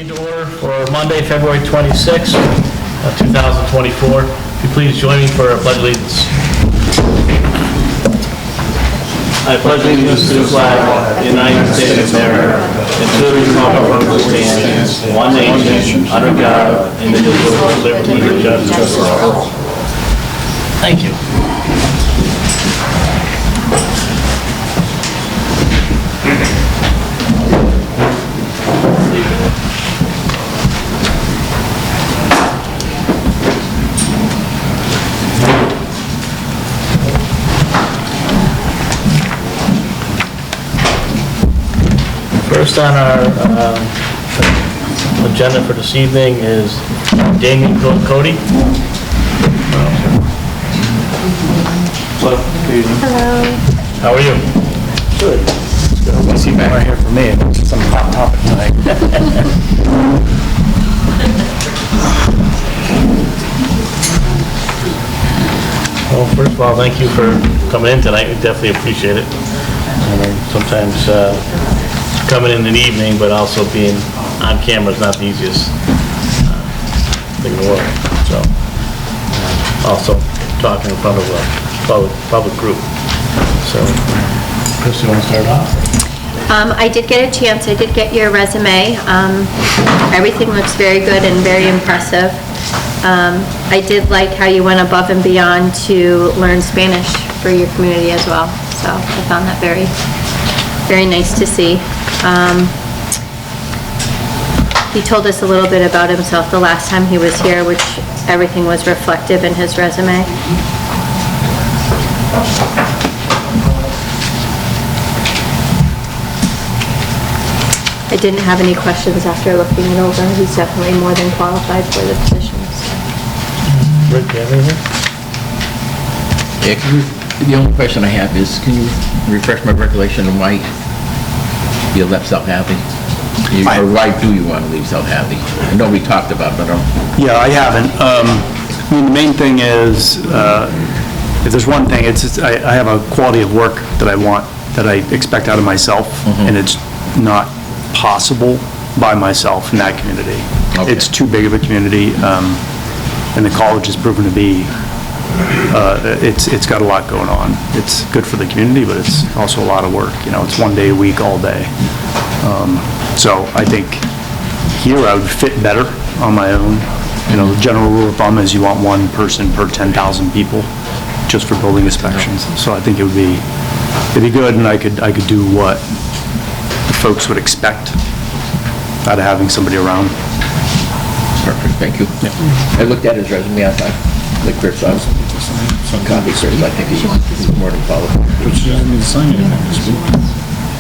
meeting to order for Monday, February 26th, 2024. If you please join me for a pledge of allegiance. I pledge allegiance to the flag of the United States of America and to the republic for which it stands, one nation, under God, indivisible, with liberty and justice for all. Thank you. First on our agenda for this evening is Damien Cody. Hello. How are you? Good. I see back right here for me. It's some hot topic tonight. Well, first of all, thank you for coming in tonight. We definitely appreciate it. I mean, sometimes coming in the evening, but also being on camera is not the easiest thing in the world. So, also talking in front of a public group. So, Chris, you want to start off? I did get a chance. I did get your resume. Everything looks very good and very impressive. I did like how you went above and beyond to learn Spanish for your community as well. So I found that very, very nice to see. He told us a little bit about himself the last time he was here, which everything was reflective in his resume. I didn't have any questions after looking it over. He's definitely more than qualified for the position. Rick, do you have anything? Yeah, the only question I have is, can you refresh my recollection on why you left South Hadley? Or why do you want to leave South Hadley? I know we talked about it, but I don't... Yeah, I haven't. I mean, the main thing is, if there's one thing, it's I have a quality of work that I want, that I expect out of myself, and it's not possible by myself in that community. Okay. It's too big of a community, and the college has proven to be, it's got a lot going on. It's good for the community, but it's also a lot of work. You know, it's 1 day a week, all day. So I think here I would fit better on my own. You know, the general rule of thumb is you want one person per 10,000 people just for building inspections. So I think it'd be good, and I could do what the folks would expect out of having somebody around. Perfect, thank you. Yeah. I looked at his resume, I thought, like Chris, I was some copy, Chris, I think he's more than qualified.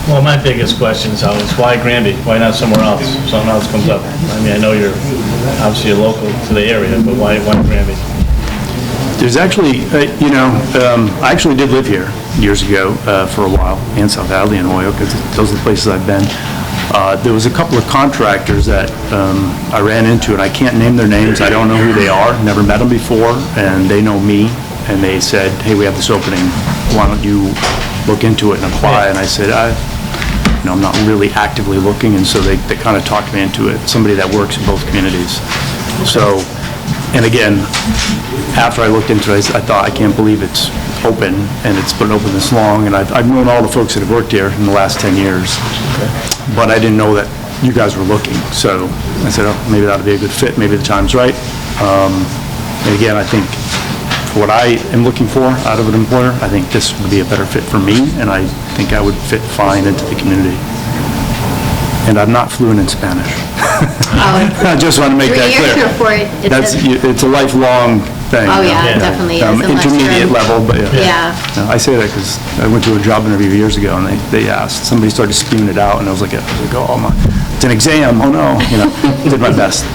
Well, my biggest question is why Granby? Why not somewhere else? If something else comes up. I mean, I know you're obviously a local to the area, but why Granby? There's actually, I actually did live here years ago for a while, in South Hadley and Oyo, because those are the places I've been. There was a couple of contractors that I ran into, and I can't name their names. I don't know who they are, never met them before, and they know me, and they said, hey, we have this opening, why don't you look into it and apply? And I said, I'm not really actively looking, and so they kind of talked me into it, somebody that works in both communities. So, and again, after I looked into it, I thought, I can't believe it's open, and it's been open this long, and I've known all the folks that have worked here in the last 10 years, but I didn't know that you guys were looking, so I said, oh, maybe that'll be a good fit, maybe the time's right. And again, I think for what I am looking for out of an employer, I think this would be a better fit for me, and I think I would fit fine into the community. And I'm not fluent in Spanish. I just want to make that clear. It's a lifelong thing. Oh, yeah, it definitely is. Intermediate level, but yeah. I say that because I went to a job interview years ago, and they asked, somebody started spewing it out, and I was like, it's an exam, oh no, did my best.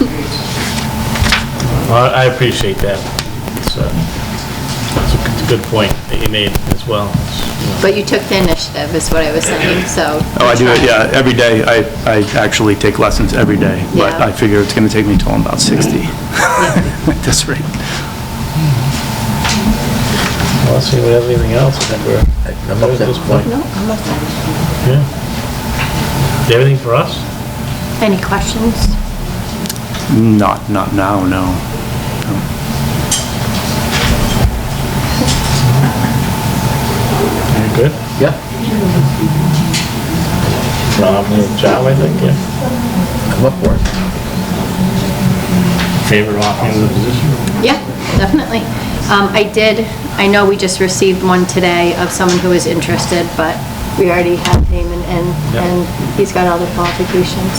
Well, I appreciate that. It's a good point that you made as well. But you took the initiative, is what I was saying, so. Oh, I do it, yeah, every day. I actually take lessons every day, but I figure it's going to take me till I'm about 60 at this rate. Well, let's see if we have anything else. I think I'm up at this point. No, I'm okay. Yeah. Do you have anything for us? Any questions? Not now, no. You good? Yeah. Rob and Joe, I think, yeah. Come up for it. Favorite walking in the position? Yeah, definitely. I know we just received one today of someone who was interested, but we already have Damon and he's got all the qualifications.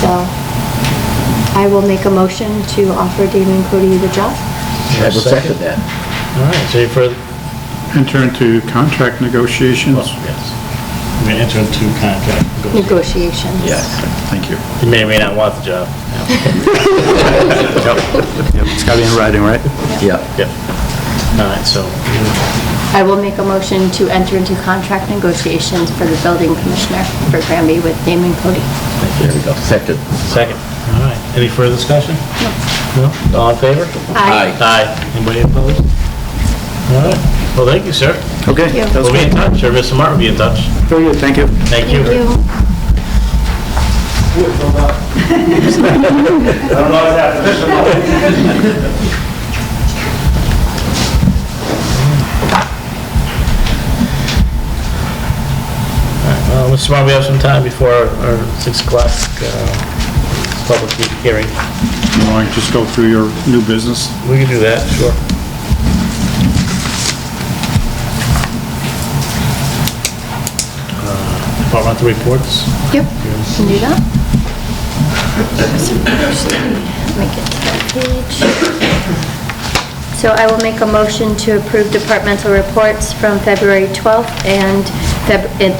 So I will make a motion to offer Damon Cody the job. I will second that. All right, so you further? Enter into contract negotiations. Well, yes. We're going to enter into contract. Negotiations. Yes. Thank you. You may or may not want the job. Yep, it's gotta be in writing, right? Yeah. Yep. All right, so, I will make a motion to enter into contract negotiations for the building commissioner for Granby with Damon Cody. There we go. Second. second. All right, any further discussion? No? All in favor? Aye. Aye. Anybody opposed? All right, well, thank you, sir. Okay, you. that was We'll be in good. touch, or Mr. Martin will be in touch. Very good, thank you. Thank you. Thank you. Mr. Martin, we have some time before our 6 o'clock public hearing. You want to just go through your new business? We can do that, sure. Departmental reports. Yep, can do that. Let me get to that page. So I will make a motion to approve departmental reports from February 12th and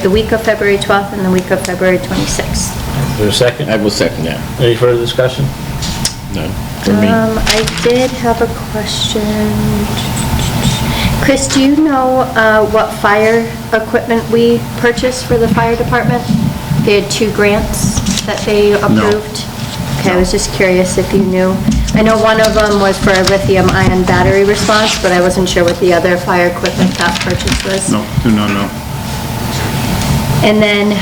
the week of February 12th and the week of February 26th. Is there a second? I will second that. Any further discussion? None. For me. I did have a question. Chris, do you know what fire equipment we purchased for the fire department? They had 2 grants that they approved. Okay, I was just curious if you knew. I know one of them was for a lithium-ion battery response, but I wasn't sure what the other fire equipment that purchase was. No, do not know. And then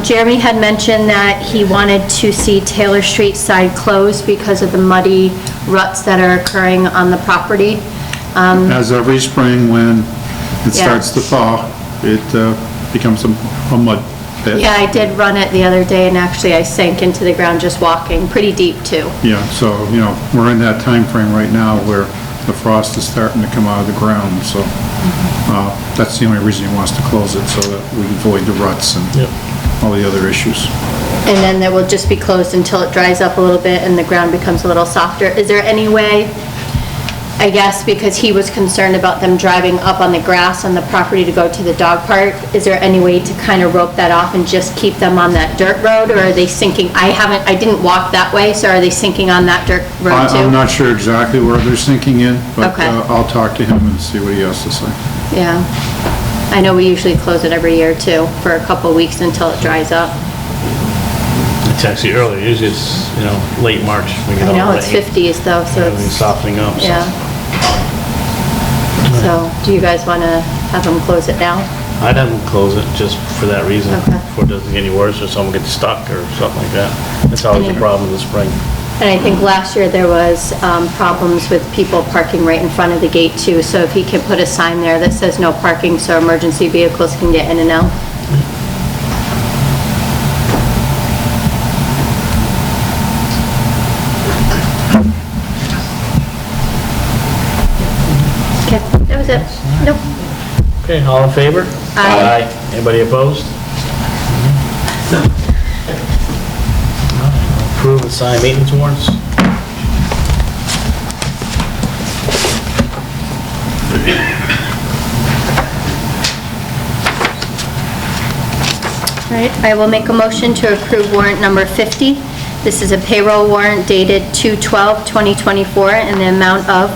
Jeremy had mentioned that he wanted to see Taylor Street side closed because of the muddy ruts that are occurring on the property. As every spring, when it Yeah. starts to thaw, it becomes a mud pit. Yeah, I did run it the other day, and actually I sank into the ground just walking, pretty deep too. Yeah, so, we're in that time frame right now where the frost is starting to come out of the ground, so that's the only reason he wants to close it, so that we avoid the ruts and Yep. all the other issues. And then that will just be closed until it dries up a little bit and the ground becomes a little softer. Is there any way, I guess, because he was concerned about them driving up on the grass on the property to go to the dog park, is there any way to kind of rope that off and just keep them on that dirt road, or are they sinking? I didn't walk that way, so are they sinking on that dirt road too? I'm not sure exactly where they're sinking in, but Okay. I'll talk to him and see what he has to say. Yeah. I know we usually close it every year too, for a couple weeks until it dries up. It's actually earlier, usually it's, late March. We get I all know, the it's rain. 50s though, so Everything's it's, softening up, so. yeah. So, do you guys want to have them close it now? I'd have them close it just for that reason, Okay. before it doesn't get any worse or someone gets stuck or something like that. That's always a problem in the spring. And I think last year there was problems with people parking right in front of the gate too, so if he can put a sign there that says no parking so emergency vehicles can get in and out. Okay, that was it. Nope. Okay, all in favor? Aye. Anybody opposed? Approve and sign maintenance warrants? All right, I will make a motion to approve warrant number 50. This is a payroll warrant dated 2/12/2024 in the amount of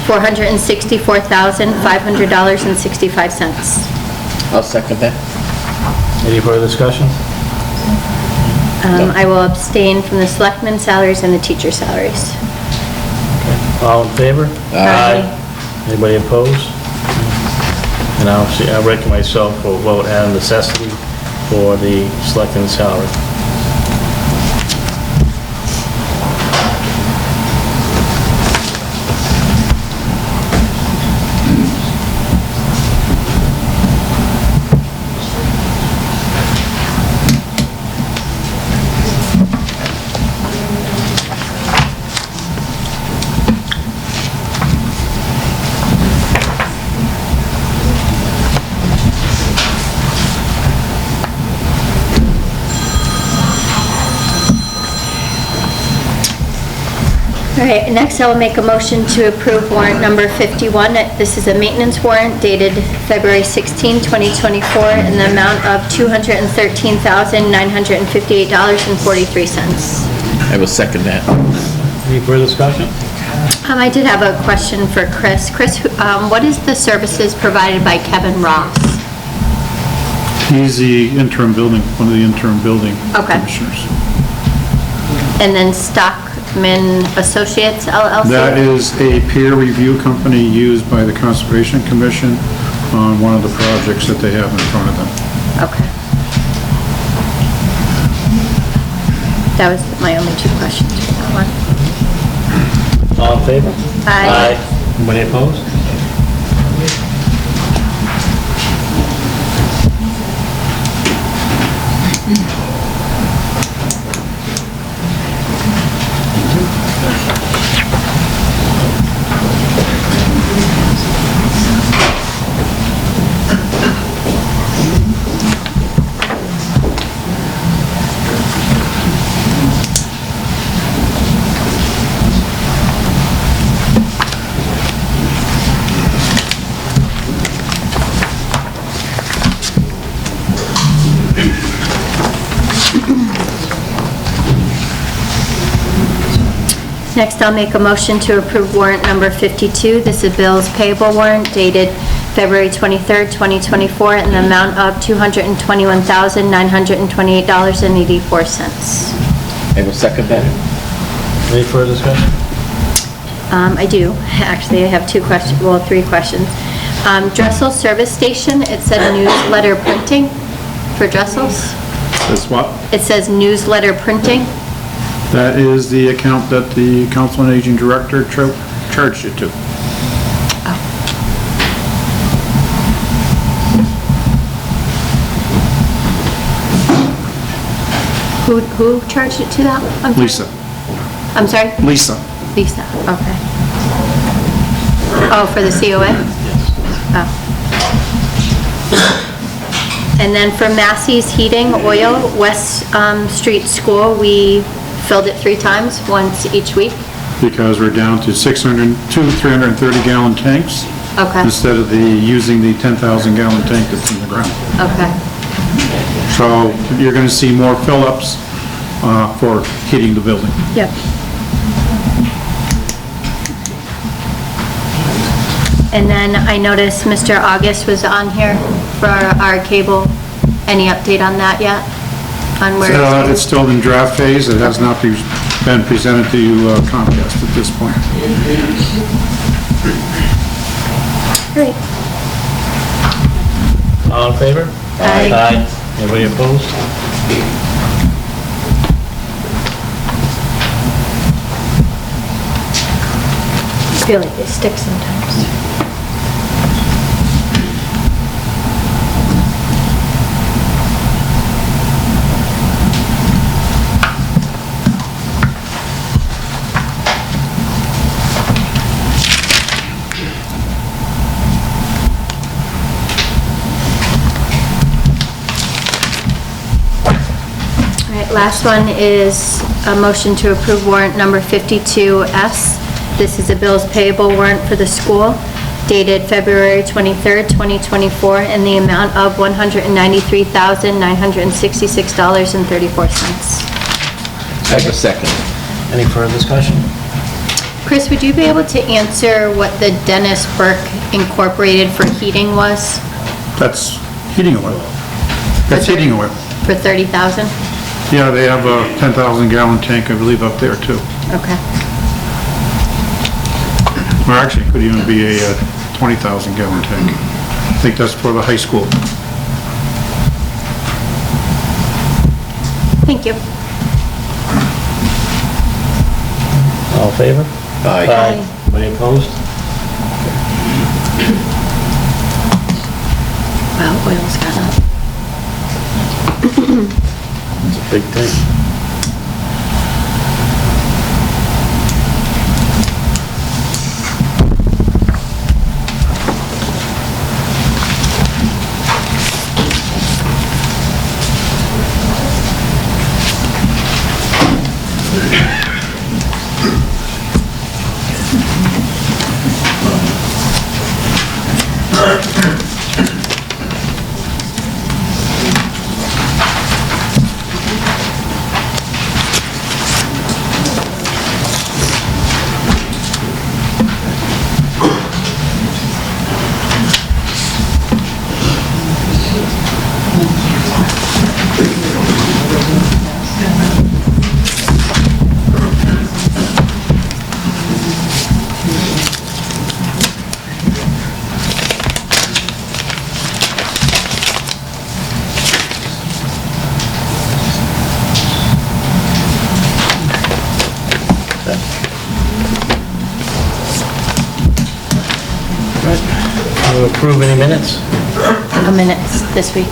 $464,500.65. I'll second that. Any further discussion? I will abstain from the selectmen's salaries and the teacher salaries. All in favor? Aye. Anybody opposed? And I reckon myself will vote out of necessity for the selectmen's salary. All right, next I will make a motion to approve warrant number 51. This is a maintenance warrant dated February 16, 2024, in the amount of $213,958.43. I will second that. Any further discussion? I did have a question for Chris. Chris, what is the services provided by Kevin Ross? He's the interim building, one of the interim building Okay. commissioners. And then Stockman Associates LLC? That is a peer review company used by the Conservation Commission on one of the projects that they have in front of them. Okay. That was my only two questions for that one. All in favor? Aye. Anybody opposed? Next, I'll make a motion to approve warrant number 52. This is bills payable warrant dated February 23rd, 2024, in the amount of $221,928.84. I will second that. Any further discussion? I do. Actually, I have two questions, well, three questions. Dressel Service Station, it said newsletter printing for Dressels. That's what? It says newsletter printing. That is the account that the Council on Aging Director charged it to. Who charged it to that? I'm sorry? Lisa. I'm sorry? Lisa. Lisa, okay. Oh, for the COA? Oh. And then for Massey's Heating Oil, West Street School, we filled it 3 times, once each week. Because we're down to 2 330-gallon tanks. Okay, Instead of using the 10,000-gallon tank that's in the ground. okay. So you're going to see more fill-ups for heating the building. Yep. And then I noticed Mr. August was on here for our cable. Any update on that yet? On where It's still in draft phase. It has not been presented to Comcast at this point. Great. All in favor? Aye. Anybody opposed? I feel like they stick sometimes. Last one is a motion to approve warrant number 52S. This is a bills payable warrant for the school dated February 23rd, 2024, in the amount of $193,966.34. I will second. Any further discussion? Chris, would you be able to answer what the Dennis Burke Incorporated for heating was That's heating oil. That's heating oil. for 30,000? Yeah, they have a 10,000-gallon tank, I believe, up there too. Okay. Or actually, it could even be a 20,000-gallon tank. I think that's for the high school. Thank you. All in favor? Aye. Anybody opposed? Wow, oil's gone up. It's a big thing. To approve any minutes? Minutes this week.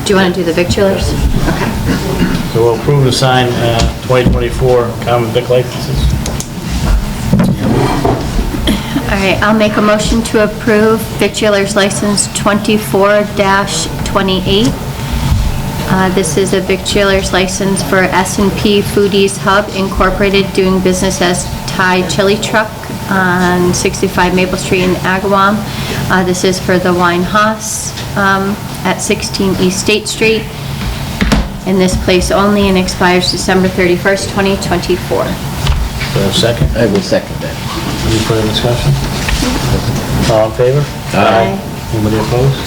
Do you want to do the victulars? So we'll approve to sign 2024 common vic licenses. All right, I'll make a motion to approve victulars license 24-28. This is a victulars license for S&P Foodies Hub Incorporated, doing business as Thai Chili Truck on 65 Maple Street in Agawam. This is for the Wine Haas at 16 East State Street in this place only, and expires December 31st, 2024. Do I have a second? I will second that. Any further discussion? All in favor? Aye. Anybody opposed?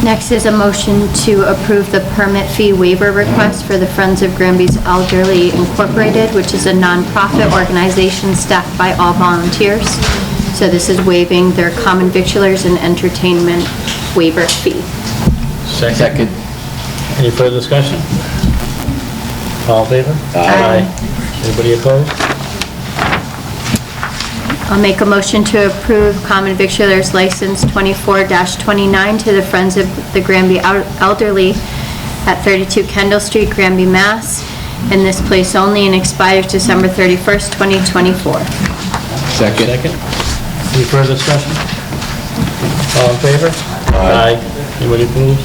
Next is a motion to approve the permit fee waiver request for the Friends of Granby's Elderly Incorporated, which is a nonprofit organization staffed by all volunteers. So this is waiving their common victulars and entertainment waiver fee. Second. Any further discussion? All in favor? Aye. Anybody opposed? I'll make a motion to approve common victulars license 24-29 to the Friends of the Granby Elderly at 32 Kendall Street, Granby, Mass. In this place only, and expires December 31st, 2024. Second. Any further discussion? All in favor? Aye. Anybody opposed?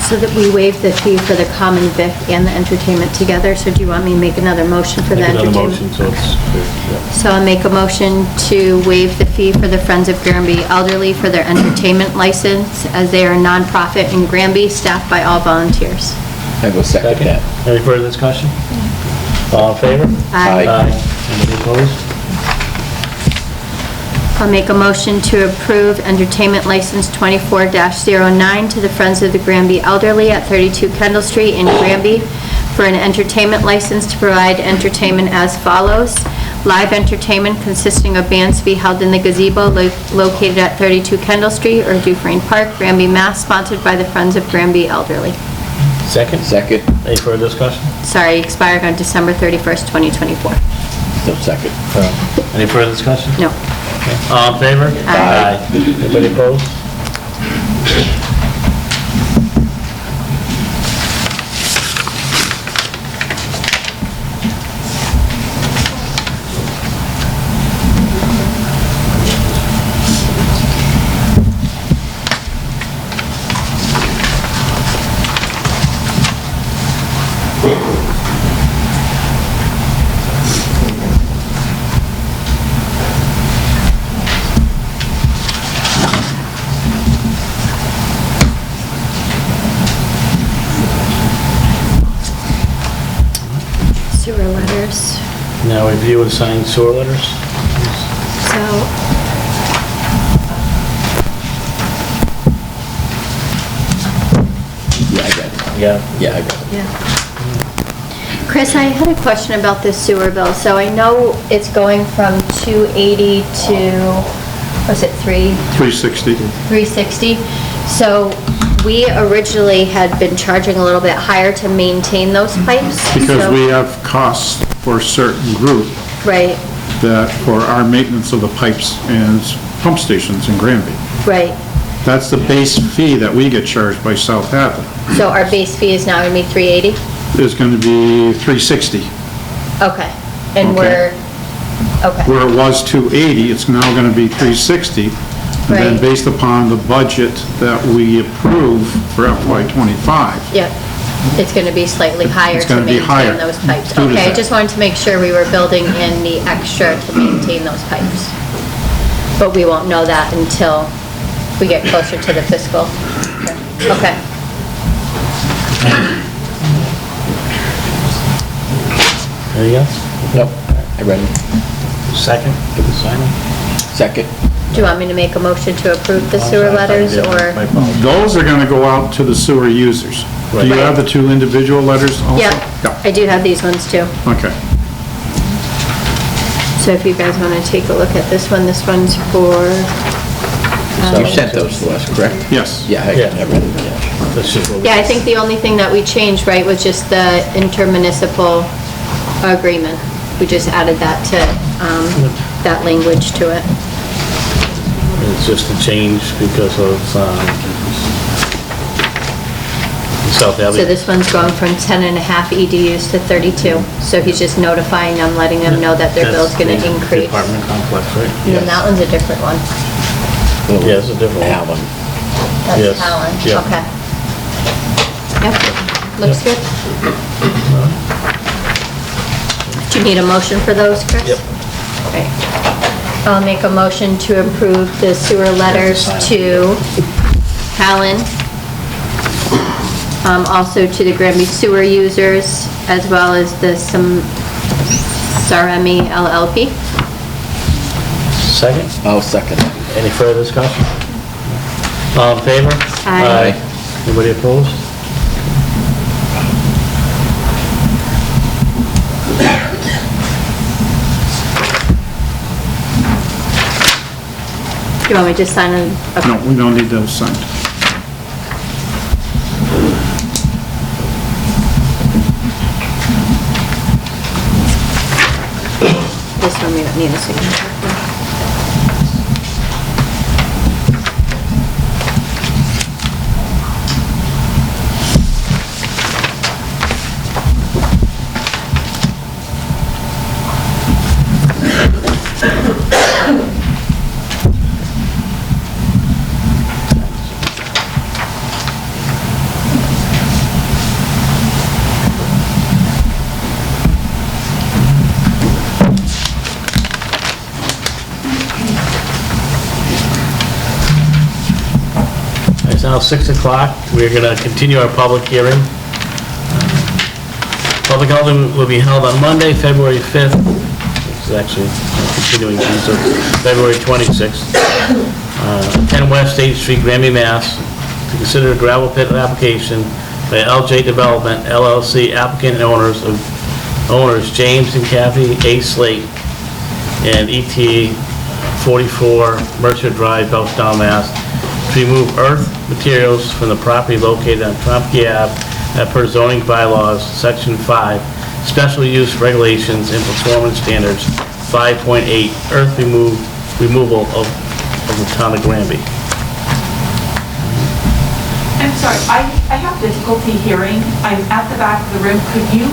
So that we waive the fee for the common vic and the entertainment together, so do you want me to make another motion for the Make another entertainment? motion, so it's clear. Yeah. So I'll make a motion to waive the fee for the Friends of Granby Elderly for their entertainment license, as they are a nonprofit in Granby, staffed by all volunteers. I will second that. Any further discussion? All in favor? Aye. Anybody opposed? I'll make a motion to approve entertainment license 24-09 to the Friends of the Granby Elderly at 32 Kendall Street in Granby for an entertainment license to provide entertainment as follows. Live entertainment consisting of bands to be held in the gazebo located at 32 Kendall Street or Dufresne Park, Granby, Mass., sponsored by the Friends of Granby Elderly. Second? Second. Any further discussion? Sorry, expired on December 31st, 2024. No, second. Any further discussion? No. All in favor? Aye. Anybody opposed? letters. Now review and sign sewer letters. So, Yeah, I got it. Yeah. Yeah, I got it. yeah. Chris, I had a question about this sewer bill. So I know it's going from 280 to, was it 360. 360? So we originally had been charging a little bit higher to maintain those pipes. Because so- we have costs for a certain group Right, that, for our maintenance of the pipes and pump stations in Granby. right. That's the base fee that we get charged by South Hadley. So our base fee is now gonna be 380? It's going to be 360. Okay. And Okay. okay, Where it was 280, it's now going to be 360. And then Right. based upon the budget that we approve for FY '25, yep. It's gonna be slightly higher It's to gonna be higher maintain those pipes. due to Okay, I that. just wanted to make sure we were building in the extra to maintain those pipes. But we won't know that until we get closer to the fiscal. Okay. Anything else? Nope, I read it. Second, give the signing. Second. Do you want me to make a motion to approve the sewer letters, or? My apologies. those are going to go out to the sewer users. Do you Right. have the two individual letters also? Yeah, I do have these ones too. Okay. So if you guys want to take a look at this one's for, You sent those to us, correct? Yes. Yeah, I Yeah. read it, yeah. That's just what we- yeah, I think the only thing that we changed, right, was just the intermunicipal agreement. We just added that to, that language to it. It's just a change because of, South Hadley. So this one's going from 10.5 EDUs to 32. So he's just notifying them, letting them know that their bill's gonna That's the increase. Apartment complex, right? And then that one's a different one. Yeah, it's a different one. Alan. That's Yes, Alan, yeah. okay. Yep, looks good. Do you need a motion for those, Chris? Yep. Okay. I'll make a motion to approve the sewer letters to Alan, also to the Granby sewer users, as well as the Saremi LLP. Second, I'll second it. any further discussion? All in favor? Aye. Anybody opposed? Do you want me to sign them? Okay. No, we don't need those signed. This one we don't need a signature. It's now 6 o'clock. We're going to continue our public hearing. Public hearing will be held on Monday, February 5th. It's actually continuing, so it's February 26th. 10 West State Street, Granby, Mass. To consider a gravel pit application by LJ Development LLC applicant and owners James and Kathy A. Slate and ET 44 Mercer Drive, Belchtown, Mass. To remove earth materials from the property located on Tromke Ave as per zoning bylaws, section 5, special use regulations and performance standards, 5.8, earth removal of the town of Granby. I'm sorry, I have difficulty hearing. I'm at the back of the room. Could you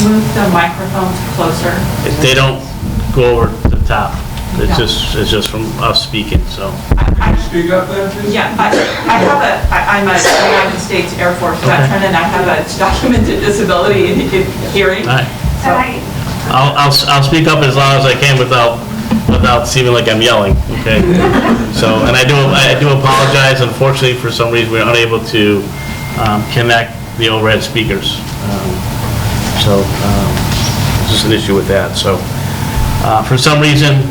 move the microphones closer? If they don't go over the top, it's just from us speaking, so. Speak up there, please. Yeah, I'm a United States Air Force veteran, and I have a documented disability in hearing. All right. So I'll speak up as loud as I can without seeming like I'm yelling, okay? So, and I do apologize, unfortunately, for some reason, we're unable to connect the overhead speakers. So, just an issue with that, so. For some reason,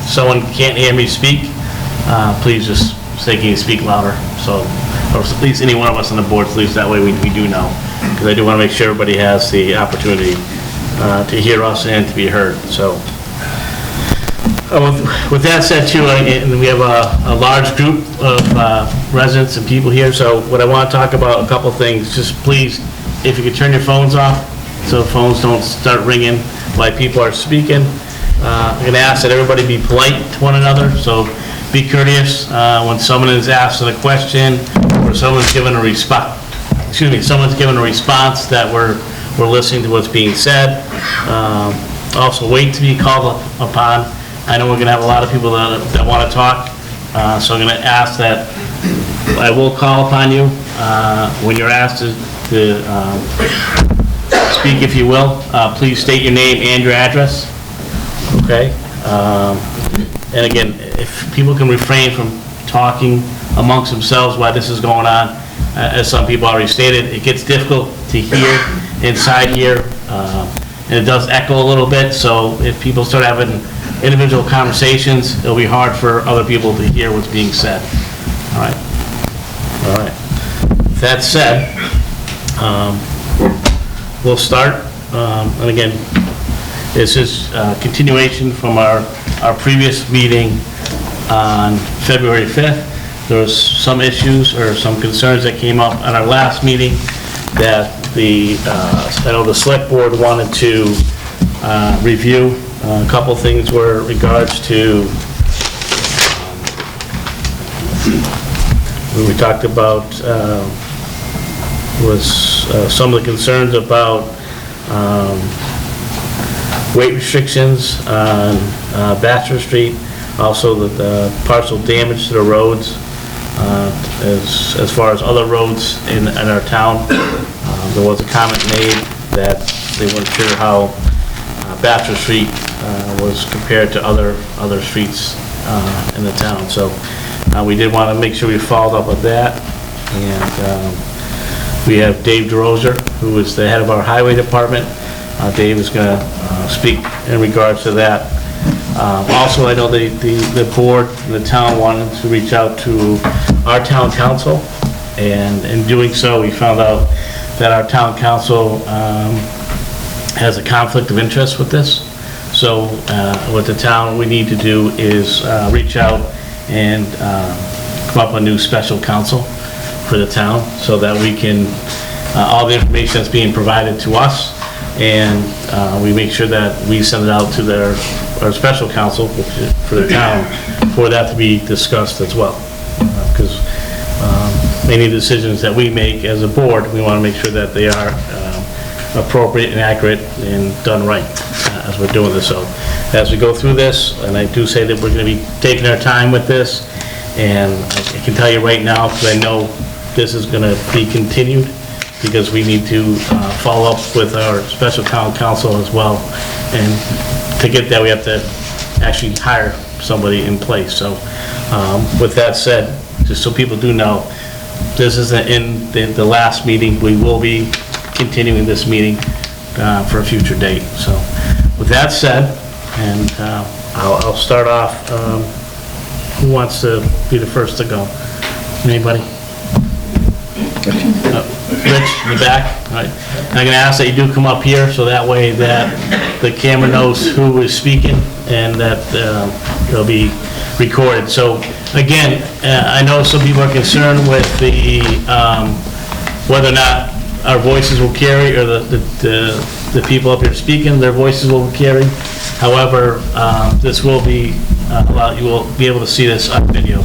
someone can't hear me speak, please just say, can you speak louder? So, or at least any one of us on the board, at least that way we do know. Because I do want to make sure everybody has the opportunity to hear us and to be heard, so. With that said too, and we have a large group of residents and people here, so what I want to talk about, a couple things, just please, if you could turn your phones off, so phones don't start ringing while people are speaking. I'm going to ask that everybody be polite to one another, so be courteous when someone is asking a question or someone's given a response. Excuse me, someone's given a response that we're listening to what's being said. Also, wait to be called upon. I know we're going to have a lot of people that want to talk, so I'm going to ask that I will call upon you when you're asked to speak, if you will. Please state your name and your address. Okay, and again, if people can refrain from talking amongst themselves while this is going on, as some people already stated, it gets difficult to hear inside here, and it does echo a little bit, so if people start having individual conversations, it'll be hard for other people to hear what's being said. All right. All right. That said, we'll start, and again, this is a continuation from our previous meeting on February 5th. There was some issues or some concerns that came up at our last meeting that I know the select board wanted to review. A couple things were in regards to when we talked about was some of the concerns about weight restrictions on Bachelor Street, also the partial damage to the roads, as far as other roads in our town. There was a comment made that they weren't sure how Bachelor Street was compared to other streets in the town. So we did want to make sure we followed up with that. And we have Dave DeRosa, who is the head of our highway department. Dave is going to speak in regards to that. Also, I know the board and the town wanted to reach out to our town council, and in doing so, we found out that our town council has a conflict of interest with this. So what the town we need to do is reach out and come up with a new special counsel for the town, so that we can, all the information that's being provided to us, and we make sure that we send it out to our special counsel for the town for that to be discussed as well. Because any decisions that we make as a board, we want to make sure that they are appropriate and accurate and done right as we're doing this. So as we go through this, and I do say that we're going to be taking our time with this, and I can tell you right now, because I know this is going to be continued, because we need to follow up with our special town council as well, and to get that we have to actually hire somebody in place. So with that said, just so people do know, this isn't in the last meeting. We will be continuing this meeting for a future date. So with that said, and I'll start off. Who wants to be the first to go? Anybody? Rich, in the back. All right. And I'm going to ask that you do come up here, so that way that the camera knows who is speaking, and that it'll be recorded. So again, I know some people are concerned with the whether or not our voices will carry, or the people up here speaking, their voices will carry. However, this will be you will be able to see this on video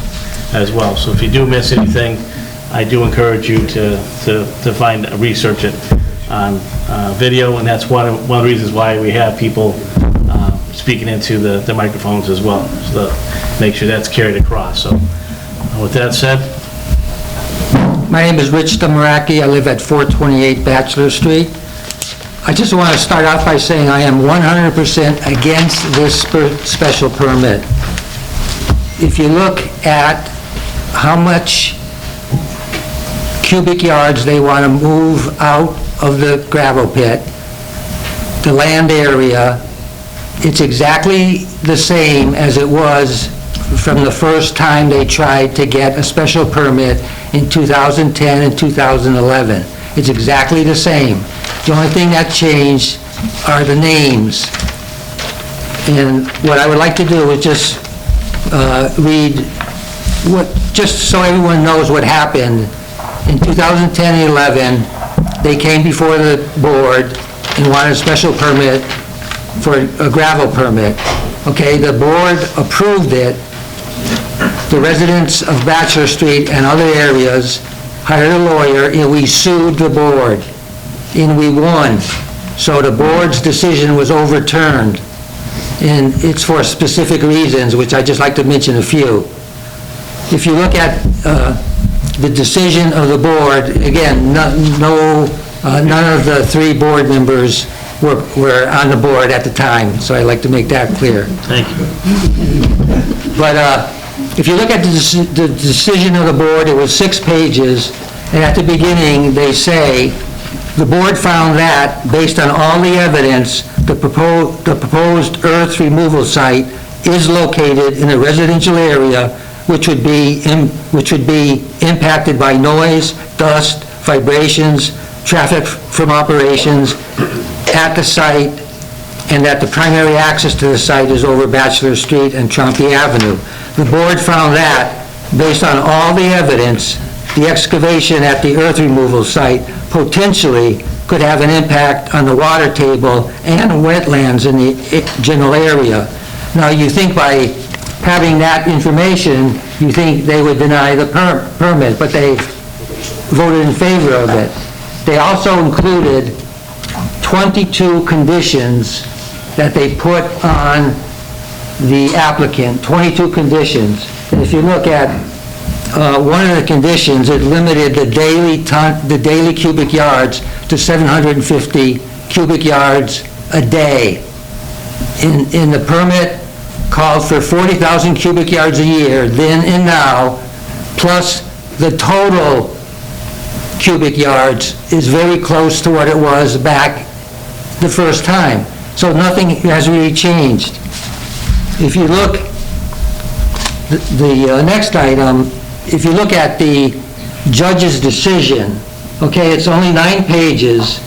as well. So if you do miss anything, I do encourage you to research it on video, and that's one of the reasons why we have people speaking into the microphones as well, so to make sure that's carried across. So with that said. My name is Rich Stamaraki. I live at 428 Bachelor Street. I just want to start off by saying I am 100% against this special permit. If you look at how much cubic yards they want to move out of the gravel pit, the land area, it's exactly the same as it was from the first time they tried to get a special permit in 2010 and 2011. It's exactly the same. The only thing that changed are the names. And what I would like to do is just read just so everyone knows what happened. In 2010 and 11, they came before the board and wanted a special permit for a gravel permit. Okay, the board approved it. The residents of Bachelor Street and other areas hired a lawyer, and we sued the board, and we won. So the board's decision was overturned, and it's for specific reasons, which I'd just like to mention a few. If you look at the decision of the board, again, none of the 3 board members were on the board at the time, so I'd like to make that clear. Thank you. But if you look at the decision of the board, it was 6 pages, and at the beginning, they say, the board found that, based on all the evidence, the proposed earth removal site is located in a residential area which would be impacted by noise, dust, vibrations, traffic from operations at the site, and that the primary access to the site is over Bachelor Street and Trumpy Avenue. The board found that, based on all the evidence, the excavation at the earth removal site potentially could have an impact on the water table and wetlands in the general area. Now, you think by having that information, you think they would deny the permit, but they voted in favor of it. They also included 22 conditions that they put on the applicant, 22 conditions. And if you look at one of the conditions, it limited the daily cubic yards to 750 cubic yards a day. In the permit called for 40,000 cubic yards a year, then and now, plus the total cubic yards is very close to what it was back the first time. So nothing has really changed. If you look, the next item, if you look at the judge's decision, okay, it's only 9 pages,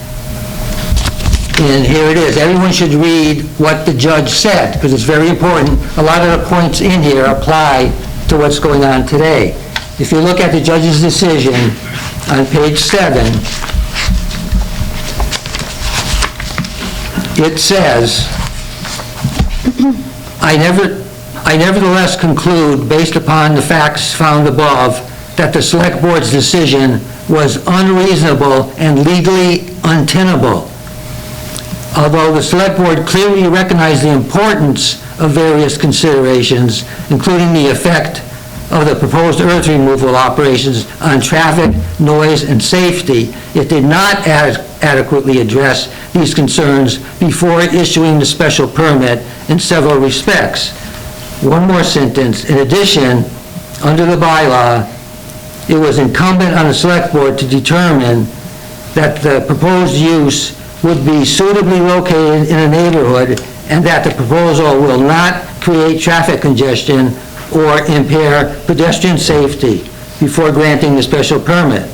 and here it is. Everyone should read what the judge said, because it's very important. A lot of the points in here apply to what's going on today. If you look at the judge's decision on page 7, it says, I nevertheless conclude, based upon the facts found above, that the Select Board's decision was unreasonable and legally untenable. Although the Select Board clearly recognized the importance of various considerations, including the effect of the proposed earth removal operations on traffic, noise, and safety, it did not adequately address these concerns before issuing the special permit in several respects. One more sentence. In addition, under the bylaw, it was incumbent on the Select Board to determine that the proposed use would be suitably located in a neighborhood and that the proposal will not create traffic congestion or impair pedestrian safety before granting the special permit.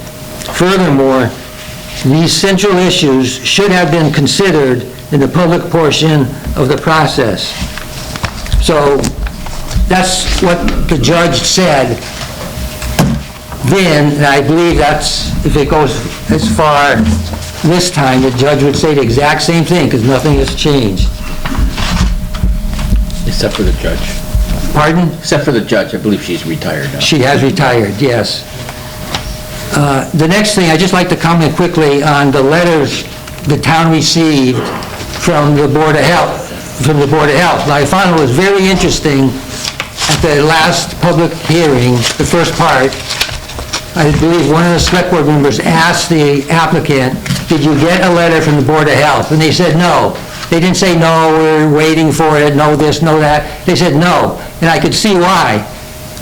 Furthermore, these central issues should have been considered in the public portion of the process. So that's what the judge said then, and I believe that's, if it goes as far this time, the judge would say the exact same thing, because nothing has changed. Except for the judge. Pardon? Except for the judge, I believe she's retired now. She has retired, yes. The next thing, I'd just like to comment quickly on the letters the town received from the Board of Health. Now, I found it was very interesting at the last public hearing, the first part. I believe one of the Select Board members asked the applicant, did you get a letter from the Board of Health? And they said no. They didn't say, no, we're waiting for it, no this, no that. They said no. And I could see why.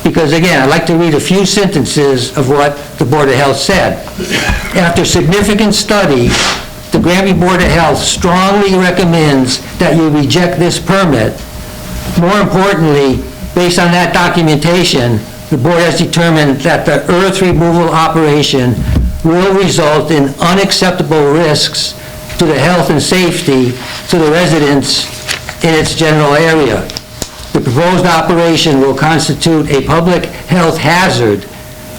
Because again, I'd like to read a few sentences of what the Board of Health said. After significant study, the Granby Board of Health strongly recommends that you reject this permit. More importantly, based on that documentation, the board has determined that the earth removal operation will result in unacceptable risks to the health and safety to the residents in its general area. The proposed operation will constitute a public health hazard.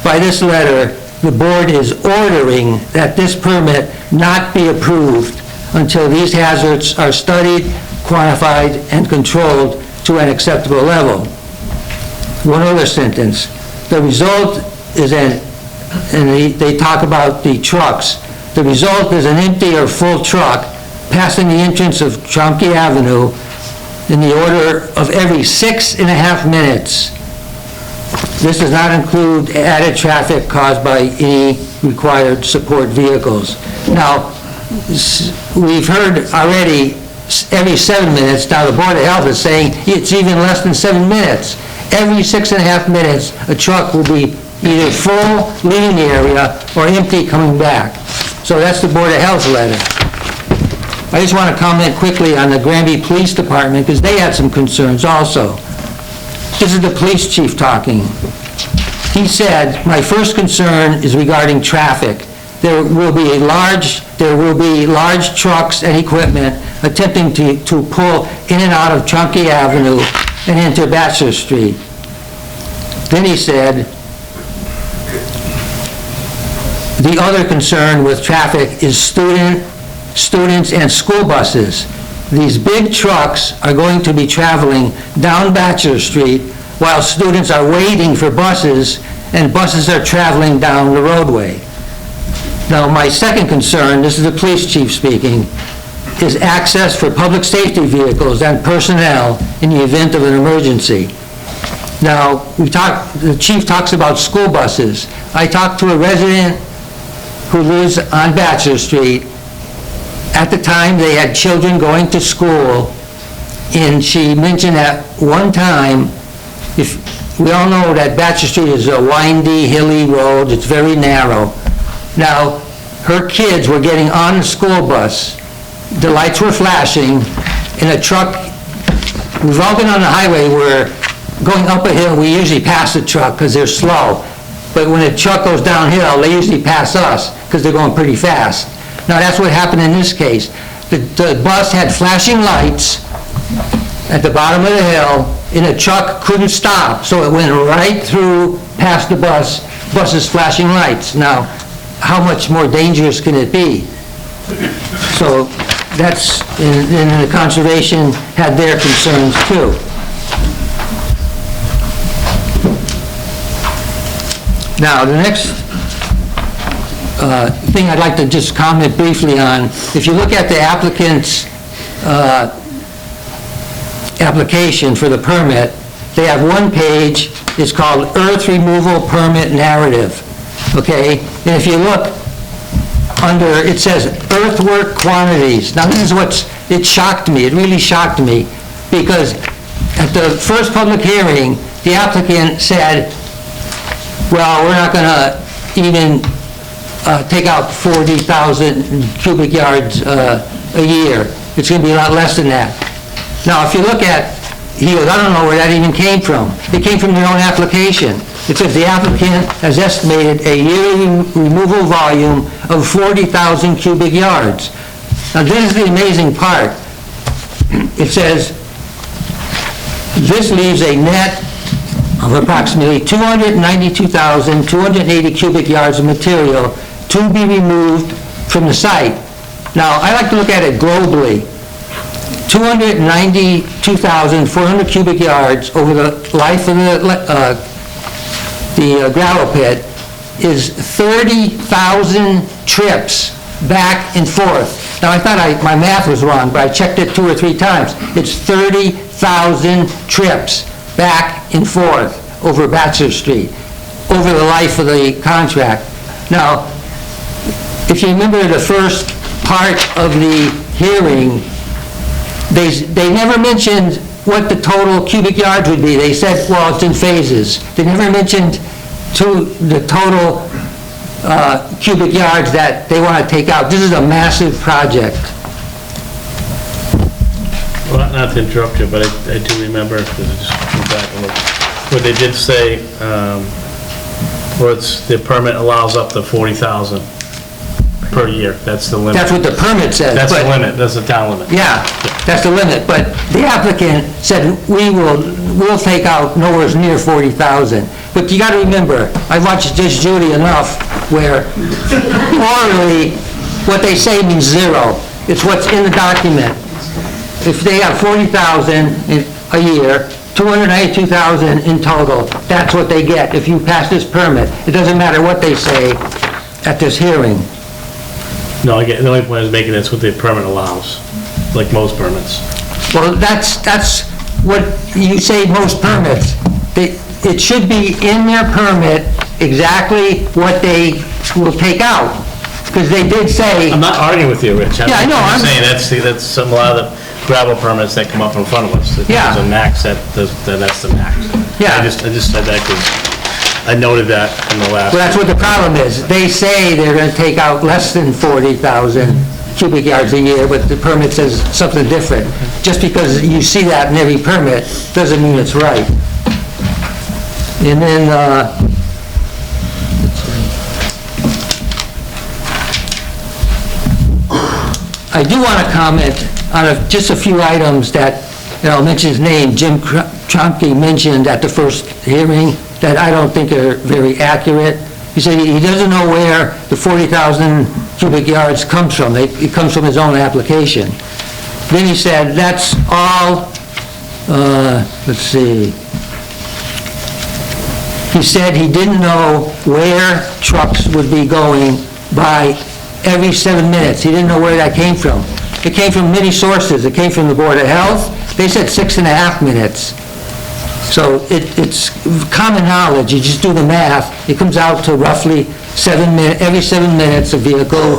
By this letter, the board is ordering that this permit not be approved until these hazards are studied, quantified, and controlled to an acceptable level. One other sentence. The result is and they talk about the trucks. The result is an empty or full truck passing the entrance of Chomke Avenue in the order of every 6.5 minutes. This does not include added traffic caused by any required support vehicles. Now, we've heard already every 7 minutes. Now, the Board of Health is saying it's even less than 7 minutes. Every 6.5 minutes, a truck will be either full, leaving the area, or empty, coming back. So that's the Board of Health letter. I just want to comment quickly on the Granby Police Department, because they had some concerns also. This is the police chief talking. He said, "My first concern is regarding traffic. There will be large trucks and equipment attempting to pull in and out of Chomke Avenue and into Bachelor Street." Then he said, "The other concern with traffic is students and school buses. These big trucks are going to be traveling down Bachelor Street while students are waiting for buses, and buses are traveling down the roadway." Now, my second concern, this is the police chief speaking, is access for public safety vehicles and personnel in the event of an emergency. Now, the chief talks about school buses. I talked to a resident who lives on Bachelor Street. At the time, they had children going to school, and she mentioned that one time, we all know that Bachelor Street is a windy, hilly road, it's very narrow. Now, her kids were getting on the school bus, the lights were flashing, and a truck, we've all been on the highway where going up a hill, we usually pass the truck because they're slow. But when a truck goes downhill, they usually pass us because they're going pretty fast. Now, that's what happened in this case. The bus had flashing lights at the bottom of the hill, and the truck couldn't stop, so it went right through past the bus's flashing lights. Now, how much more dangerous can it be? So that's, and the conservation had their concerns too. Now, the next thing I'd like to just comment briefly on, if you look at the applicant's application for the permit, they have one page, it's called Earth Removal Permit Narrative, okay? And if you look under, it says earthwork quantities. Now, this is it shocked me, it really shocked me, because at the first public hearing, the applicant said, well, we're not going to even take out 40,000 cubic yards a year. It's going to be a lot less than that. Now, if you look at, he goes, I don't know where that even came from. It came from their own application. It says the applicant has estimated a yearly removal volume of 40,000 cubic yards. Now, this is the amazing part. It says, this leaves a net of approximately 292,280 cubic yards of material to be removed from the site. Now, I like to look at it globally. 292,400 cubic yards over the life of the gravel pit is 30,000 trips back and forth. Now, I thought my math was wrong, but I checked it 2 or 3 times. It's 30,000 trips back and forth over Bachelor Street, over the life of the contract. Now, if you remember the first part of the hearing, they never mentioned what the total cubic yards would be. They said, well, it's in phases. They never mentioned the total cubic yards that they want to take out. This is a massive project. Well, not to interrupt you, but I do remember, because I just went back and looked, what they did say, was the permit allows up to 40,000 per year. That's the limit. That's what the permit says. That's the but- limit, that's the town limit. Yeah, that's the limit, but the applicant said, we'll take out nowhere near 40,000. But you gotta remember, I watched Judge Judy enough where orally, what they say means zero. It's what's in the document. If they have 40,000 a year, 292,000 in total, that's what they get if you pass this permit. It doesn't matter what they say at this hearing. No, I get, the only point I was making, that's what the permit allows, like most permits. Well, that's what you say most permits. It should be in their permit exactly what they will take out, because they did say, I'm not arguing with you, Rich. Yeah, I know, I'm I'm- saying that's some, a lot of the gravel permits that come up in front of us. If Yeah. There's a max, that's the max. Yeah. I just said that because I noted that in the last. well, that's what the problem is. They say they're gonna take out less than 40,000 cubic yards a year, but the permit says something different. Just because you see that in every permit, doesn't mean it's right. And then, I do want to comment on just a few items that, I'll mention his name, Jim Tromke mentioned at the first hearing, that I don't think are very accurate. He said he doesn't know where the 40,000 cubic yards comes from. It comes from his own application. Then he said that's all, let's see. He said he didn't know where trucks would be going by every 7 minutes. He didn't know where that came from. It came from many sources. It came from the Board of Health. They said 6.5 minutes. So it's common knowledge. You just do the math. It comes out to roughly every 7 minutes a vehicle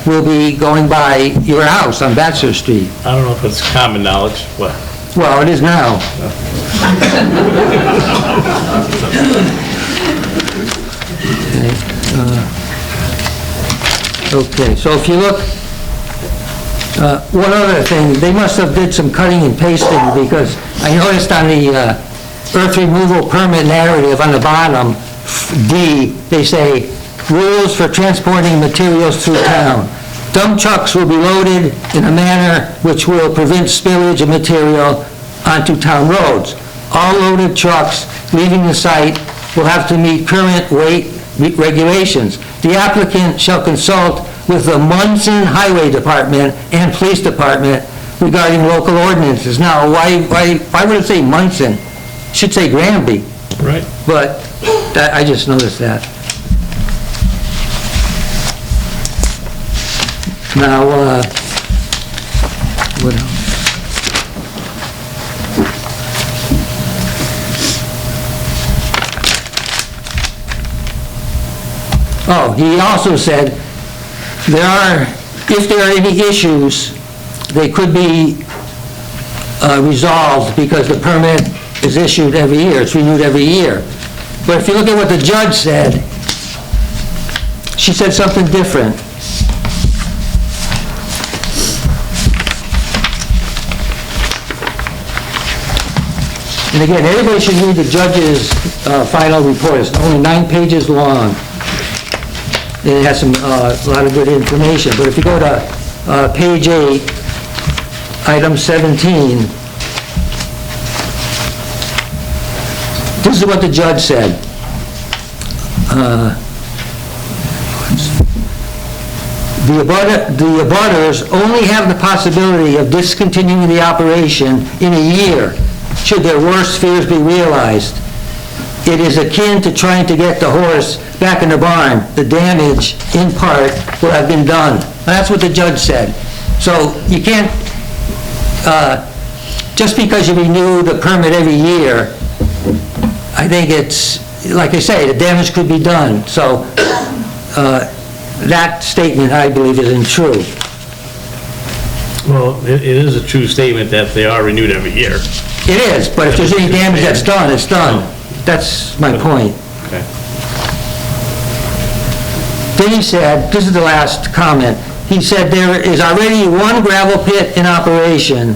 will be going by your house on Bachelor Street. I don't know if it's common knowledge, what? Well, it is now. Okay, so if you look, one other thing, they must have did some cutting and pasting, because I noticed on the earth removal permit narrative on the bottom, D, they say, rules for transporting materials through town. Dump trucks will be loaded in a manner which will prevent spillage of material onto town roads. All loaded trucks leaving the site will have to meet current weight regulations. The applicant shall consult with the Munson Highway Department and Police Department regarding local ordinances. Now, why would it say Munson? It should say Granby, Right. but I just noticed that. Now, what else? Oh, he also said if there are any issues, they could be resolved because the permit is issued every year, it's renewed every year. But if you look at what the judge said, she said something different. And again, everybody should read the judge's final report. It's only 9 pages long. And it has a lot of good information. But if you go to page 8, item 17, this is what the judge said. The abutters only have the possibility of discontinuing the operation in a year should their worst fears be realized. It is akin to trying to get the horse back in the barn. The damage, in part, will have been done. That's what the judge said. So you can't, just because you renew the permit every year, I think it's, like I say, the damage could be done. So that statement, I believe, isn't true. Well, it is a true statement that they are renewed every year. It is, but if there's any damage that's done, it's done. That's my point. Okay. Then he said, this is the last comment, he said, there is already one gravel pit in operation.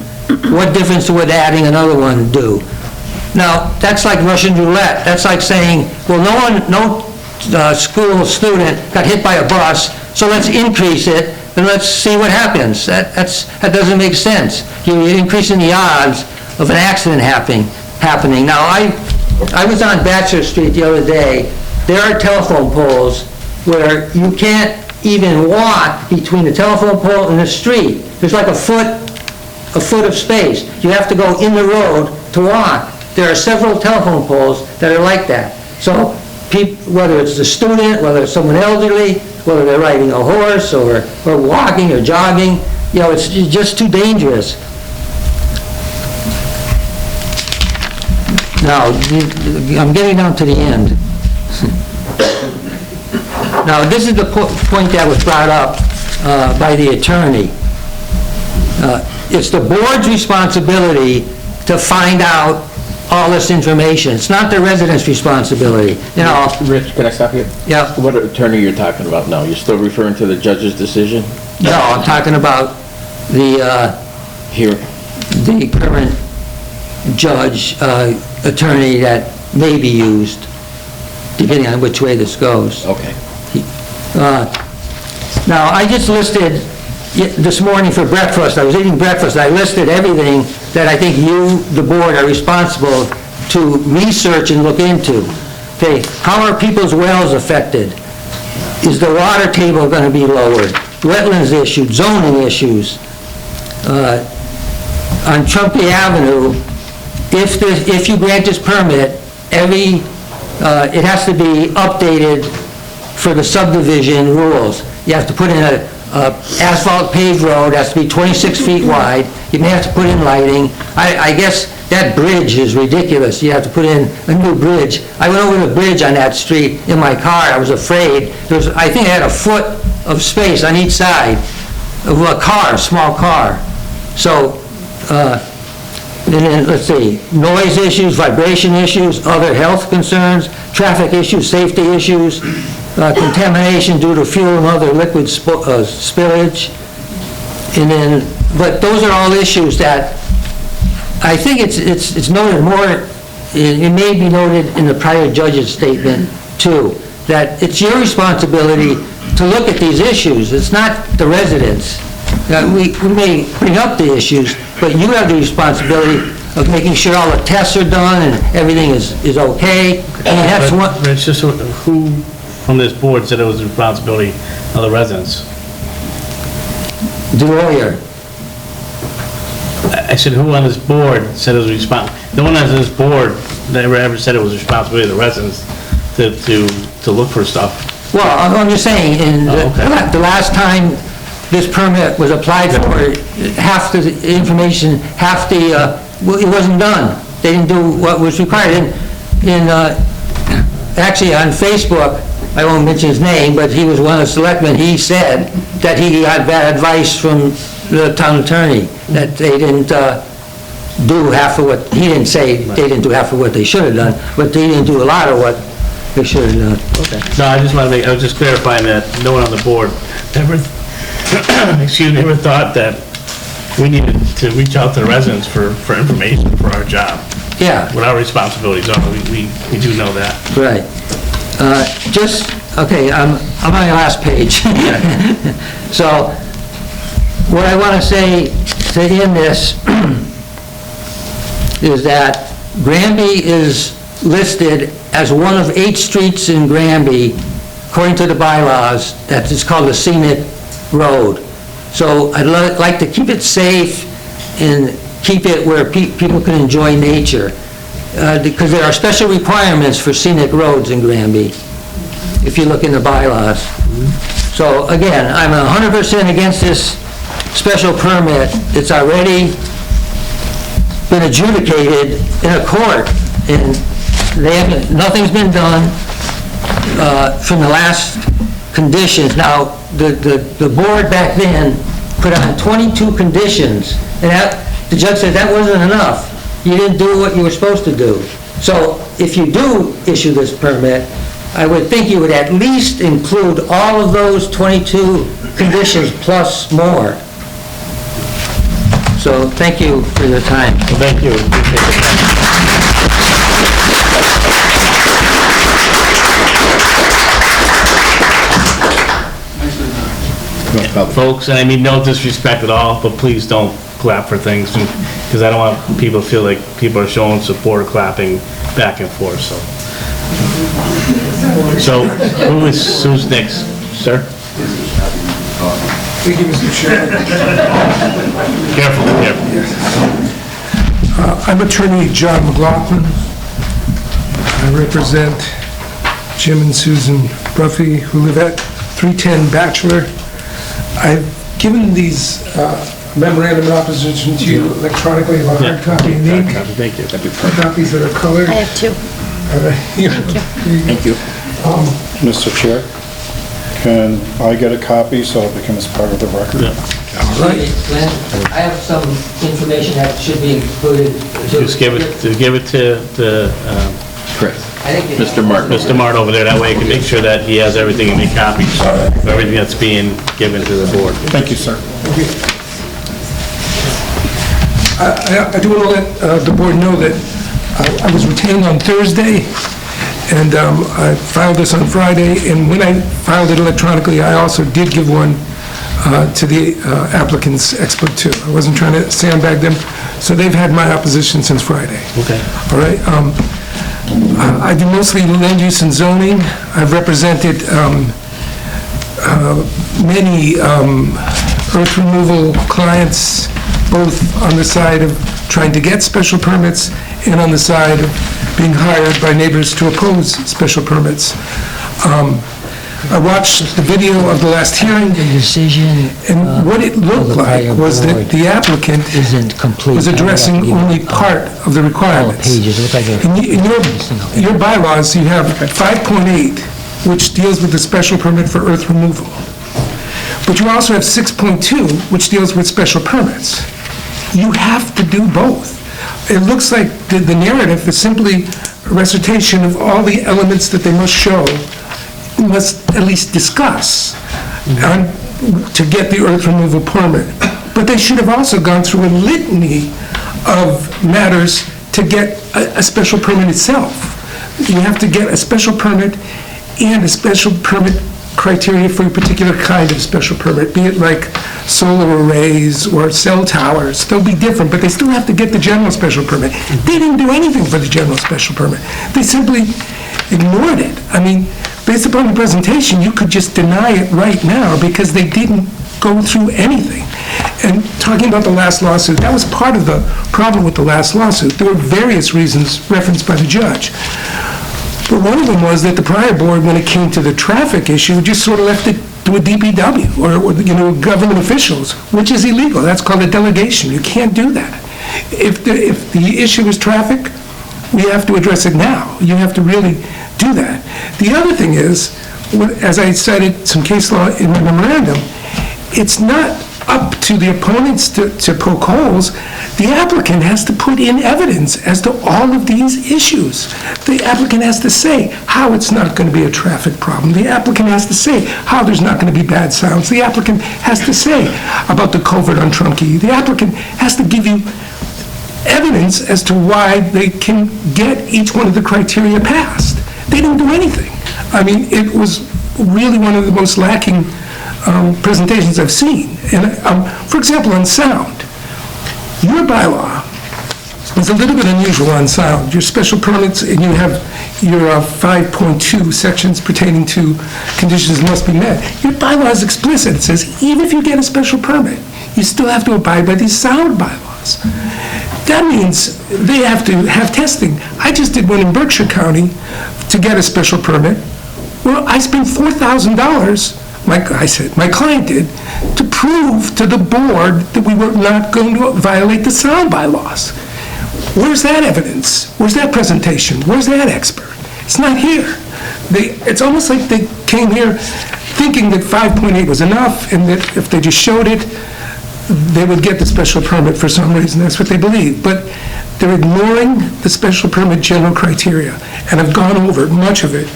What difference would adding another one do? Now, that's like Russian roulette. That's like saying, well, no school student got hit by a bus, so let's increase it, and let's see what happens. That doesn't make sense. You're increasing the odds of an accident happening. Now, I was on Bachelor Street the other day. There are telephone poles where you can't even walk between the telephone pole and the street. There's like a foot of space. You have to go in the road to walk. There are several telephone poles that are like that. So whether it's a student, whether it's someone elderly, whether they're riding a horse or walking or jogging, it's just too dangerous. Now, I'm getting down to the end. Now, this is the point that was brought up by the attorney. It's the board's responsibility to find out all this information. It's not the residents' responsibility. Rich, can I stop you? Yeah. What attorney you're talking about now? You're still referring to the judge's decision? No, I'm talking about Here. the current judge, attorney that may be used, depending on which way this goes. Okay. Now, I just listed, this morning for breakfast, I was eating breakfast, I listed everything that I think you, the board, are responsible to research and look into. Okay, how are people's wells affected? Is the water table going to be lowered? Wetlands issues, zoning issues. On Trumpy Avenue, if you grant this permit, it has to be updated for the subdivision rules. You have to put in a asphalt paved road, has to be 26 feet wide. You may have to put in lighting. I guess that bridge is ridiculous. You have to put in a new bridge. I went over the bridge on that street in my car. I was afraid. I think I had a foot of space on each side of a car, a small car. So, and then, let's see, noise issues, vibration issues, other health concerns, traffic issues, safety issues, contamination due to fuel and other liquid spillage. And then, but those are all issues that I think it's noted more, it may be noted in the prior judge's statement too, that it's your responsibility to look at these issues. It's not the residents. We may bring up the issues, but you have the responsibility of making sure all the tests are done and everything is okay. And that's what. Rich, just who from this board said it was the responsibility of the residents? The lawyer. I said, who on this board said it was responsible? No one on this board ever said it was the responsibility of the residents to look for stuff. Well, I'm just saying, the last time this permit was applied for, half the information, it wasn't done. They didn't do what was required. Actually, on Facebook, I won't mention his name, but he was one of the selectmen, he said that he got bad advice from the town attorney, that they didn't do half of what, he didn't say they didn't do half of what they should have done, but they didn't do a lot of what they should have done. Okay. No, I was just clarifying that no one on the board ever, ever thought that we needed to reach out to the residents for information for our job. Yeah. What our responsibilities are, we do know that. Right. Okay, I'm on my last page. So, what I want to say to end this is that Granby is listed as one of 8 streets in Granby, according to the bylaws, that is called a scenic road. So I'd like to keep it safe and keep it where people can enjoy nature, because there are special requirements for scenic roads in Granby, if you look in the bylaws. So again, I'm 100% against this special permit. It's already been adjudicated in a court, and nothing's been done from the last conditions. Now, the board back then put on 22 conditions, and the judge said that wasn't enough. You didn't do what you were supposed to do. So if you do issue this permit, I would think you would at least include all of those 22 conditions plus more. So thank you for your time. Well, thank you. Folks, and I mean no disrespect at all, but please don't clap for things, because I don't want people to feel like people are showing support or clapping back and forth, so. So, who's next, sir? Thank you, Mr. Chair. Careful, careful. I'm attorney John McLaughlin. I represent Jim and Susan Bruffy, who live at 310 Bachelor. I've given these memorandum of opposition to you electronically. I have a hard copy and ink. Thank you. Copies that are colored. I have two. Thank you. Mr. Chair, can I get a copy so it becomes part of the record? I have some information that should be included. Just give it to Chris. Mr. Martin. Mr. Mart over there, that way he can make sure that he has everything and make copies of everything that's being given to the board. Thank you, sir. I do want to let the board know that I was retained on Thursday, and I filed this on Friday, and when I filed it electronically, I also did give one to the applicant's expert too. I wasn't trying to sandbag them, so they've had my opposition since Friday. Okay. All right? I do mostly land use and zoning. I've represented many earth removal clients, both on the side of trying to get special permits and on the side of being hired by neighbors to oppose special permits. I watched the video of the last hearing, and what it looked like was that the applicant was addressing only part of the requirements. In your bylaws, you have 5.8, which deals with the special permit for earth removal. But you also have 6.2, which deals with special permits. You have to do both. It looks like the narrative is simply a recitation of all the elements that they must show, must at least discuss to get the earth removal permit. But they should have also gone through a litany of matters to get a special permit itself. You have to get a special permit and a special permit criteria for a particular kind of special permit, be it like solar arrays or cell towers. They'll be different, but they still have to get the general special permit. They didn't do anything for the general special permit. They simply ignored it. I mean, based upon the presentation, you could just deny it right now because they didn't go through anything. And talking about the last lawsuit, that was part of the problem with the last lawsuit. There were various reasons referenced by the judge. But one of them was that the prior board, when it came to the traffic issue, just sort of left it to a DPW or government officials, which is illegal. That's called a delegation. You can't do that. If the issue is traffic, we have to address it now. You have to really do that. The other thing is, as I cited some case law in the memorandum, it's not up to the opponents to poke holes. The applicant has to put in evidence as to all of these issues. The applicant has to say how it's not going to be a traffic problem. The applicant has to say how there's not going to be bad sounds. The applicant has to say about the culvert on Trunky. The applicant has to give you evidence as to why they can get each one of the criteria passed. They didn't do anything. I mean, it was really one of the most lacking presentations I've seen. And for example, on sound, your bylaw is a little bit unusual on sound. Your special permits, and you have your 5.2 sections pertaining to conditions must be met. Your bylaw is explicit. It says even if you get a special permit, you still have to abide by these sound bylaws. That means they have to have testing. I just did one in Berkshire County to get a special permit. Well, I spent $4,000, my client did, to prove to the board that we were not going to violate the sound bylaws. Where's that evidence? Where's that presentation? Where's that expert? It's not here. It's almost like they came here thinking that 5.8 was enough and that if they just showed it, they would get the special permit for some reason. That's what they believe. But They're ignoring the special permit general criteria, and I've gone over much of it.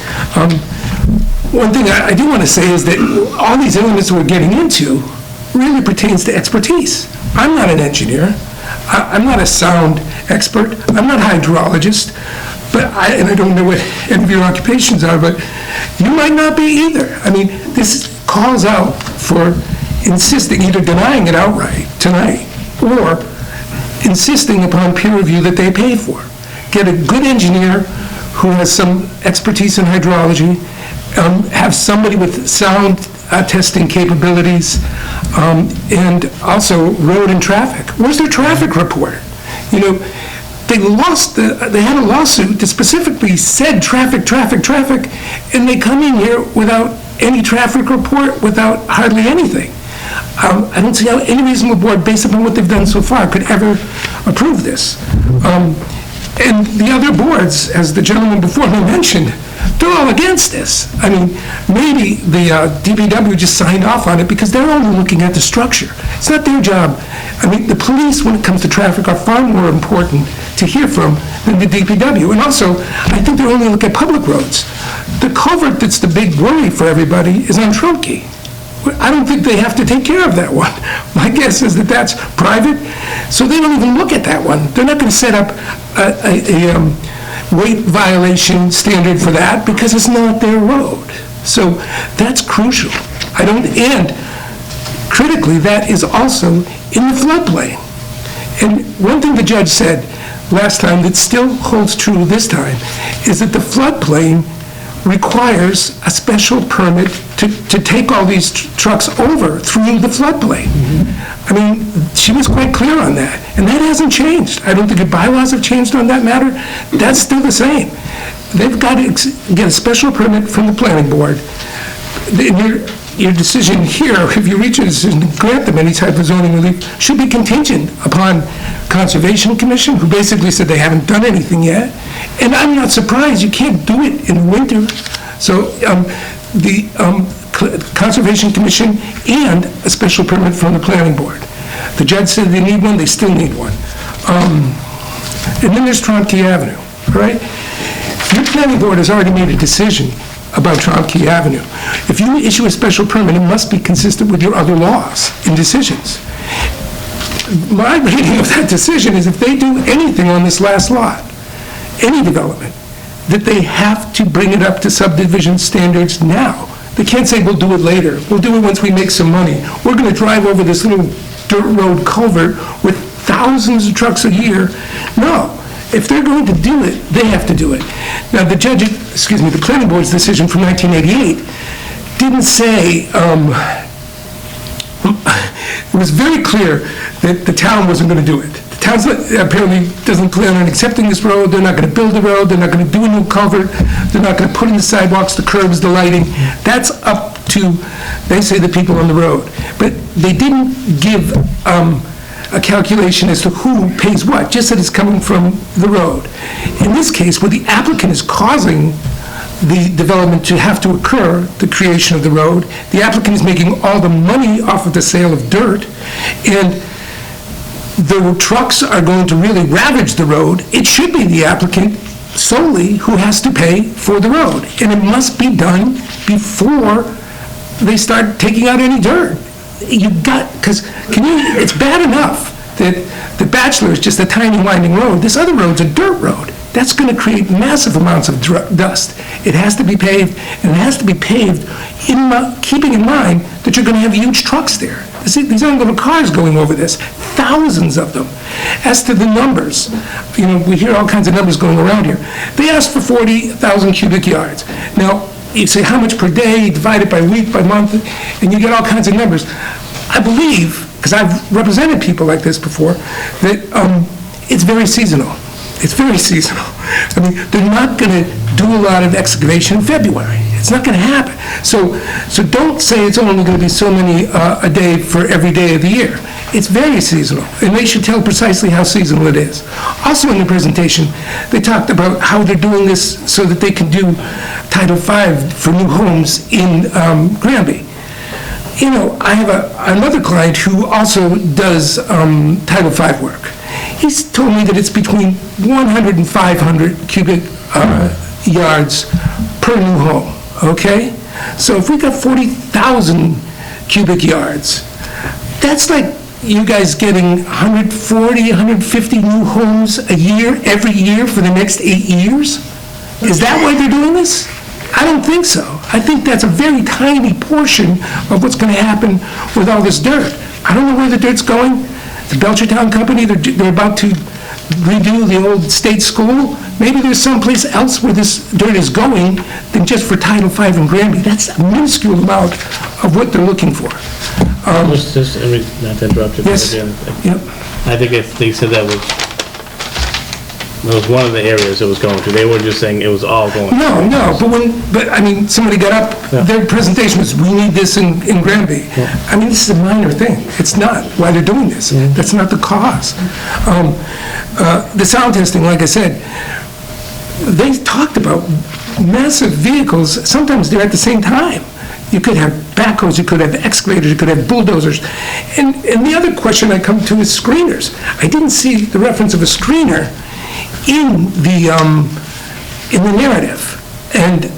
One thing I do want to say is that all these elements we're getting into really pertains to expertise. I'm not an engineer. I'm not a sound expert. I'm not a hydrologist. And I don't know what any of your occupations are, but you might not be either. I mean, this calls out for insisting, either denying it outright tonight, or insisting upon peer review that they pay for. Get a good engineer who has some expertise in hydrology, have somebody with sound testing capabilities, and also road and traffic. Where's their traffic report? You know, they had a lawsuit that specifically said traffic, and they come in here without any traffic report, without hardly anything. I don't see how any reasonable board, based upon what they've done so far, could ever approve this. And the other boards, as the gentleman before me mentioned, they're all against this. I mean, maybe the DPW just signed off on it because they're only looking at the structure. It's not their job. I mean, the police, when it comes to traffic, are far more important to hear from than the DPW. And also, I think they only look at public roads. The culvert that's the big worry for everybody is on Trumkey. I don't think they have to take care of that one. My guess is that that's private, so they don't even look at that one. They're not going to set up a weight violation standard for that because it's not their road. So that's crucial. And critically, that is also in the floodplain. And one thing the judge said last time that still holds true this time is that the floodplain requires a special permit to take all these trucks over through the floodplain. I mean, she was quite clear on that, and that hasn't changed. I don't think the bylaws have changed on that matter. That's still the same. They've got to get a special permit from the planning board. Your decision here, if you reach a decision to grant them any type of zoning relief, should be contingent upon Conservation Commission, who basically said they haven't done anything yet. And I'm not surprised, you can't do it in winter. So the Conservation Commission and a special permit from the planning board. The judge said they need one, they still need one. And then there's Tromkey Avenue, all right? Your planning board has already made a decision about Tromkey Avenue. If you issue a special permit, it must be consistent with your other laws and decisions. My reading of that decision is if they do anything on this last lot, any development, that they have to bring it up to subdivision standards now. They can't say, we'll do it later. We'll do it once we make some money. We're going to drive over this little dirt road culvert with thousands of trucks a year. No. If they're going to do it, they have to do it. Now, the planning board's decision from 1988 didn't say, it was very clear that the town wasn't going to do it. The town apparently doesn't plan on accepting this road. They're not going to build the road. They're not going to do a new culvert. They're not going to put in the sidewalks, the curbs, the lighting. That's up to, they say, the people on the road. But they didn't give a calculation as to who pays what, just that it's coming from the road. In this case, where the applicant is causing the development to have to occur, the creation of the road, the applicant is making all the money off of the sale of dirt, and the trucks are going to really ravage the road. It should be the applicant solely who has to pay for the road, and it must be done before they start taking out any dirt. It's bad enough that the Bachelor is just a tiny winding road. This other road's a dirt road. That's going to create massive amounts of dust. It has to be paved, and it has to be paved keeping in mind that you're going to have huge trucks there. These aren't little cars going over this, thousands of them. As to the numbers, we hear all kinds of numbers going around here. They asked for 40,000 cubic yards. Now, you say how much per day, divide it by week, by month, and you get all kinds of numbers. I believe, because I've represented people like this before, that it's very seasonal. It's very seasonal. I mean, they're not going to do a lot of excavation in February. It's not going to happen. So don't say it's only going to be so many a day for every day of the year. It's very seasonal, and they should tell precisely how seasonal it is. Also in the presentation, they talked about how they're doing this so that they can do Title V for new homes in Granby. I have another client who also does Title V work, He's told me that it's between 100 and 500 cubic yards per new home, okay? So if we got 40,000 cubic yards, that's like you guys getting 140, 150 new homes a year, every year for the next 8 years? Is that why they're doing this? I don't think so. I think that's a very tiny portion of what's going to happen with all this dirt. I don't know where the dirt's going. The Belchertown Company, they're about to redo the old state school. Maybe there's someplace else where this dirt is going than just for Title V in Granby. That's a minuscule amount of what they're looking for. Just, not to interrupt you. Yes. Yep. I think if they said that was one of the areas it was going to. They were just saying it was all going to. No, but I mean, somebody got up, their presentation was, we need this in Granby. I mean, this is a minor thing. It's not why they're doing this. That's not the cause. The sound testing, like I said, they talked about massive vehicles, sometimes they're at the same time. You could have backhoes, you could have excavators, you could have bulldozers. And the other question I come to is screeners. I didn't see the reference of a screener in the narrative. And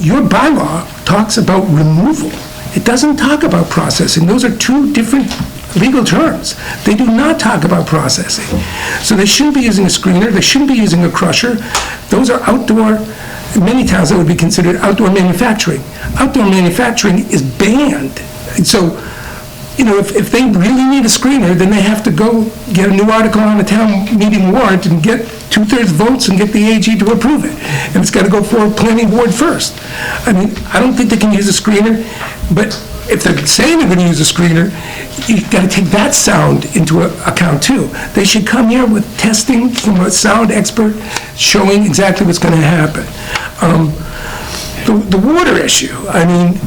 your bylaw talks about removal. It doesn't talk about processing. Those are two different legal terms. They do not talk about processing. So they shouldn't be using a screener, they shouldn't be using a crusher. Those are outdoor, in many towns that would be considered outdoor manufacturing. Outdoor manufacturing is banned. And so, you know, if they really need a screener, then they have to go get a new article on a town meeting warrant and get 2/3 votes and get the AG to approve it. And it's got to go for a planning board first. I mean, I don't think they can use a screener, but if they're saying they're going to use a screener, you've got to take that sound into account too. They should come here with testing from a sound expert showing exactly what's going to happen. The water issue, I mean,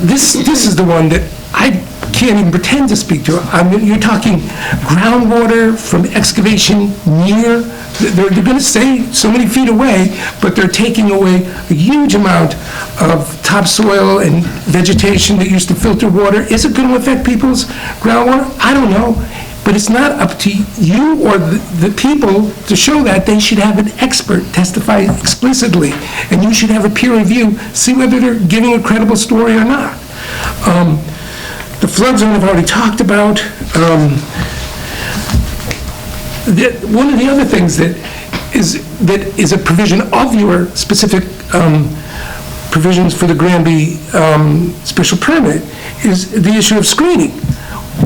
this is the one that I can't even pretend to speak to. I mean, you're talking groundwater from excavation near, they're going to say so many feet away, but they're taking away a huge amount of topsoil and vegetation that used to filter water. Is it going to affect people's groundwater? I don't know, but it's not up to you or the people to show that. They should have an expert testify explicitly, and you should have a peer review, see whether they're giving a credible story or not. The flood zone I've already talked about. One of the other things that is a provision of your specific provisions for the Granby special permit is the issue of screening.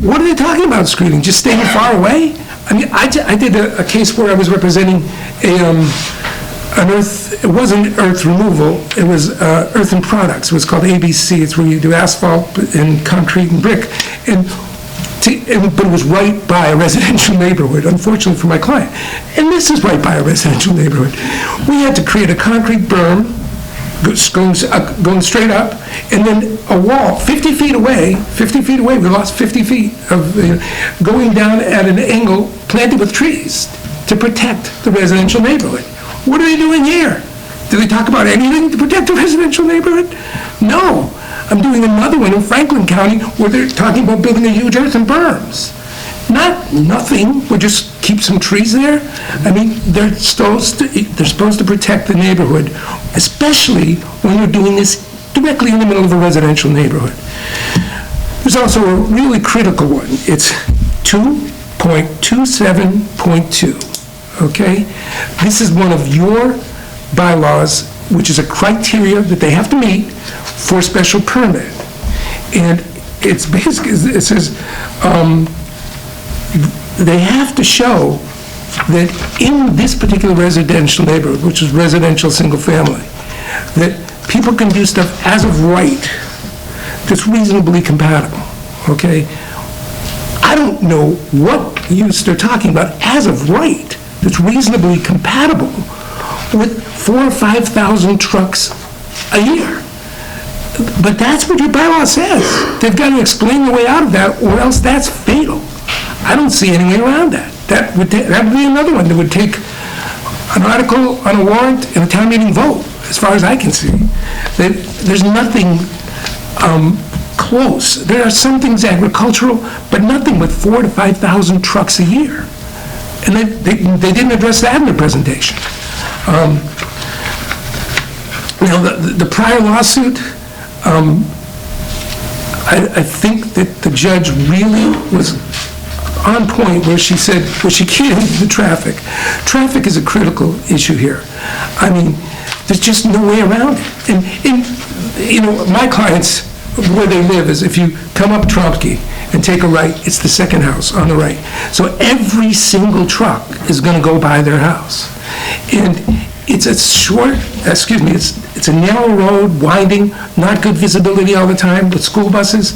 What are they talking about screening? Just staying far away? I mean, I did a case where I was representing it wasn't earth removal, it was earthen products. It was called ABC. It's where you do asphalt and concrete and brick. But it was right by a residential neighborhood, unfortunately for my client. And this is right by a residential neighborhood. We had to create a concrete berm going straight up, and then a wall 50 feet away, we lost 50 feet of going down at an angle planted with trees to protect the residential neighborhood. What are they doing here? Do they talk about anything to protect the residential neighborhood? No. I'm doing another one in Franklin County where they're talking about building a huge earthen berms. Nothing, we'll just keep some trees there. I mean, they're supposed to protect the neighborhood, especially when you're doing this directly in the middle of a residential neighborhood. There's also a really critical one. It's 2.27.2, okay? This is one of your bylaws, which is a criteria that they have to meet for special permit. And it's basically, it says, they have to show that in this particular residential neighborhood, which is residential single family, that people can do stuff as of right that's reasonably compatible, okay? I don't know what use they're talking about as of right that's reasonably compatible with 4,000 or 5,000 trucks a year. But that's what your bylaw says. They've got to explain the way out of that, or else that's fatal. I don't see any way around that. That would be another one that would take an article on a warrant and a town meeting vote, as far as I can see. There's nothing close. There are some things agricultural, but nothing with 4,000 to 5,000 trucks a year. And they didn't address that in their presentation. Now, the prior lawsuit, I think that the judge really was on point where she said, where she keyed into the traffic. Traffic is a critical issue here. I mean, there's just no way around it. And you know, my clients, where they live is if you come up Tromsky and take a right, it's the second house on the right. So every single truck is going to go by their house. And it's a short, it's a narrow road, winding, not good visibility all the time with school buses.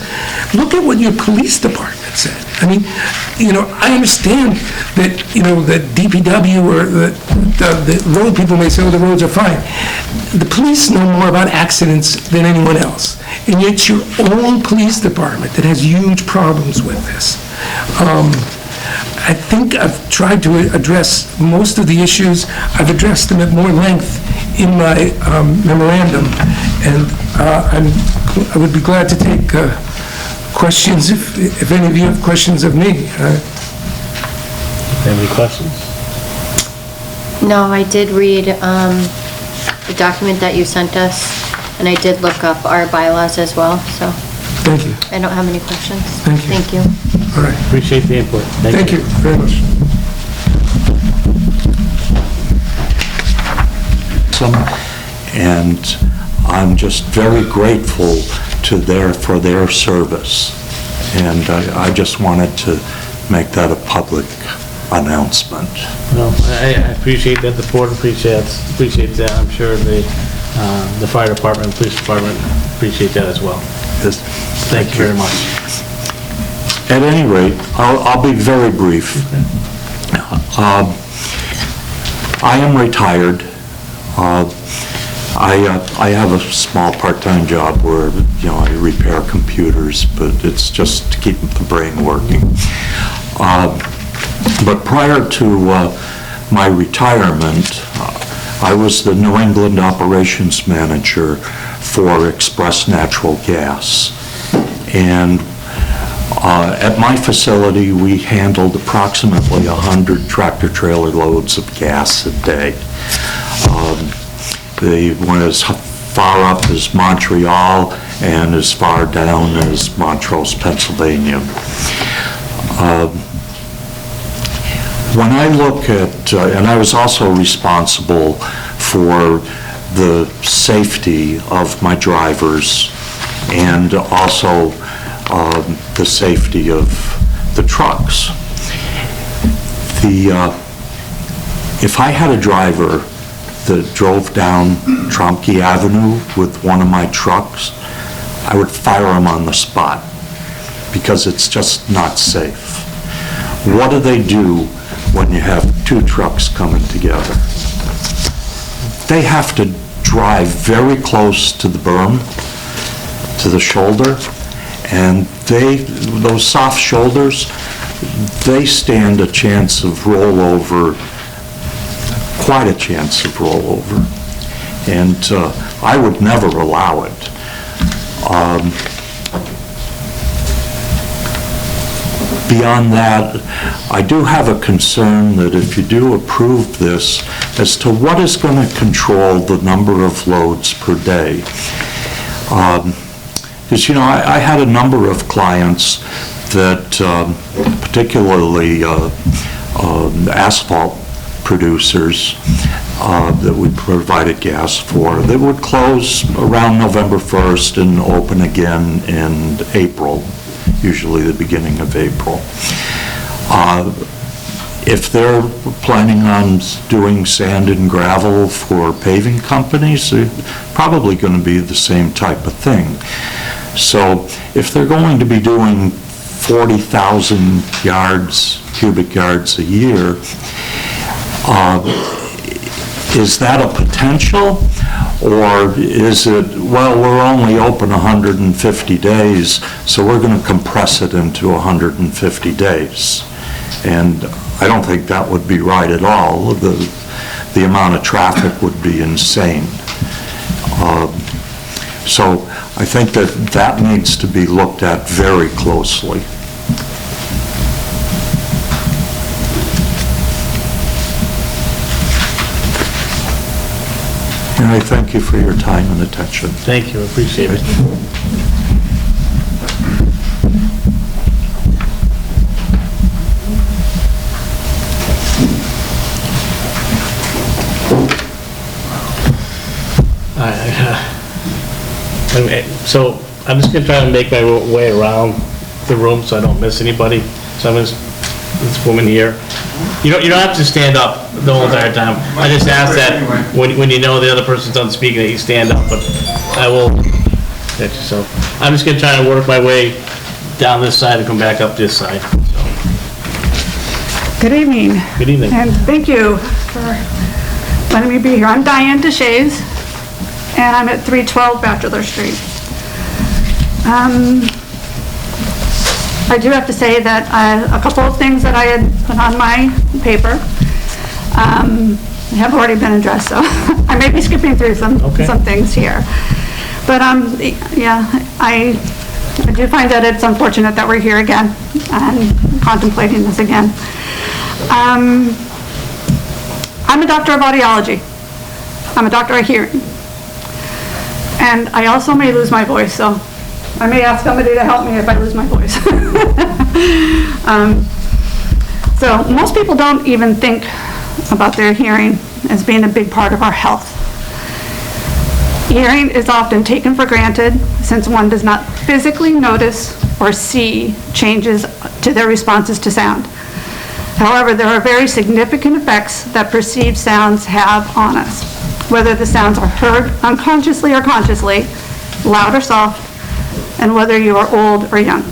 Look at what your police department said. I mean, you know, I understand that, you know, that DPW or the road people may say, oh, the roads are fine. The police know more about accidents than anyone else. And yet it's your own police department that has huge problems with this. I think I've tried to address most of the issues. I've addressed them at more length in my memorandum, and I would be glad to take questions if any of you have questions of me. Any questions? No, I did read the document that you sent us, and I did look up our bylaws as well, so Thank you. I don't have any questions. Thank you. Thank you. All right. Appreciate the input. Thank you very much. And I'm just very grateful for their service. And I just wanted to make that a public announcement. Well, I appreciate that, the board appreciates that, I'm sure the fire department, police department appreciate that as well. Yes. Thank you very much. At any rate, I'll be very brief. I am retired. I have a small part-time job where, you know, I repair computers, but it's just to keep the brain working. But prior to my retirement, I was the New England operations manager for Express Natural Gas. And at my facility, we handled approximately 100 tractor-trailer loads of gas a day. They went as far up as Montreal and as far down as Montrose, Pennsylvania. When I look at, and I was also responsible for the safety of my drivers and also the safety of the trucks. If I had a driver that drove down Tromke Avenue with one of my trucks, I would fire him on the spot because it's just not safe. What do they do when you have two trucks coming together? They have to drive very close to the berm, to the shoulder, and those soft shoulders, they stand a chance of rollover, quite a chance of rollover. And I would never allow it. Beyond that, I do have a concern that if you do approve this, as to what is going to control the number of loads per day. Because, you know, I had a number of clients that, particularly asphalt producers that we provided gas for, that would close around November 1st and open again in April, usually the beginning of April. If they're planning on doing sand and gravel for paving companies, they're probably going to be the same type of thing. So if they're going to be doing 40,000 cubic yards a year, is that a potential? Or is it, well, we're only open 150 days, so we're going to compress it into 150 days? And I don't think that would be right at all. The amount of traffic would be insane. So I think that needs to be looked at very closely. And I thank you for your time and attention. Thank you, appreciate it. So I'm just gonna try to make my way around the room so I don't miss anybody. So I'm gonna, this woman here, you don't have to stand up the whole entire time. I just ask that when you know the other person's done speaking that you stand up, but I will, so I'm just gonna try to work my way down this side and come back up this side. So. Good evening. Good evening. And thank you for letting me be here. I'm Diane DeShays, and I'm at 312 Bachelor Street. I do have to say that a couple of things that I had put on my paper have already been addressed, so I may be skipping through some things here. But yeah, I do find that it's unfortunate that we're here again and contemplating this again. I'm a doctor of audiology. I'm a doctor of hearing. And I also may lose my voice, so I may ask somebody to help me if I lose my voice. So most people don't even think about their hearing as being a big part of our health. Hearing is often taken for granted since one does not physically notice or see changes to their responses to sound. However, there are very significant effects that perceived sounds have on us, whether the sounds are heard unconsciously or consciously, loud or soft, and whether you are old or young.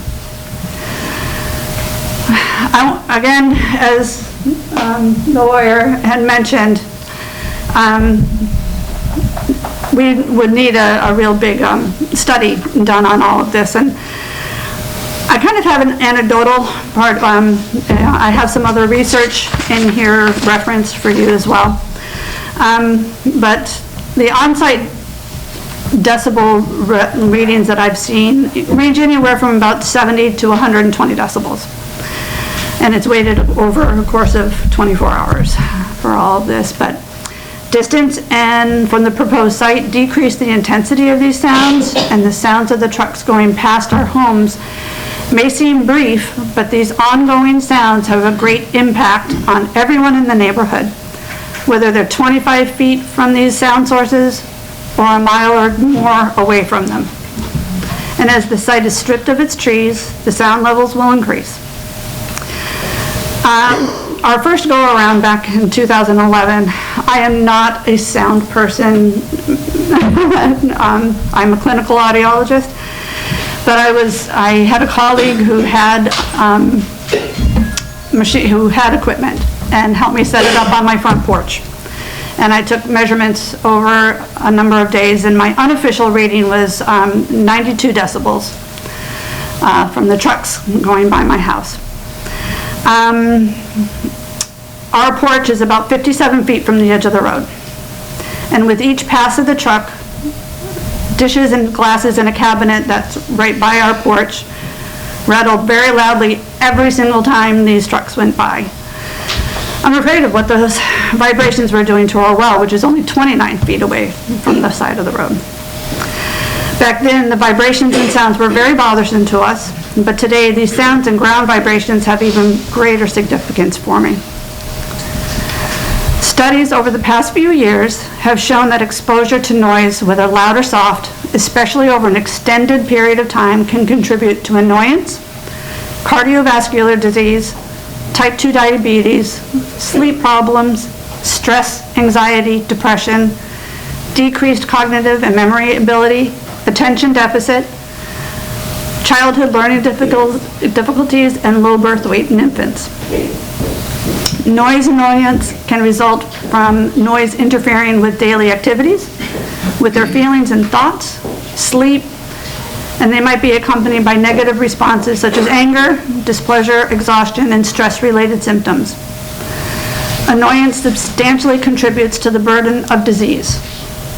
Again, as the lawyer had mentioned, we would need a real big study done on all of this. And I kind of have an anecdotal part. I have some other research in here, reference for you as well. But the on-site decibel readings that I've seen range anywhere from about 70 to 120 decibels. And it's weighted over a course of 24 hours for all of this. But distance and from the proposed site decrease the intensity of these sounds, and the sounds of the trucks going past our homes may seem brief, but these ongoing sounds have a great impact on everyone in the neighborhood, whether they're 25 feet from these sound sources or a mile or more away from them. And as the site is stripped of its trees, the sound levels will increase. Our first go-around back in 2011, I am not a sound person. I'm a clinical audiologist, but I had a colleague who had equipment and helped me set it up on my front porch. And I took measurements over a number of days, and my unofficial reading was 92 decibels from the trucks going by my house. Our porch is about 57 feet from the edge of the road. And with each pass of the truck, dishes and glasses in a cabinet that's right by our porch rattled very loudly every single time these trucks went by. I'm afraid of what those vibrations were doing to our well, which is only 29 feet away from the side of the road. Back then, the vibrations and sounds were very bothersome to us, but today these sounds and ground vibrations have even greater significance for me. Studies over the past few years have shown that exposure to noise, whether loud or soft, especially over an extended period of time, can contribute to annoyance, cardiovascular disease, type 2 diabetes, sleep problems, stress, anxiety, depression, decreased cognitive and memory ability, attention deficit, childhood learning difficulties, and low birth weight in infants. Noise annoyance can result from noise interfering with daily activities, with their feelings and thoughts, sleep, and they might be accompanied by negative responses such as anger, displeasure, exhaustion, and stress-related symptoms. Annoyance substantially contributes to the burden of disease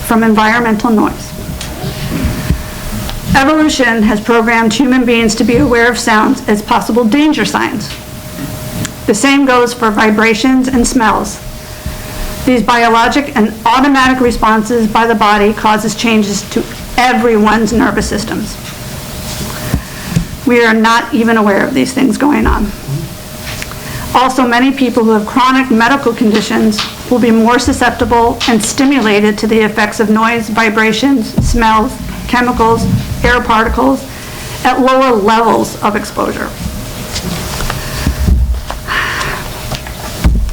from environmental noise. Evolution has programmed human beings to be aware of sounds as possible danger signs. The same goes for vibrations and smells. These biologic and automatic responses by the body causes changes to everyone's nervous systems. We are not even aware of these things going on. Also, many people who have chronic medical conditions will be more susceptible and stimulated to the effects of noise, vibrations, smells, chemicals, air particles at lower levels of exposure.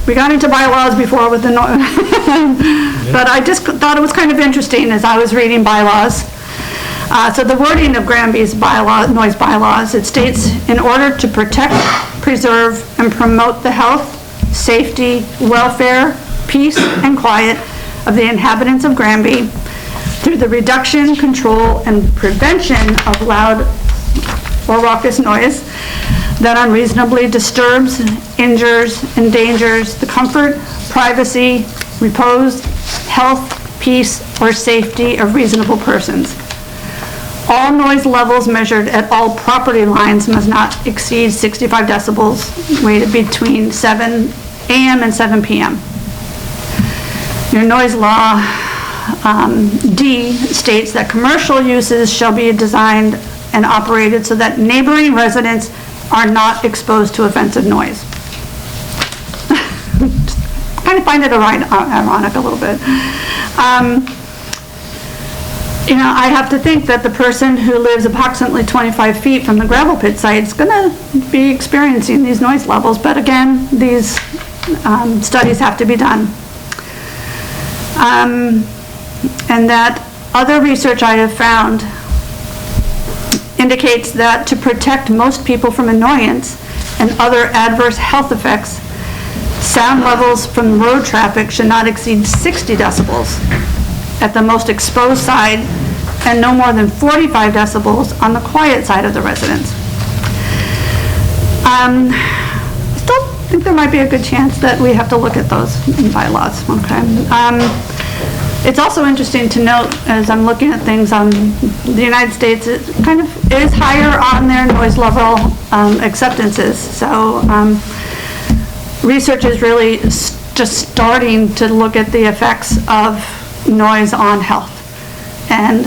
We got into bylaws before with the noise, but I just thought it was kind of interesting as I was reading bylaws. So the wording of Granby's noise bylaws, it states, in order to protect, preserve, and promote the health, safety, welfare, peace, and quiet of the inhabitants of Granby through the reduction, control, and prevention of loud or raucous noise that unreasonably disturbs, injures, endangers the comfort, privacy, repose, health, peace, or safety of reasonable persons. All noise levels measured at all property lines must not exceed 65 decibels, rated between 7 a.m. and 7 p.m. Your noise law, D, states that commercial uses shall be designed and operated so that neighboring residents are not exposed to offensive noise. Kind of find it ironic a little bit. You know, I have to think that the person who lives approximately 25 feet from the gravel pit site is going to be experiencing these noise levels, but again, these studies have to be done. And that other research I have found indicates that to protect most people from annoyance and other adverse health effects, sound levels from road traffic should not exceed 60 decibels at the most exposed side and no more than 45 decibels on the quiet side of the residence. I still think there might be a good chance that we have to look at those bylaws, okay? It's also interesting to note, as I'm looking at things on the United States, it kind of is higher on their noise level acceptances. So research is really just starting to look at the effects of noise on health. And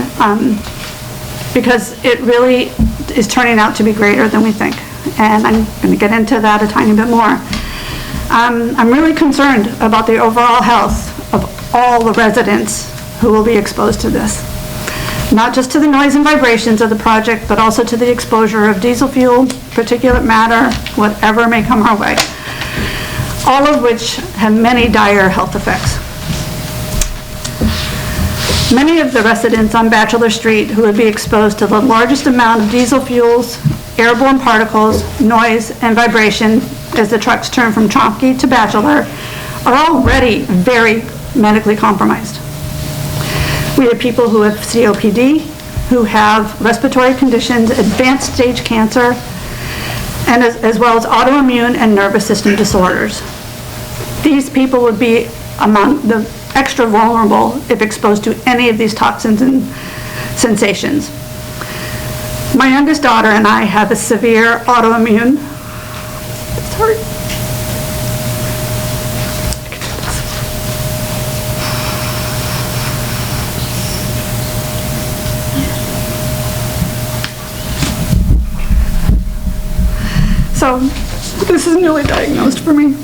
because it really is turning out to be greater than we think. And I'm going to get into that a tiny bit more. I'm really concerned about the overall health of all the residents who will be exposed to this. Not just to the noise and vibrations of the project, but also to the exposure of diesel fuel, particulate matter, whatever may come our way. All of which have many dire health effects. Many of the residents on Bachelor Street who would be exposed to the largest amount of diesel fuels, airborne particles, noise, and vibration as the trucks turn from Chomsky to Bachelor are already very medically compromised. We have people who have COPD, who have respiratory conditions, advanced stage cancer, and as well as autoimmune and nervous system disorders. These people would be among the extra vulnerable if exposed to any of these toxins and sensations. My youngest daughter and I have a severe autoimmune. Sorry. So, this is newly diagnosed for me.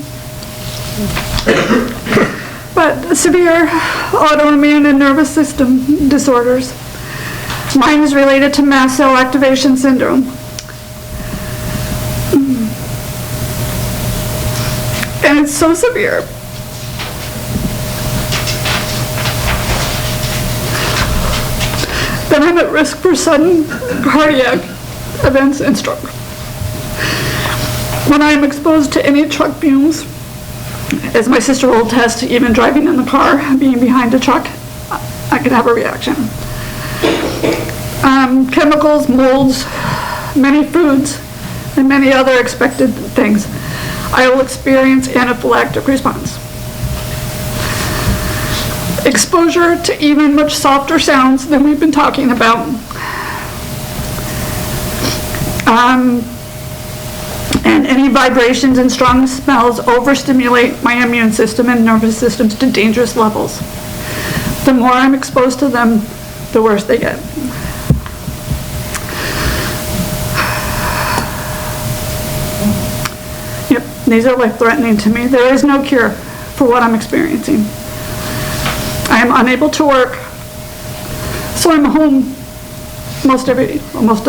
But severe autoimmune and nervous system disorders. Mine is related to mast cell activation syndrome. And it's so severe that I'm at risk for sudden cardiac events and stroke. When I am exposed to any truck fumes, as my sister will attest, even driving in the car, being behind a truck, I could have a reaction. Chemicals, molds, many foods, and many other expected things, I will experience anaphylactic response. Exposure to even much softer sounds than we've been talking about. And any vibrations and strong smells overstimulate my immune system and nervous systems to dangerous levels. The more I'm exposed to them, the worse they get. Yep, these are life-threatening to me. There is no cure for what I'm experiencing. I am unable to work, so I'm home most of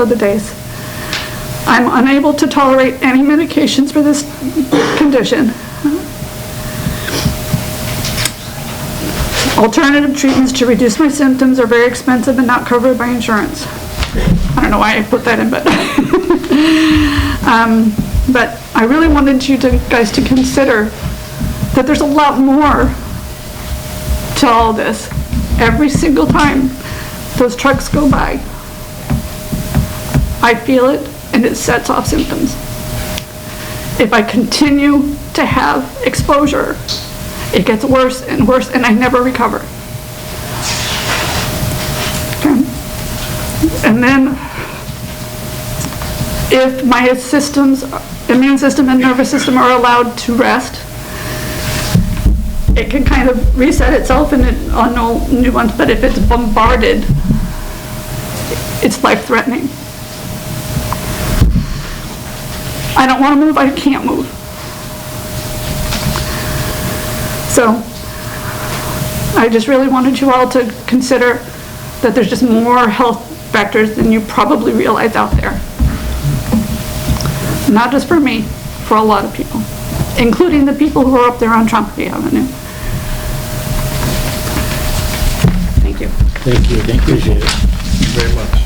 the days. I'm unable to tolerate any medications for this condition. Alternative treatments to reduce my symptoms are very expensive and not covered by insurance. I don't know why I put that in, but I really wanted you guys to consider that there's a lot more to all this. Every single time those trucks go by, I feel it, and it sets off symptoms. If I continue to have exposure, it gets worse and worse, and I never recover. Okay. And then, if my immune system and nervous system are allowed to rest, it can kind of reset itself and on new ones, but if it's bombarded, it's life-threatening. I don't want to move, I can't move. So, I just really wanted you all to consider that there's just more health factors than you probably realize out there. Not just for me, for a lot of people, including the people who are up there on Trumpy Avenue. Thank you. Thank you. Appreciate it very much.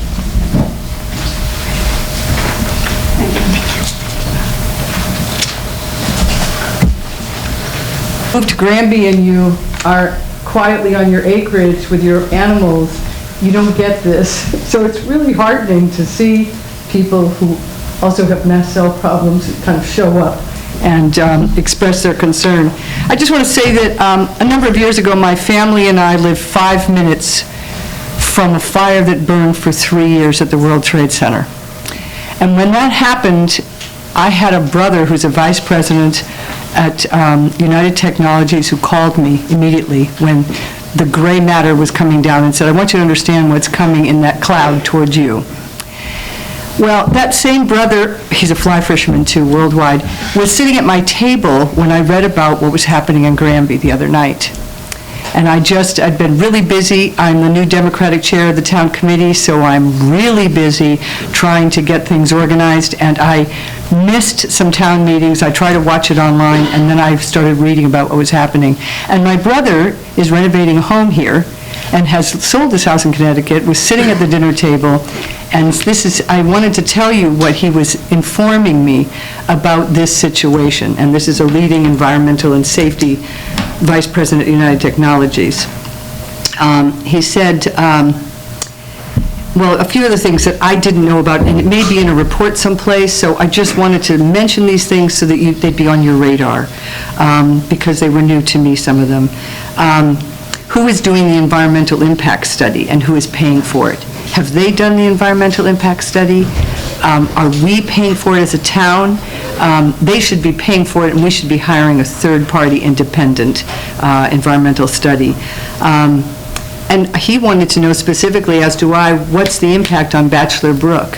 Move to Granby and you are quietly on your acreage with your animals, you don't get this. So it's really heartening to see people who also have mast cell problems kind of show up and express their concern. I just want to say that a number of years ago, my family and I lived 5 minutes from a fire that burned for 3 years at the World Trade Center. And when that happened, I had a brother who's a vice president at United Technologies who called me immediately when the gray matter was coming down and said, I want you to understand what's coming in that cloud towards you. Well, that same brother, he's a fly fisherman too, worldwide, was sitting at my table when I read about what was happening in Granby the other night. And I'd been really busy. I'm the new Democratic chair of the town committee, so I'm really busy trying to get things organized, and I missed some town meetings. I tried to watch it online, and then I started reading about what was happening. And my brother is renovating a home here and has sold his house in Connecticut, was sitting at the dinner table, and I wanted to tell you what he was informing me about this situation, and this is a leading environmental and safety vice president at United Technologies. He said, well, a few of the things that I didn't know about, and it may be in a report someplace, so I just wanted to mention these things so that they'd be on your radar, because they were new to me, some of them. Who is doing the environmental impact study and who is paying for it? Have they done the environmental impact study? Are we paying for it as a town? They should be paying for it, and we should be hiring a third-party independent environmental study. And he wanted to know specifically as to what's the impact on Bachelor Brook.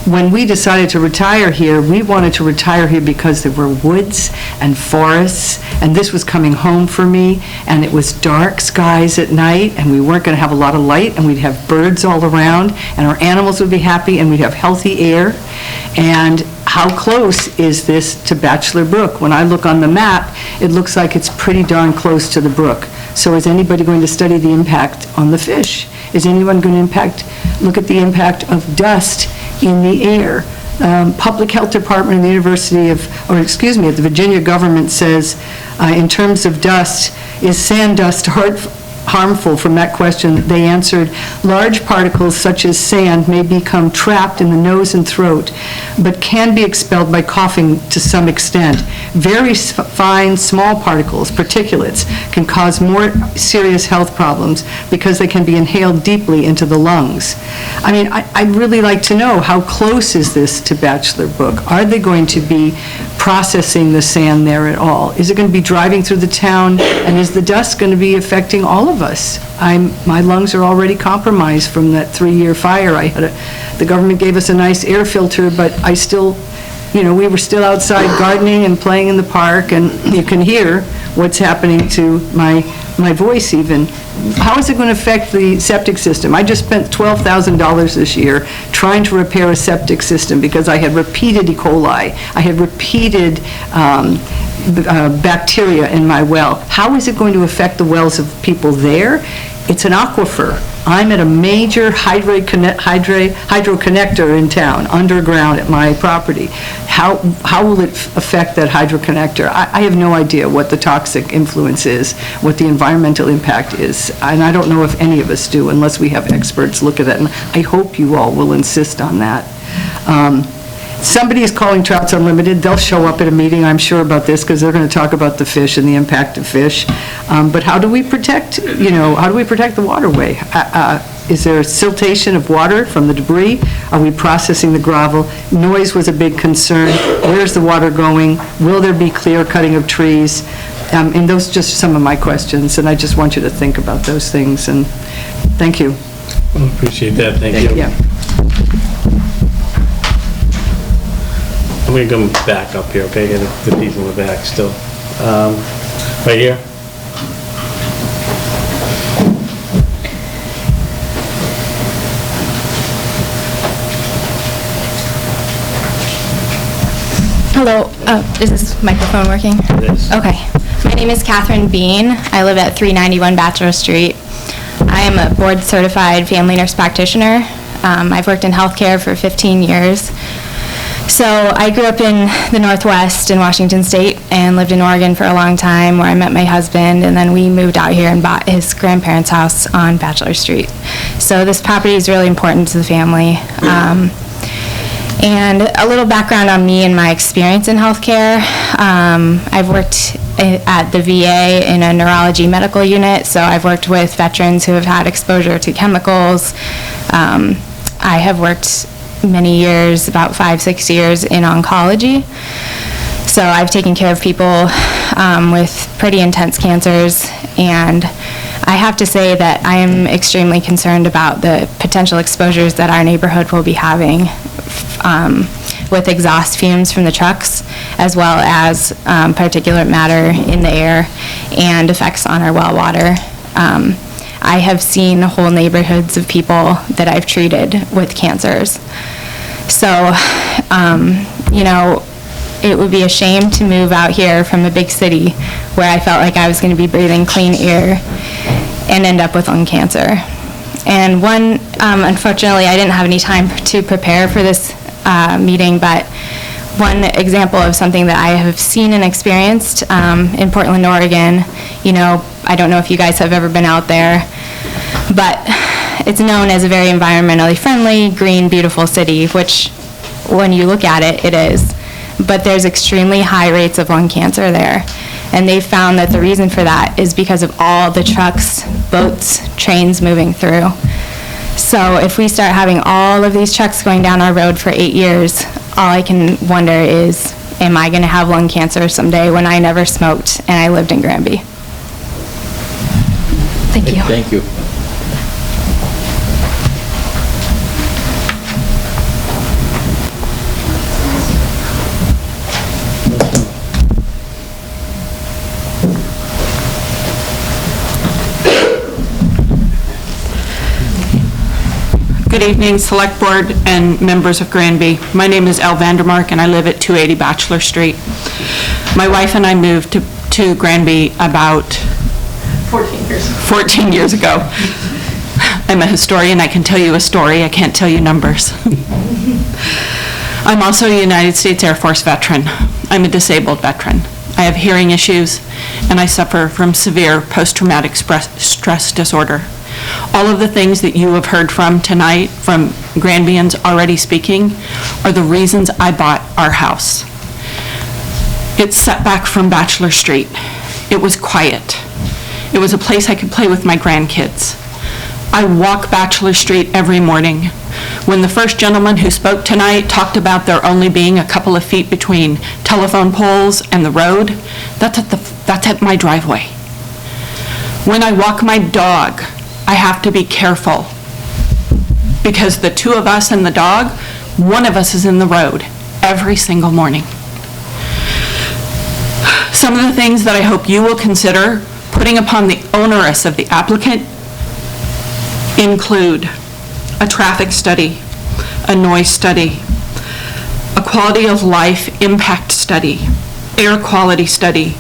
When we decided to retire here, we wanted to retire here because there were woods and forests, and this was coming home for me, and it was dark skies at night, and we weren't going to have a lot of light, and we'd have birds all around, and our animals would be happy, and we'd have healthy air. And how close is this to Bachelor Brook? When I look on the map, it looks like it's pretty darn close to the brook. So is anybody going to study the impact on the fish? Is anyone going to look at the impact of dust in the air? Public Health Department in the University of, the Virginia government says, in terms of dust, is sand dust harmful from that question, they answered, large particles such as sand may become trapped in the nose and throat, but can be expelled by coughing to some extent. Very fine, small particles, particulates, can cause more serious health problems because they can be inhaled deeply into the lungs. I mean, I'd really like to know, how close is this to Bachelor Brook? Are they going to be processing the sand there at all? Is it going to be driving through the town, and is the dust going to be affecting all of us? My lungs are already compromised from that 3-year fire I had. The government gave us a nice air filter, but I still, we were still outside gardening and playing in the park, and you can hear what's happening to my voice even. How is it going to affect the septic system? I just spent $12,000 this year trying to repair a septic system because I had repeated E. coli. I had repeated bacteria in my well. How is it going to affect the wells of people there? It's an aquifer. I'm at a major hydro connector in town, underground at my property. How will it affect that hydro connector? I have no idea what the toxic influence is, what the environmental impact is, and I don't know if any of us do unless we have experts look at it, and I hope you all will insist on that. Somebody is calling Trouts Unlimited. They'll show up at a meeting, I'm sure, about this, because they're going to talk about the fish and the impact of fish. But how do we protect, how do we protect the waterway? Is there siltation of water from the debris? Are we processing the gravel? Noise was a big concern. Where's the water going? Will there be clear cutting of trees? And those are just some of my questions, and I just want you to think about those things, and thank you. Appreciate that, thank you. Yeah. I'm going to come back up here, okay? Get the people in the back still. Right here? Hello, is this microphone working? It is. Okay. My name is Catherine Bean. I live at 391 Bachelor Street. I am a board-certified family nurse practitioner. I've worked in healthcare for 15 years. So I grew up in the Northwest in Washington State and lived in Oregon for a long time, where I met my husband, and then we moved out here and bought his grandparents' house on Bachelor Street. So this property is really important to the family. And a little background on me and my experience in healthcare. I've worked at the VA in a neurology medical unit, so I've worked with veterans who have had exposure to chemicals. I have worked many years, about 5-6 years, in oncology. So I've taken care of people with pretty intense cancers, and I have to say that I am extremely concerned about the potential exposures that our neighborhood will be having with exhaust fumes from the trucks, as well as particulate matter in the air and effects on our well water. I have seen whole neighborhoods of people that I've treated with cancers. So, it would be a shame to move out here from a big city where I felt like I was going to be breathing clean air and end up with lung cancer. And unfortunately, I didn't have any time to prepare for this meeting, but one example of something that I have seen and experienced in Portland, Oregon, I don't know if you guys have ever been out there, but it's known as a very environmentally friendly, green, beautiful city, which when you look at it, it is. But there's extremely high rates of lung cancer there. And they found that the reason for that is because of all the trucks, boats, trains moving through. So if we start having all of these trucks going down our road for 8 years, all I can wonder is, am I going to have lung cancer someday when I never smoked and I lived in Granby? Thank you. Thank you. Good evening, Select Board and members of Granby. My name is Elle Vandermark, and I live at 280 Bachelor Street. My wife and I moved to Granby about 14 years ago. I'm a historian. I can tell you a story. I can't tell you numbers. I'm also a United States Air Force veteran. I'm a disabled veteran. I have hearing issues, and I suffer from severe post-traumatic stress disorder. All of the things that you have heard from tonight, from Granbyans already speaking, are the reasons I bought our house. It's set back from Bachelor Street. It was quiet. It was a place I could play with my grandkids. I walk Bachelor Street every morning. When the first gentleman who spoke tonight talked about there only being a couple of feet between telephone poles and the road, that's at my driveway. When I walk my dog, I have to be careful because the two of us and the dog, one of us is in the road every single morning. Some of the things that I hope you will consider putting upon the onerous of the applicant include a traffic study, a noise study, a quality of life impact study, air quality study.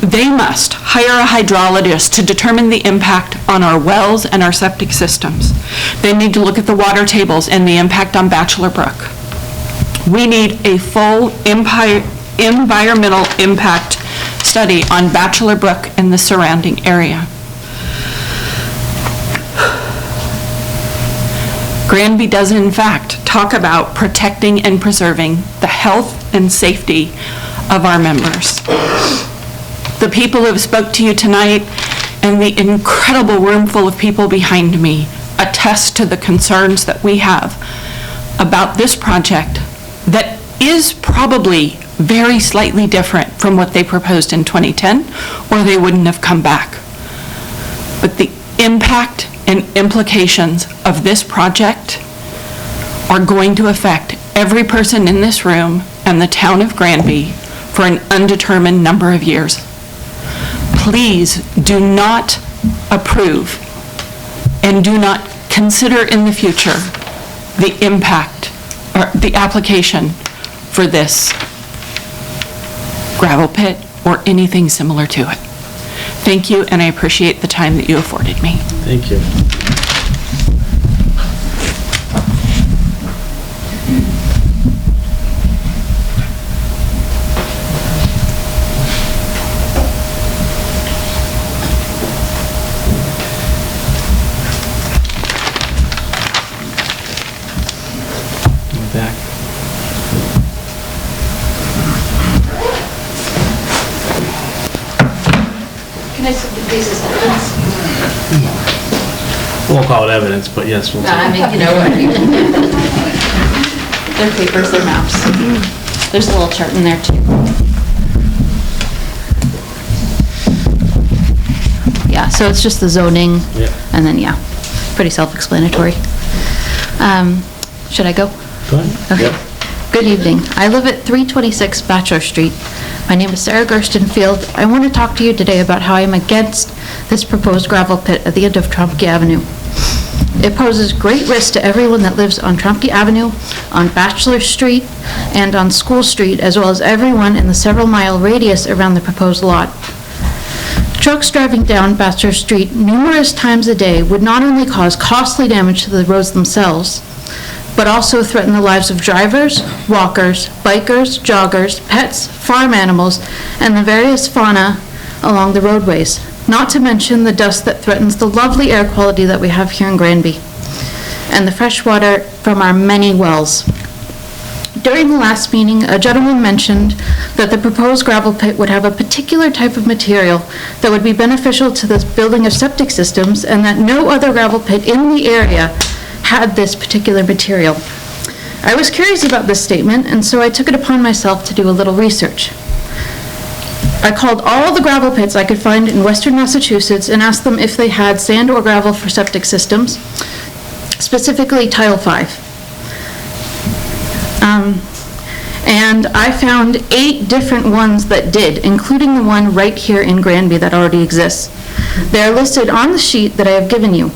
They must hire a hydrologist to determine the impact on our wells and our septic systems. They need to look at the water tables and the impact on Bachelor Brook. We need a full environmental impact study on Bachelor Brook and the surrounding area. Granby does in fact talk about protecting and preserving the health and safety of our members. The people who have spoke to you tonight and the incredible room full of people behind me attest to the concerns that we have about this project that is probably very slightly different from what they proposed in 2010, or they wouldn't have come back. But the impact and implications of this project are going to affect every person in this room and the town of Granby for an undetermined number of years. Please do not approve and do not consider in the future the impact or the application for this gravel pit or anything similar to it. Thank you, and I appreciate the time that you afforded me. Thank you. We're back. Can I submit these as evidence? We won't call it evidence, but yes, we'll No, I mean, you know what I mean. They're papers, they're maps. There's a little chart in there too. Yeah, so it's just the zoning, Yep. and then, yeah, pretty self-explanatory. Should I go? Go ahead. Okay. Yep. Good evening. I live at 326 Bachelor Street. My name is Sarah Gerstenfield. I want to talk to you today about how I am against this proposed gravel pit at the end of Trumpke Avenue. It poses great risk to everyone that lives on Trumpke Avenue, on Bachelor Street, and on School Street, as well as everyone in the several-mile radius around the proposed lot. Trucks driving down Bachelor Street numerous times a day would not only cause costly damage to the roads themselves, but also threaten the lives of drivers, walkers, bikers, joggers, pets, farm animals, and the various fauna along the roadways, not to mention the dust that threatens the lovely air quality that we have here in Granby, and the fresh water from our many wells. During the last meeting, a gentleman mentioned that the proposed gravel pit would have a particular type of material that would be beneficial to the building of septic systems, and that no other gravel pit in the area had this particular material. I was curious about this statement, and so I took it upon myself to do a little research. I called all the gravel pits I could find in western Massachusetts and asked them if they had sand or gravel for septic systems, specifically Tile 5. And I found 8 different ones that did, including the one right here in Granby that already exists. They are listed on the sheet that I have given you.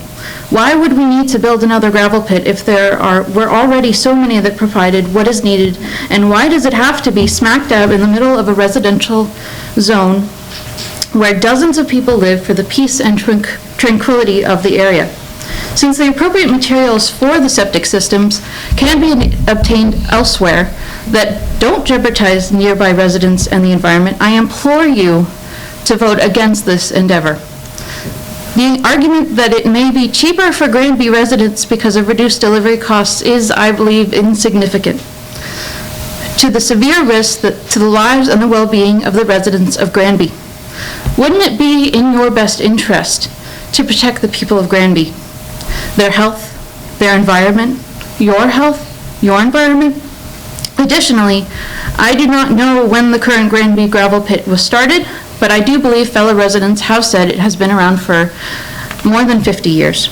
Why would we need to build another gravel pit if were already so many that provided what is needed? And why does it have to be smack dab in the middle of a residential zone where dozens of people live for the peace and tranquility of the area? Since the appropriate materials for the septic systems can be obtained elsewhere, that don't jeopardize nearby residents and the environment, I implore you to vote against this endeavor. The argument that it may be cheaper for Granby residents because of reduced delivery costs is, I believe, insignificant to the severe risk to the lives and the well-being of the residents of Granby. Wouldn't it be in your best interest to protect the people of Granby, their health, their environment, your health, your environment? Additionally, I do not know when the current Granby gravel pit was started, but I do believe fellow residents have said it has been around for more than 50 years,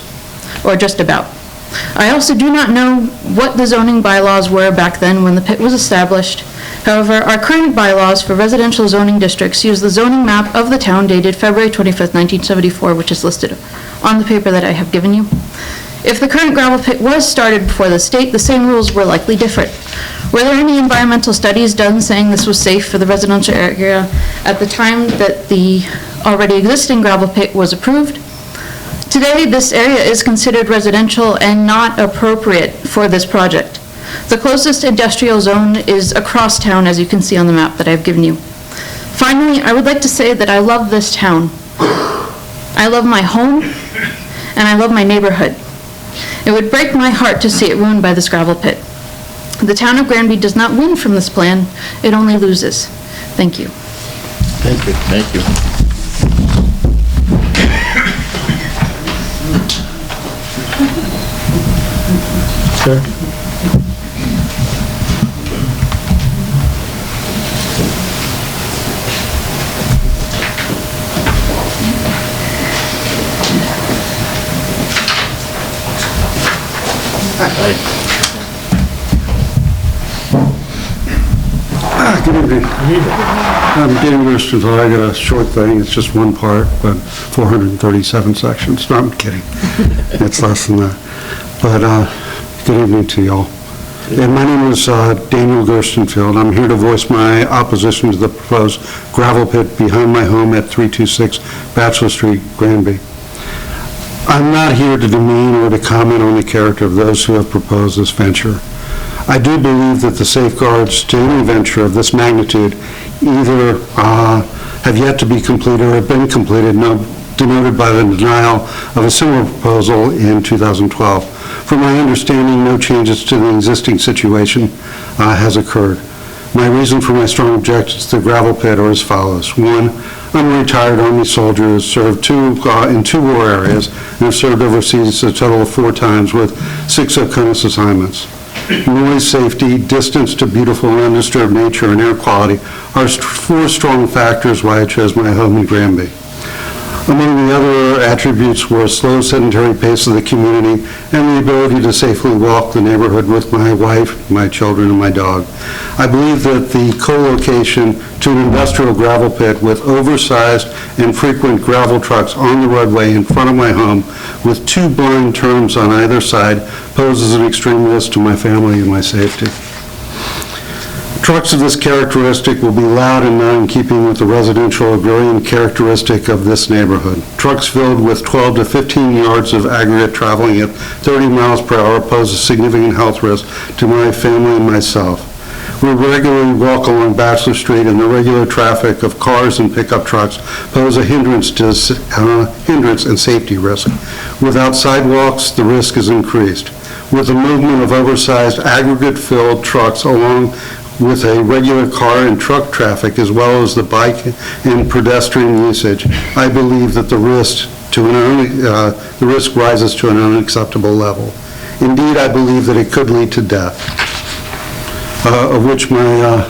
or just about. I also do not know what the zoning bylaws were back then when the pit was established. However, our current bylaws for residential zoning districts use the zoning map of the town dated February 25th, 1974, which is listed on the paper that I have given you. If the current gravel pit was started before the state, the same rules were likely different. Were there any environmental studies done saying this was safe for the residential area at the time that the already existing gravel pit was approved? Today, this area is considered residential and not appropriate for this project. The closest industrial zone is across town, as you can see on the map that I've given you. Finally, I would like to say that I love this town. I love my home, and I love my neighborhood. It would break my heart to see it ruined by this gravel pit. The town of Granby does not win from this plan, it only loses. Thank you. Thank you. Thank you. Sir? Good evening. I'm Dan Gerstenfeld. I got a short thing. It's just one part, but 437 sections. No, I'm kidding. It's less than that. But good evening to y'all. And my name is Daniel Gerstenfeld. I'm here to voice my opposition to the proposed gravel pit behind my home at 326 Bachelor Street, Granby. I'm not here to demean or to comment on the character of those who have proposed this venture. I do believe that the safeguards to any venture of this magnitude either have yet to be completed or have been completed, denoted by the denial of a similar proposal in 2012. From my understanding, no changes to the existing situation has occurred. My reason for my strong objections to the gravel pit are as follows. One, I'm a retired Army soldier who served in two war areas and have served overseas a total of 4 times with 6 CONUS assignments. Noise, safety, distance to beautiful and undisturbed nature, and air quality are 4 strong factors why I chose my home in Granby. Among the other attributes were a slow, sedentary pace of the community and the ability to safely walk the neighborhood with my wife, my children, and my dog. I believe that the co-location to an industrial gravel pit with oversized and frequent gravel trucks on the roadway in front of my home with 2 blind turns on either side poses an extreme risk to my family and my safety. Trucks of this characteristic will be loud and not in keeping with the residential agrarian characteristic of this neighborhood. Trucks filled with 12 to 15 yards of aggregate traveling at 30 miles per hour pose a significant health risk to my family and myself. We regularly walk along Bachelor Street, and the regular traffic of cars and pickup trucks pose a hindrance and safety risk. Without sidewalks, the risk is increased. With the movement of oversized aggregate-filled trucks along with a regular car and truck traffic, as well as the bike and pedestrian usage, I believe that the risk rises to an unacceptable level. Indeed, I believe that it could lead to death, of which my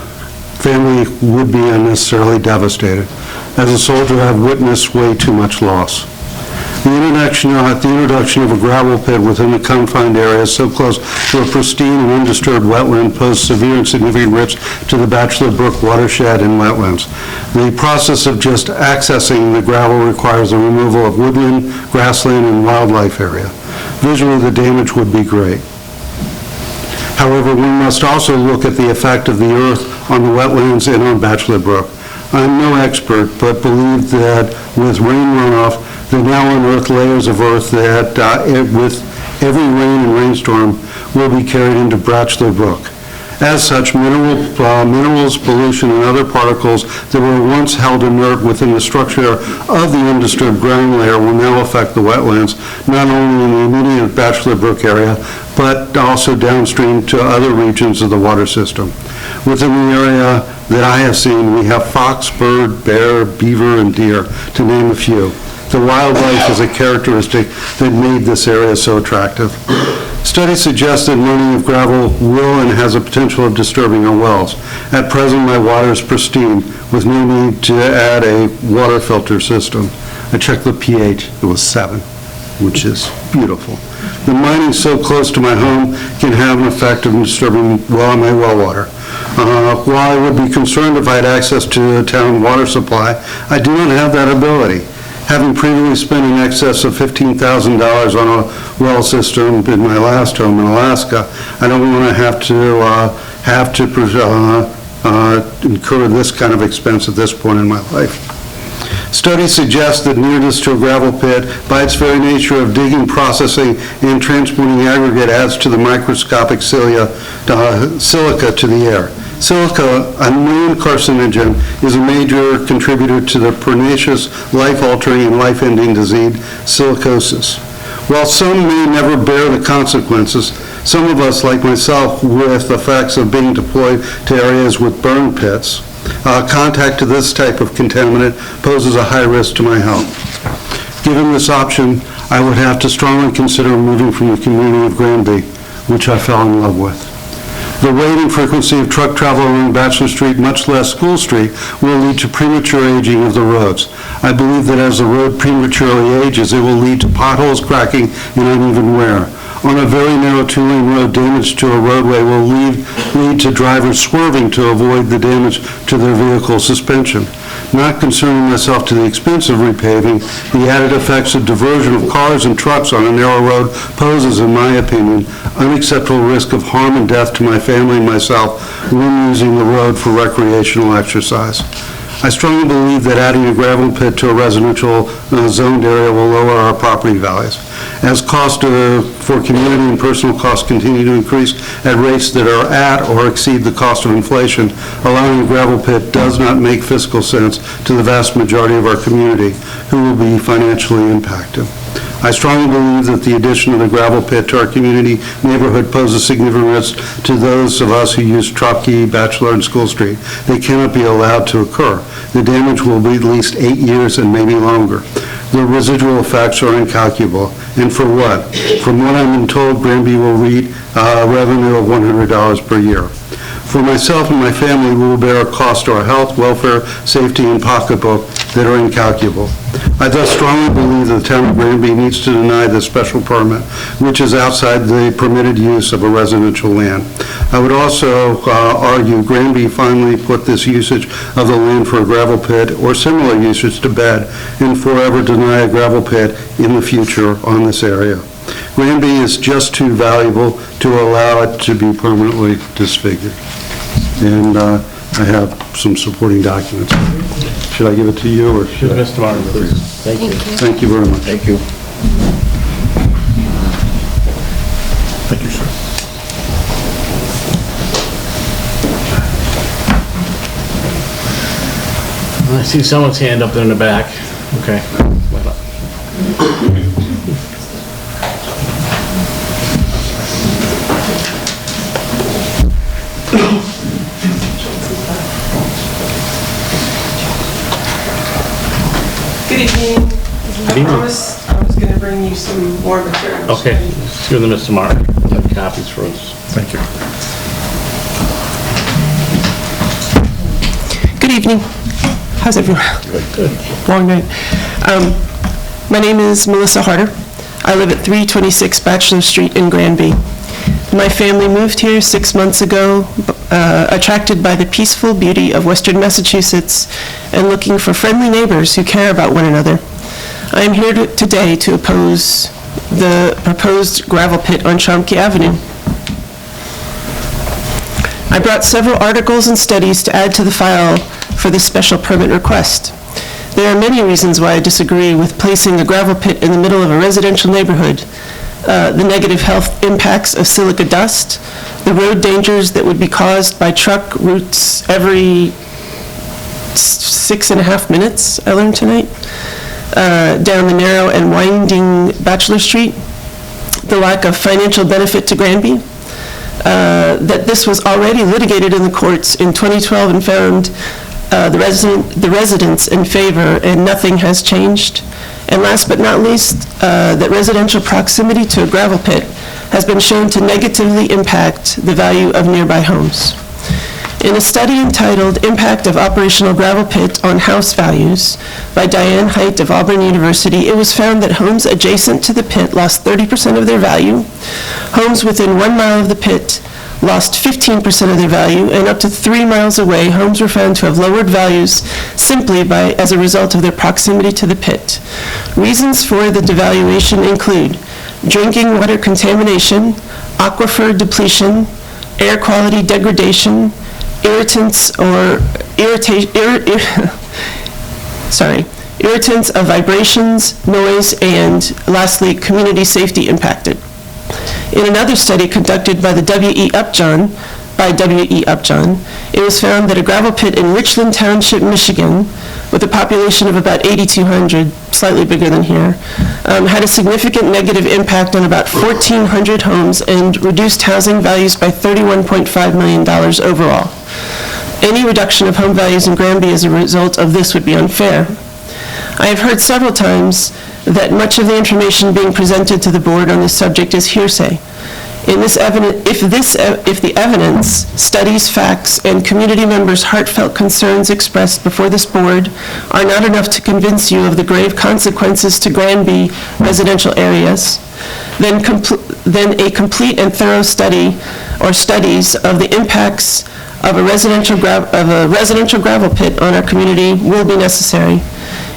family would be unnecessarily devastated. As a soldier, I've witnessed way too much loss. The introduction of a gravel pit within the confined area so close to a pristine and undisturbed wetland poses severe and significant risks to the Bachelor Brook watershed and wetlands. The process of just accessing the gravel requires the removal of woodland, grassland, and wildlife area. Visually, the damage would be great. However, we must also look at the effect of the earth on the wetlands and on Bachelor Brook. I'm no expert, but believe that with rain runoff, the now unearthed layers of earth that with every rain and rainstorm will be carried into Bachelor Brook. As such, minerals, pollution, and other particles that were once held inert within the structure of the undisturbed ground layer will now affect the wetlands, not only in the immediate Bachelor Brook area, but also downstream to other regions of the water system. Within the area that I have seen, we have fox, bird, bear, beaver, and deer, to name a few. The wildlife is a characteristic that made this area so attractive. Studies suggest that loading of gravel will and has a potential of disturbing our wells. At present, my water is pristine, with no need to add a water filter system. I checked the pH, it was 7, which is beautiful. The mining so close to my home can have an effect of disturbing my well water. While I would be concerned if I had access to a town water supply, I do not have that ability. Having previously spent in excess of $15,000 on a well system in my last home in Alaska, I don't want to have to incur this kind of expense at this point in my life. Studies suggest that nearness to a gravel pit, by its very nature of digging, processing, and transporting aggregate, adds to the microscopic silica to the air. Silica, a known carcinogen, is a major contributor to the pernicious, life-altering, and life-ending disease, silicosis. While some may never bear the consequences, some of us, like myself, with the effects of being deployed to areas with burn pits, contact to this type of contaminant poses a high risk to my health. Given this option, I would have to strongly consider moving from the community of Granby, which I fell in love with. The rate and frequency of truck travel along Bachelor Street, much less School Street, will lead to premature aging of the roads. I believe that as the road prematurely ages, it will lead to potholes cracking and uneven wear. On a very narrow two-lane road, damage to a roadway will lead to drivers swerving to avoid the damage to their vehicle suspension. Not concerning myself to the expense of repaving, the added effects of diversion of cars and trucks on a narrow road poses, in my opinion, unacceptable risk of harm and death to my family and myself when using the road for recreational exercise. I strongly believe that adding a gravel pit to a residential zoned area will lower our property values. As costs for community and personal costs continue to increase at rates that are at or exceed the cost of inflation, allowing a gravel pit does not make fiscal sense to the vast majority of our community, who will be financially impacted. I strongly believe that the addition of the gravel pit to our community neighborhood poses significant risk to those of us who use Trotsky, Bachelor, and School Street. They cannot be allowed to occur. The damage will be at least 8 years and maybe longer. The residual effects are incalculable. And for what? From what I've been told, Granby will reap a revenue of $100 per year. For myself and my family, we will bear a cost to our health, welfare, safety, and pocketbook that are incalculable. I thus strongly believe that the town of Granby needs to deny this special permit, which is outside the permitted use of a residential land. I would also argue Granby finally put this usage of the land for a gravel pit or similar usage to bed and forever deny a gravel pit in the future on this area. Granby is just too valuable to allow it to be permanently disfigured. And I have some supporting documents. Should I give it to you or should I? Mr. Martin, please. Thank you. Thank you very much. Thank you. Thank you, sir. I see someone's hand up there in the back. Okay. Good evening. Good evening. I promise I was going to bring you some more materials. Okay, let's give them to Mr. Martin. Have copies for us. Thank you. Good evening. How's everyone? Good. Long night. My name is Melissa Harder. I live at 326 Bachelor Street in Granby. My family moved here 6 months ago, attracted by the peaceful beauty of Western Massachusetts and looking for friendly neighbors who care about one another. I am here today to oppose the proposed gravel pit on Chomke Avenue. I brought several articles and studies to add to the file for this special permit request. There are many reasons why I disagree with placing a gravel pit in the middle of a residential neighborhood, the negative health impacts of silica dust, the road dangers that would be caused by truck routes every 6.5 minutes, I learned tonight, down the narrow and winding Bachelor Street, the lack of financial benefit to Granby, that this was already litigated in the courts in 2012 and found the residents in favor and nothing has changed. And last but not least, that residential proximity to a gravel pit has been shown to negatively impact the value of nearby homes. In a study entitled Impact of Operational Gravel Pit on House Values by Diane Height of Auburn University, it was found that homes adjacent to the pit lost 30% of their value, homes within 1 mile of the pit lost 15% of their value, and up to 3 miles away, homes were found to have lowered values simply as a result of their proximity to the pit. Reasons for the devaluation include drinking water contamination, aquifer depletion, air quality degradation, irritants of vibrations, noise, and lastly, community safety impacted. In another study conducted by W.E. Upjohn, it was found that a gravel pit in Richland Township, Michigan, with a population of about 8,200, slightly bigger than here, had a significant negative impact on about 1,400 homes and reduced housing values by $31.5 million overall. Any reduction of home values in Granby as a result of this would be unfair. I have heard several times that much of the information being presented to the board on this subject is hearsay. If the evidence, studies, facts, and community members' heartfelt concerns expressed before this board are not enough to convince you of the grave consequences to Granby residential areas, then a complete and thorough study or studies of the impacts of a residential gravel pit on our community will be necessary.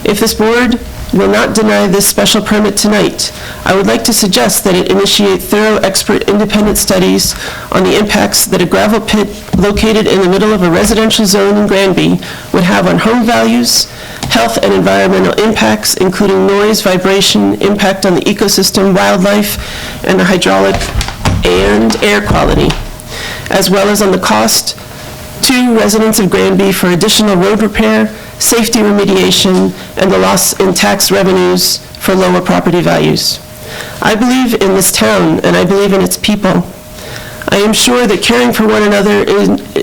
If this board will not deny this special permit tonight, I would like to suggest that it initiate thorough expert independent studies on the impacts that a gravel pit located in the middle of a residential zone in Granby would have on home values, health and environmental impacts, including noise, vibration, impact on the ecosystem, wildlife, and the hydraulic and air quality, as well as on the cost to residents of Granby for additional road repair, safety remediation, and the loss in tax revenues for lower property values. I believe in this town, and I believe in its people. I am sure that caring for one another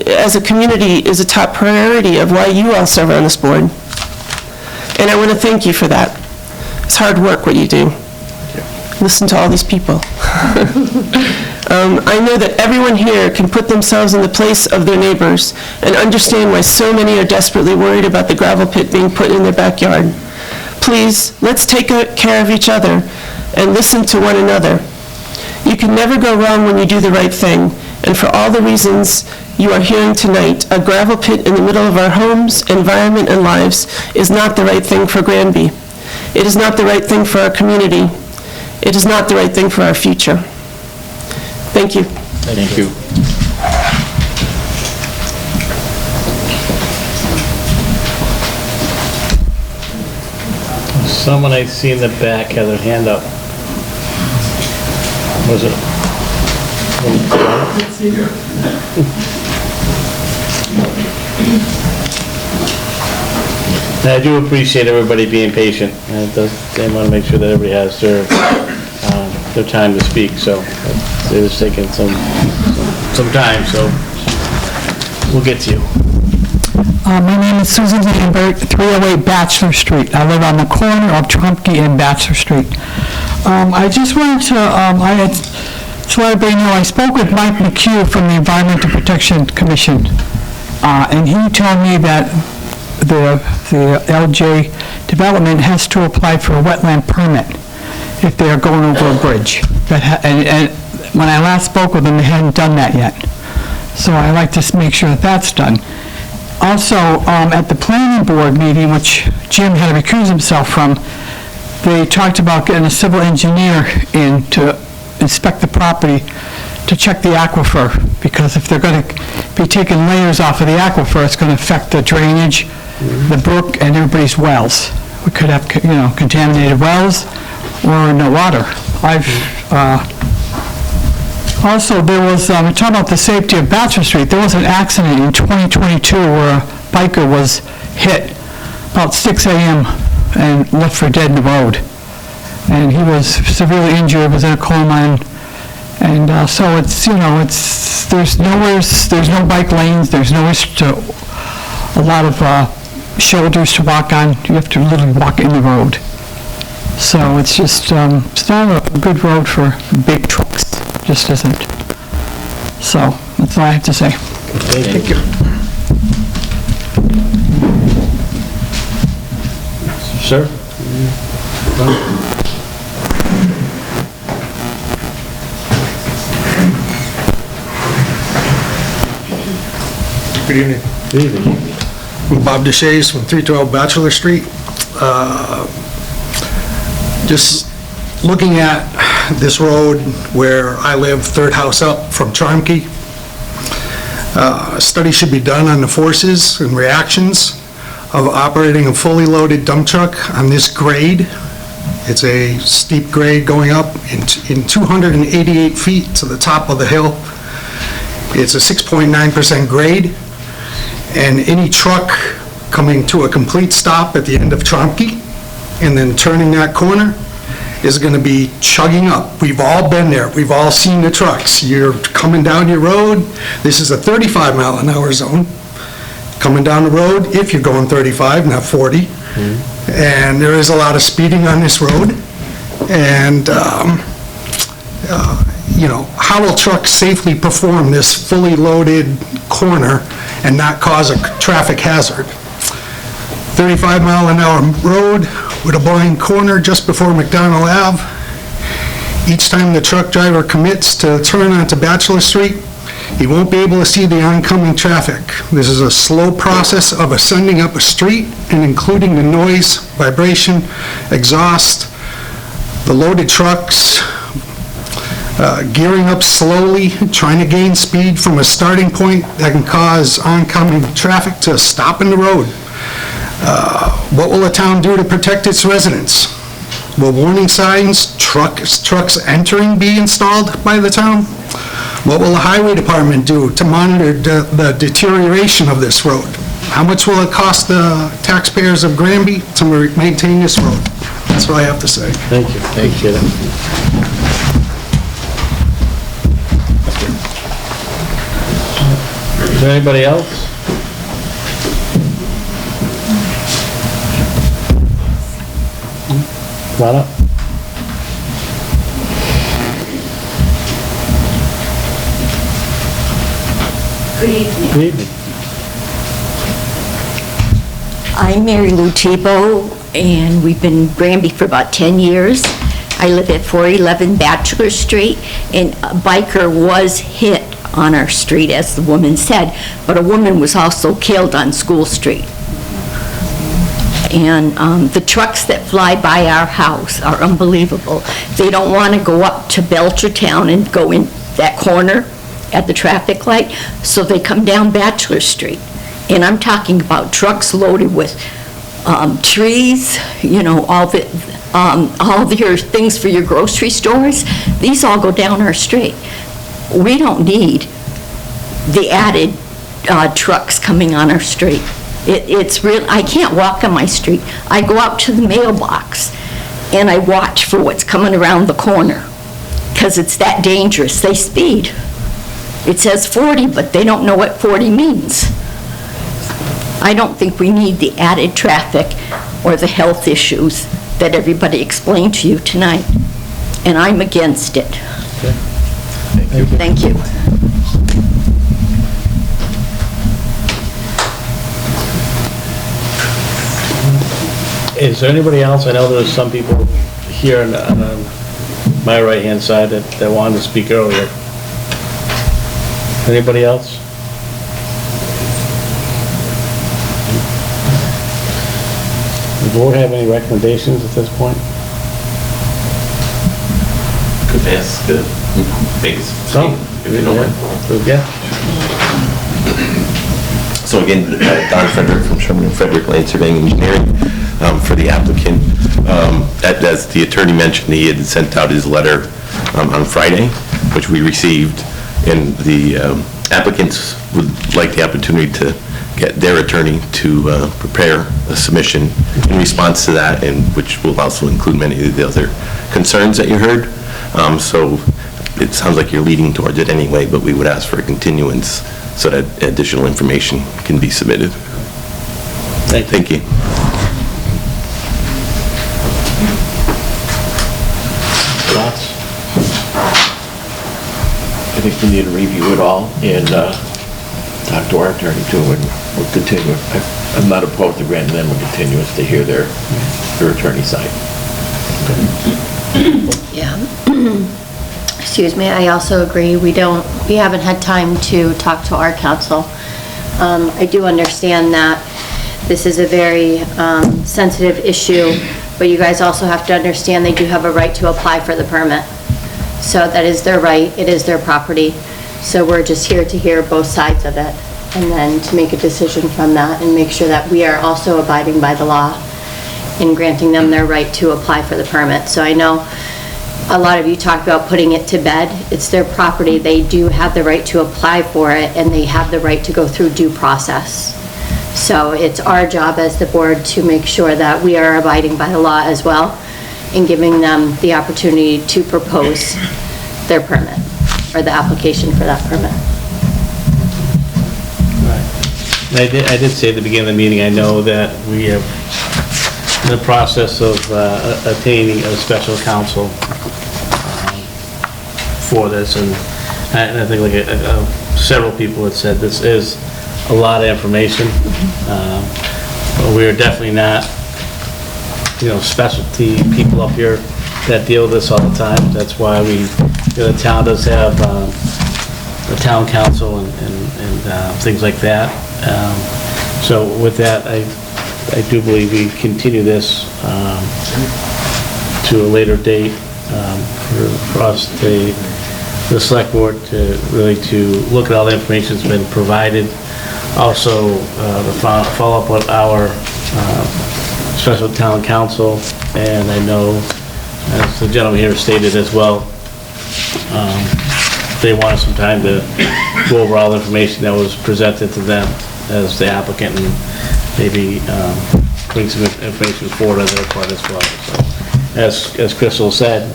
as a community is a top priority of why you all serve on this board. And I want to thank you for that. It's hard work what you do. Listen to all these people. I know that everyone here can put themselves in the place of their neighbors and understand why so many are desperately worried about the gravel pit being put in their backyard. Please, let's take care of each other and listen to one another. You can never go wrong when you do the right thing, and for all the reasons you are hearing tonight, a gravel pit in the middle of our homes, environment, and lives is not the right thing for Granby. It is not the right thing for our community. It is not the right thing for our future. Thank you. Thank you. Someone I see in the back had their hand up. Was it? I do appreciate everybody being patient. They want to make sure that everybody has their time to speak, so it is taking some time, so we'll get to you. My name is Susan Lambert, 308 Bachelor Street. I live on the corner of Trumpke and Bachelor Street. I just wanted to, just let everybody know, I spoke with Mike McHugh from the Environmental Protection Commission, and he told me that the LJ development has to apply for a wetland permit if they are going over a bridge. And when I last spoke with them, they hadn't done that yet. So I'd like to make sure that that's done. Also, at the planning board meeting, which Jim had to recuse himself from, they talked about getting a civil engineer in to inspect the property to check the aquifer, because if they're going to be taking layers off of the aquifer, it's going to affect the drainage, the brook, and everybody's wells. We could have, contaminated wells or no water. I've Also, there was, we're talking about the safety of Bachelor Street, there was an accident in 2022 where a biker was hit about 6 a.m. and left for dead in the road. And he was severely injured, was in a coma, and so it's, you know, there's no bike lanes, there's no a lot of shoulders to walk on, you have to literally walk in the road. So it's just, it's not a good road for big trucks, just isn't. So, that's all I have to say. Thank you. Sir? Good evening. Good evening. I'm Bob DeShays from 312 Bachelor Street. Just looking at this road where I live, third house up from Charmkey. A study should be done on the forces and reactions of operating a fully loaded dump truck on this grade. It's a steep grade going up in 288 feet to the top of the hill. It's a 6.9% grade, and any truck coming to a complete stop at the end of Charmkey and then turning that corner is going to be chugging up. We've all been there. We've all seen the trucks. You're coming down your road. This is a 35-mile-an-hour zone. Coming down the road, if you're going 35, not 40. And there is a lot of speeding on this road. And, you know, how will trucks safely perform this fully loaded corner and not cause a traffic hazard? 35-mile-an-hour road with a blind corner just before McDonald Ave. Each time the truck driver commits to turn onto Bachelor Street, he won't be able to see the oncoming traffic. This is a slow process of ascending up a street and including the noise, vibration, exhaust, the loaded trucks, gearing up slowly, trying to gain speed from a starting point that can cause oncoming traffic to stop in the road. What will the town do to protect its residents? Will warning signs, trucks entering be installed by the town? What will the highway department do to monitor the deterioration of this road? How much will it cost the taxpayers of Granby to maintain this road? That's what I have to say. Thank you. Appreciate it. Is there anybody else? Come on up. Good evening. Good evening. I'm Mary Lou Tebow, and we've been in Granby for about 10 years. I live at 411 Bachelor Street, and a biker was hit on our street, as the woman said, but a woman was also killed on School Street. And the trucks that fly by our house are unbelievable. They don't want to go up to Belchertown and go in that corner at the traffic light, so they come down Bachelor Street. And I'm talking about trucks loaded with trees, you know, all your things for your grocery stores. These all go down our street. We don't need the added trucks coming on our street. It's real. I can't walk on my street. I go out to the mailbox and I watch for what's coming around the corner because it's that dangerous. They speed. It says 40, but they don't know what 40 means. I don't think we need the added traffic or the health issues that everybody explained to you tonight, and I'm against it. Okay. Thank you. Thank you. Is there anybody else? I know there's some people here on my right-hand side that wanted to speak earlier. Anybody else? Does the board have any recommendations at this point? Could ask the biggest thing, if you don't mind. Yeah. So again, Don Frederick from Sherman and Frederick Land Surveying Engineering. for the applicant. As the attorney mentioned, he had sent out his letter on Friday, which we received, and the applicants would like the opportunity to get their attorney to prepare a submission in response to that, and which will also include many of the other concerns that you heard. So it sounds like you're leading towards it anyway, but we would ask for a continuance so that additional information can be submitted. Thank you. Thoughts? I think we need to review it all and talk to our attorney too, and we'll continue. I'm not opposed to granting them a continuance to hear their attorney side. Yeah. Excuse me, I also agree, we haven't had time to talk to our counsel. I do understand that this is a very sensitive issue, but you guys also have to understand they do have a right to apply for the permit. So that is their right, it is their property. So we're just here to hear both sides of it, and then to make a decision from that and make sure that we are also abiding by the law in granting them their right to apply for the permit. So I know a lot of you talked about putting it to bed. It's their property. They do have the right to apply for it, and they have the right to go through due process. So it's our job as the board to make sure that we are abiding by the law as well, and giving them the opportunity to propose their permit, or the application for that permit. I did say at the beginning of the meeting, I know that we have in the process of attaining a special counsel for this, and I think like several people had said, this is a lot of information. We're definitely not, specialty people up here that deal with this all the time. That's why the town does have a town council and things like that. So with that, I do believe we continue this to a later date for us, the select board, to really look at all the information that's been provided. Also, to follow up with our special town council, and I know, as the gentleman here stated as well, they wanted some time to go over all the information that was presented to them as the applicant, and maybe bring some information forward on their part as well. So, as Crystal said,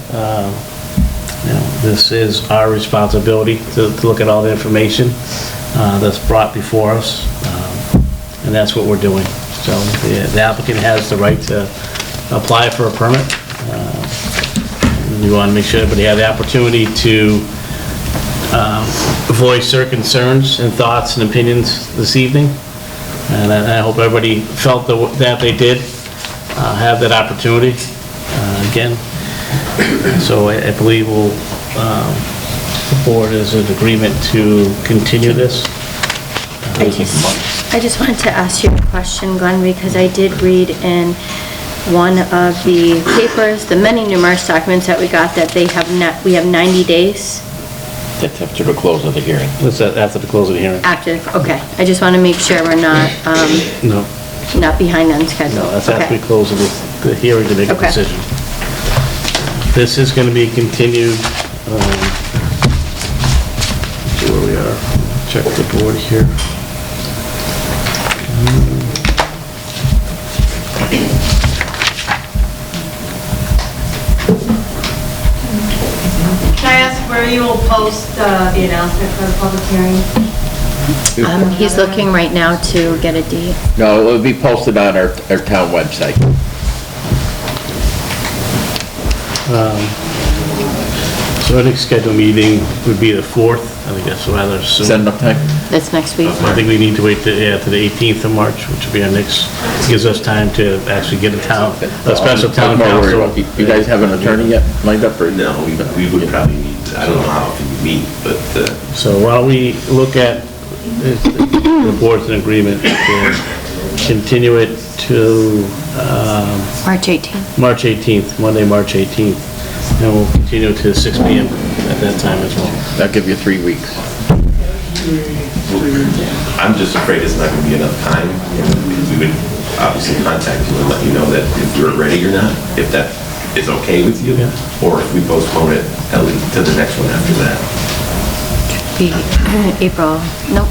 this is our responsibility to look at all the information that's brought before us, and that's what we're doing. So the applicant has the right to apply for a permit. We want to make sure everybody had the opportunity to voice their concerns and thoughts and opinions this evening. And I hope everybody felt that they did have that opportunity again. So I believe the board is in agreement to continue this. I just wanted to ask you a question, Glenn, because I did read in one of the papers, the many numerous documents that we got, that we have 90 days. That's after the close of the hearing. That's after the close of the hearing. Okay. I just want to make sure we're not, No. not behind on schedule. No, that's after we close the hearing to make a decision. This is going to be continued. See where we are. Check the board here. Can I ask where you will post the announcement for the public hearing? He's looking right now to get a date. No, it will be posted on our town website. So our next scheduled meeting would be the 4th. I think that's rather soon. Is that enough time? That's next week. I think we need to wait to the 18th of March, which will be our next, gives us time to actually get a special town council. You guys have an attorney yet lined up, or? No, we would probably need, I don't know how often we meet, but... So while we look at, the board's in agreement to continue it to... March 18th. March 18th, Monday, March 18th. And we'll continue to 6 p.m. at that time as well. That'll give you 3 weeks. I'm just afraid it's not going to be enough time. We would obviously contact you and let you know that if we're ready or not, if that is okay with you, or if we postpone it at least to the next one after that. Be April, nope.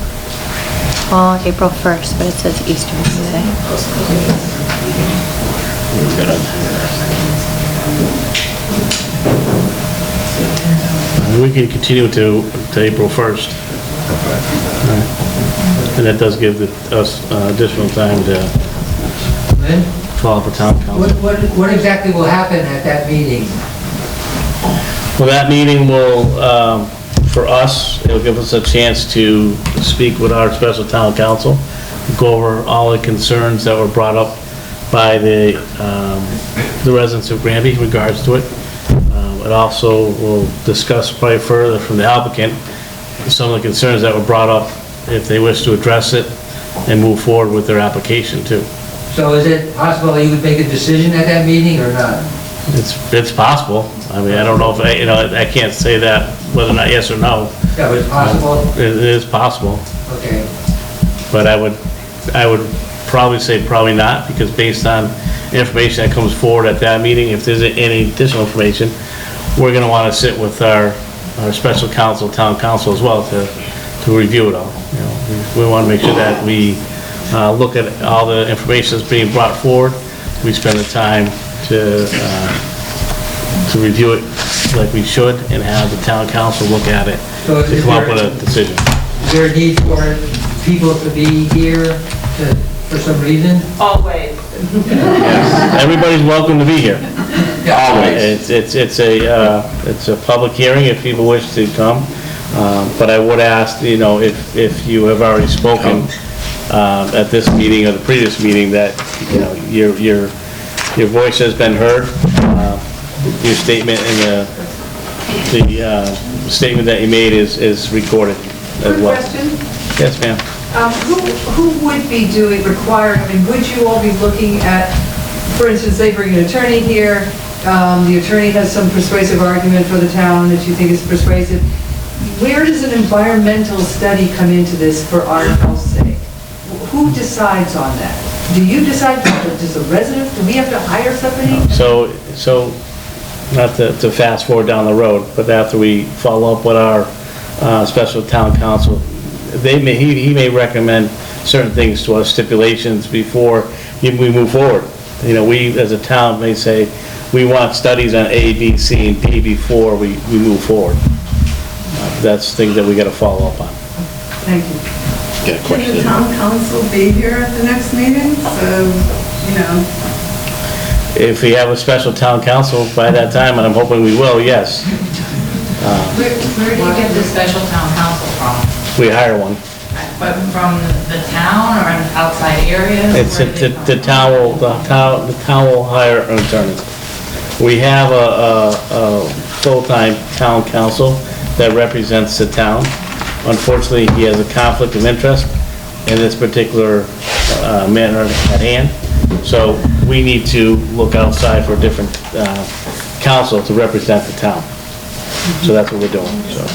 Well, April 1st, but it says Easter Monday. We can continue to April 1st. And that does give us additional time to follow up with town council. What exactly will happen at that meeting? Well, that meeting will, for us, it'll give us a chance to speak with our special town council, go over all the concerns that were brought up by the residents of Granby in regards to it. It also will discuss probably further from the applicant some of the concerns that were brought up if they wish to address it and move forward with their application too. So is it possible you would make a decision at that meeting or not? It's possible. I mean, I don't know if, I can't say that whether or not yes or no. Yeah, but it's possible? It is possible. Okay. But I would probably say probably not, because based on information that comes forward at that meeting, if there's any additional information, we're gonna wanna sit with our special counsel, town council as well to review it all. You know, we wanna make sure that we look at all the information that's being brought forward. We spend the time to review it like we should and have the town council look at it to come up with a decision. Is there a need for people to be here for some reason? Always. Everybody's welcome to be here. Always. It's a public hearing if people wish to come. But I would ask, if you have already spoken at this meeting or the previous meeting, that, your voice has been heard. Your statement and the statement that you made is recorded as well. Quick question? Yes, ma'am. Who would be required, would you all be looking at, for instance, they bring an attorney here, the attorney has some persuasive argument for the town that you think is persuasive. Where does an environmental study come into this for our health's sake? Who decides on that? Do you decide, does the resident, do we have to hire somebody? So not to fast forward down the road, but after we follow up with our special town council, he may recommend certain things to us, stipulations, before we move forward. We as a town may say, we want studies on A, B, C, and D before we move forward. That's things that we got to follow up on. Thank you. Can the town council be here at the next meeting? So, If we have a special town council by that time, and I'm hoping we will, yes. Where do you get the special town council from? We hire one. But from the town or an outside area? The town will hire an attorney. We have a full-time town council that represents the town. Unfortunately, he has a conflict of interest in this particular matter at hand. So we need to look outside for a different council to represent the town. So that's what we're doing, so.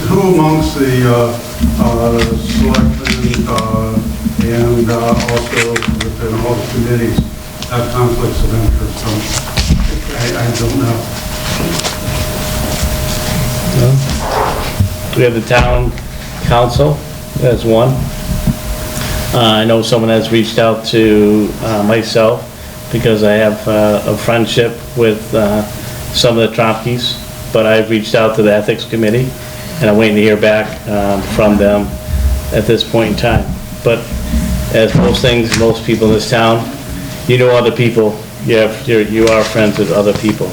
Who amongst the selectmen and also within all the committees have conflicts of interest? I don't know. We have the town council as one. I know someone has reached out to myself because I have a friendship with some of the Tromkis, but I've reached out to the ethics committee and I'm waiting to hear back from them at this point in time. But as most things, most people in this town, other people, you are friends with other people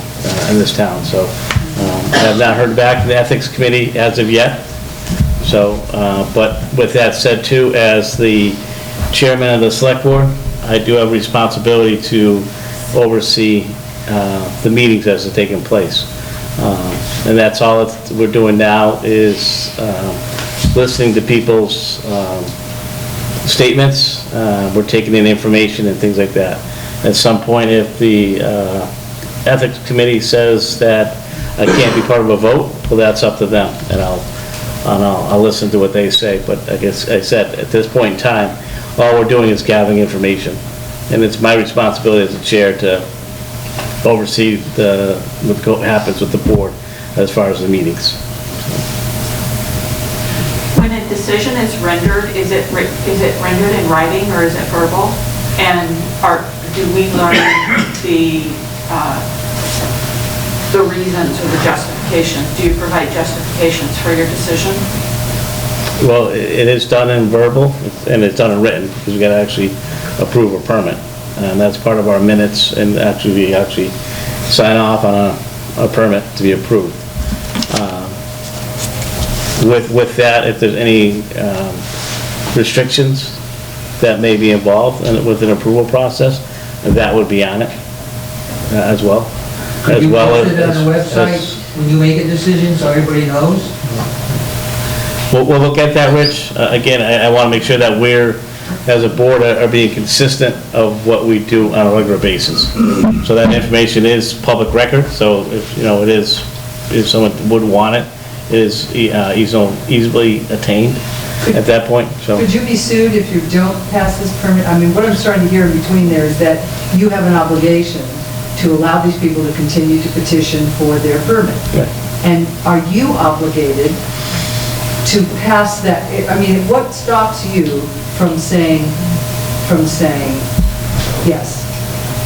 in this town. So I have not heard back from the ethics committee as of yet. So, but with that said too, as the chairman of the select board, I do have responsibility to oversee the meetings as they're taking place. And that's all that we're doing now is listening to people's statements. We're taking in information and things like that. At some point, if the ethics committee says that I can't be part of a vote, well, that's up to them. And and I'll listen to what they say, but I guess I said, at this point in time, all we're doing is gathering information. And it's my responsibility as the chair to oversee what happens with the board as far as the meetings. When a decision is rendered, is it rendered in writing or is it verbal? And do we learn the reasons or the justifications? Do you provide justifications for your decision? Well, it is done in verbal and it's done in written because we got to actually approve a permit. And that's part of our minutes, and actually we actually sign off on a permit to be approved. With that, if there's any restrictions that may be involved with an approval process, that would be on it as well. Could you post it on the website when you make a decision so everybody knows? We'll look at that, Rich. Again, I want to make sure that we're, as a board, are being consistent of what we do on a regular basis. So that information is public record, so if, it is, if someone would want it, it is easily attained at that point, so. Could you be sued if you don't pass this permit? I mean, what I'm starting to hear in between there is that you have an obligation to allow these people to continue to petition for their permit. Right. And are you obligated to pass that? I mean, what stops you from saying yes?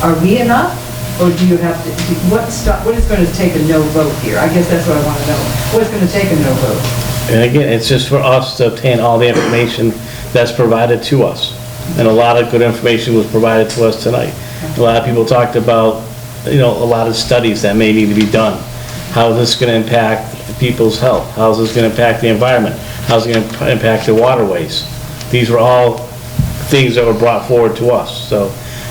Are we enough? Or do you have to, what is going to take a no vote here? I guess that's what I want to know. What's going to take a no vote? And again, it's just for us to obtain all the information that's provided to us. And a lot of good information was provided to us tonight. A lot of people talked about, a lot of studies that may need to be done. How is this going to impact people's health? How is this going to impact the environment? How is it going to impact the waterways? These were all things that were brought forward to us. So,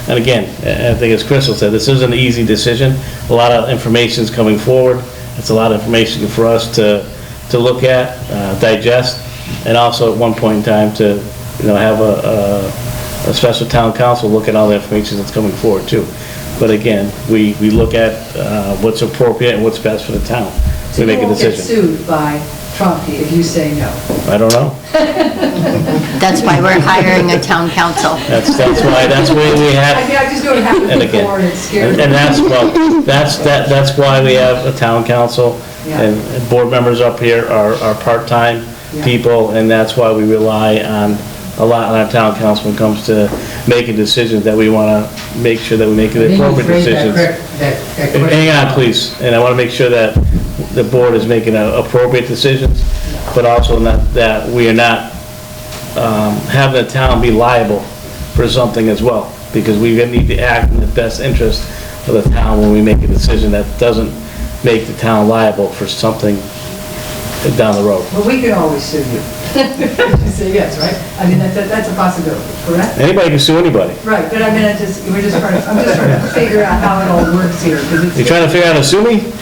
and again, I think as Crystal said, this is an easy decision. A lot of information is coming forward. It's a lot of information for us to look at, digest, and also at one point in time to, have a special town council look at all the information that's coming forward too. But again, we look at what's appropriate and what's best for the town. We make a decision. So you won't get sued by Trumpy if you say no? I don't know. That's why we're hiring a town council. That's why we have. I just don't have And it again, before and it's scary. and that's why we have a town council, and board members up here are part-time people, and that's why we rely on a lot on our town council when it comes to making decisions, that we want to make sure that we make the appropriate decisions. Hang on, please, and I want to make sure that the board is making appropriate decisions, but also that we are not having the town be liable for something as well, because we need to act in the best interest of the town when we make a decision that doesn't make the town liable for something down the road. But we can always sue you. You say yes, right? I mean, that's a possibility, correct? Anybody can sue anybody. Right, but I mean, I'm just trying to figure out how it all works here. You trying to figure out how to sue me?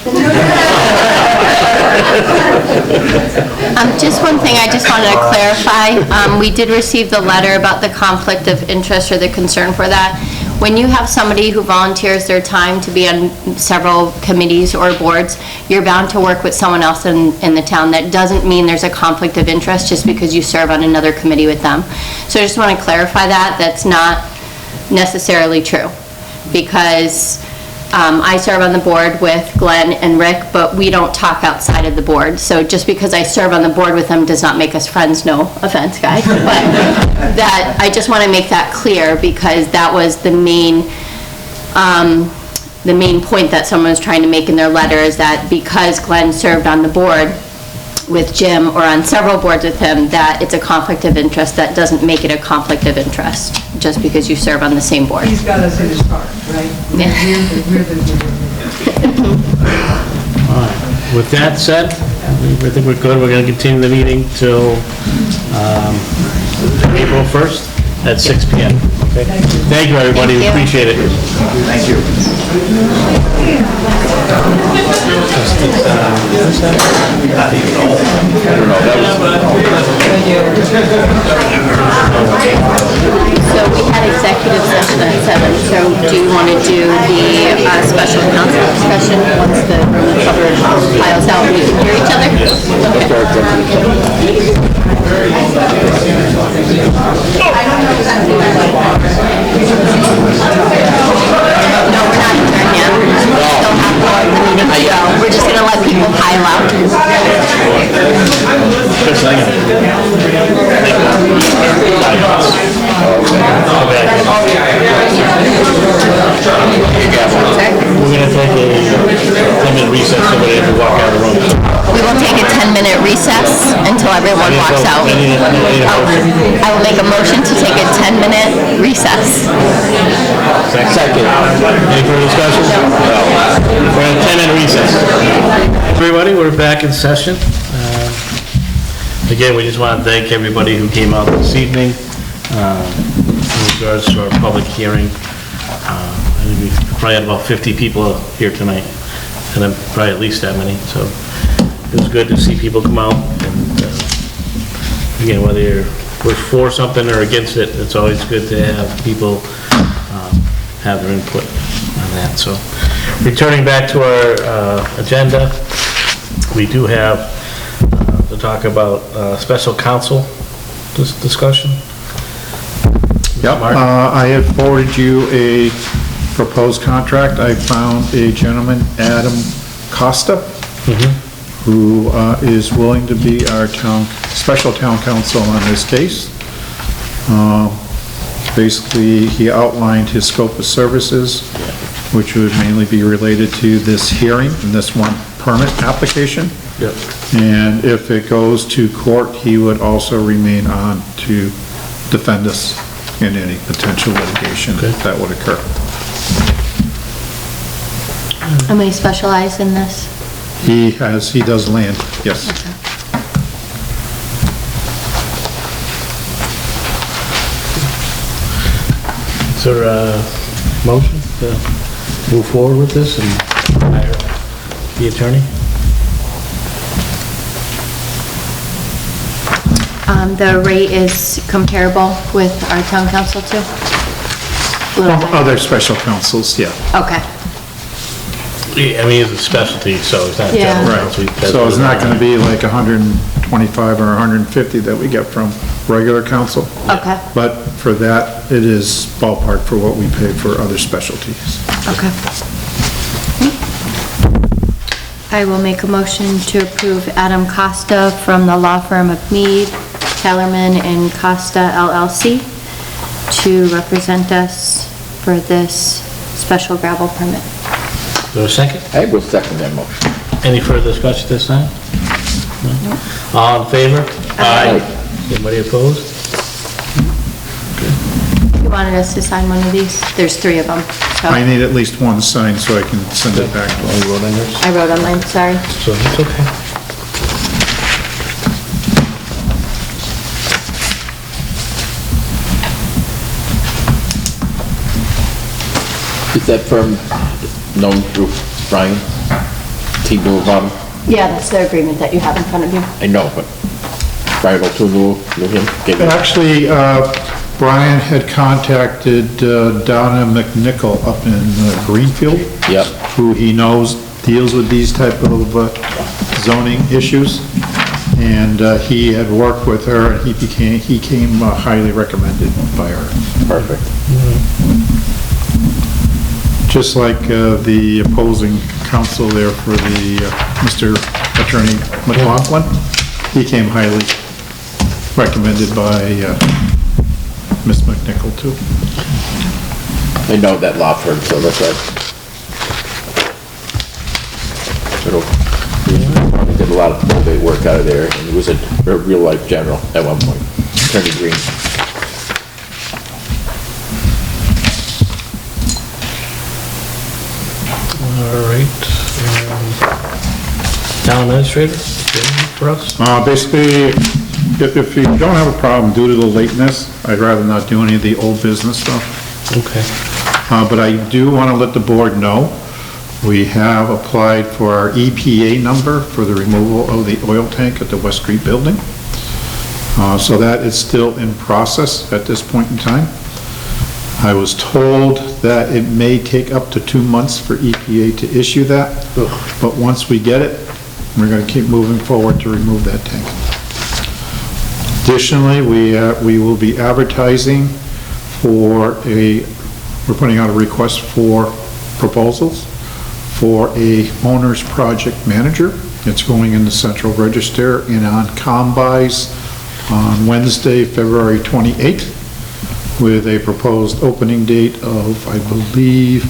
Just one thing I just wanted to clarify. We did receive the letter about the conflict of interest or the concern for that. When you have somebody who volunteers their time to be on several committees or boards, you're bound to work with someone else in the town. That doesn't mean there's a conflict of interest just because you serve on another committee with them. So I just want to clarify that. That's not necessarily true, because I serve on the board with Glenn and Rick, but we don't talk outside of the board. So just because I serve on the board with them does not make us friends. No offense, guys. But that, I just want to make that clear, because that was the main point that someone was trying to make in their letter, is that because Glenn served on the board with Jim, or on several boards with him, that it's a conflict of interest. That doesn't make it a conflict of interest, just because you serve on the same board. He's got us in his car, right? Yeah. All right. With that said, I think we're good. We're going to continue the meeting till April 1st at 6 p.m. Okay? Thank you, everybody. Thank you. Appreciate it. Thank you. So we had executive session at 7, so do you want to do the special council discussion once the room is covered, piles out, we can hear each other? Okay. 10-minute recess, somebody has to walk out of the room. We will take a 10-minute recess until everyone walks out. I will make a motion to take a 10-minute recess. Second. Any further discussion? We're in a 10-minute recess. Everybody, we're back in session. Again, we just want to thank everybody who came out this evening in regards to our public hearing. I think we probably had about 50 people here tonight, and then probably at least that many. So it was good to see people come out. And again, whether you're for something or against it, it's always good to have people have their input on that. So returning back to our agenda, we do have to talk about special counsel discussion. Yep, I had forwarded you a proposed contract. I found a gentleman, Adam Costa, who is willing to be our special town counsel on this case. Basically, he outlined his scope of services, which would mainly be related to this hearing and this one permit application. Yep. And if it goes to court, he would also remain on to defend us in any potential litigation that would occur. And we specialize in this? He does land, yes. Okay. Is there a motion to move forward with this and hire the attorney? The rate is comparable with our town council too? Other special counsels, yeah. Okay. Yeah, I mean, it's a specialty, so it's not Yeah. general Right, counsel. so it's not gonna be like 125 or 150 that we get from regular counsel. Okay. But for that, it is ballpark for what we pay for other specialties. Okay. I will make a motion to approve Adam Costa from the law firm of Mead, Kellerman and Costa LLC to represent us for this special gravel permit. Is there a second? I will second that motion. Any further discussion this time? No? All in favor? Aye. Anybody opposed? You wanted us to sign one of these? There's 3 of them. So I need at least one signed so I can send it back. I wrote on mine, sorry. So it's okay. Is that firm known through Brian T. Bottom? Yeah, that's the agreement that you have in front of you. I know, but Brian O'Toole knew him? Gave him- Actually, Brian had contacted Donna McNichol up in Greenfield. Yep. Who he knows deals with these type of zoning issues. And he had worked with her, and he came highly recommended by her. Perfect. Just like the opposing counsel there for the Mr. Attorney McLaughlin, he came highly recommended by Ms. McNichol too. I know that law firm, so that's right. We did a lot of probate work out of there, and he was a real-life general at one point, Attorney Green. All right. Town administrator, for us? Basically, if you don't have a problem due to the lateness, I'd rather not do any of the old business stuff. Okay. But I do want to let the board know, we have applied for our EPA number for the removal of the oil tank at the West Street building. So that is still in process at this point in time. I was told that it may take up to 2 months for EPA to issue that, but once we get it, we're going to keep moving forward to remove that tank. Additionally, we will be advertising for we're putting out a request for proposals for a owner's project manager. It's going in the Central Register and on Combis on Wednesday, February 28th, with a proposed opening date of, I believe,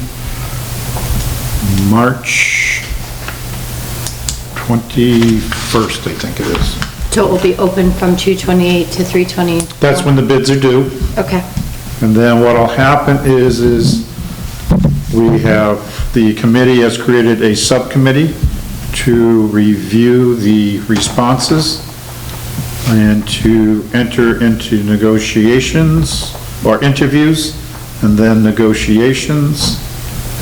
March 21st, I think it is. So it will be open from 2/28 to 3/20? That's when the bids are due. Okay. And then what'll happen is we have, the committee has created a subcommittee to review the responses and to enter into negotiations or interviews and then negotiations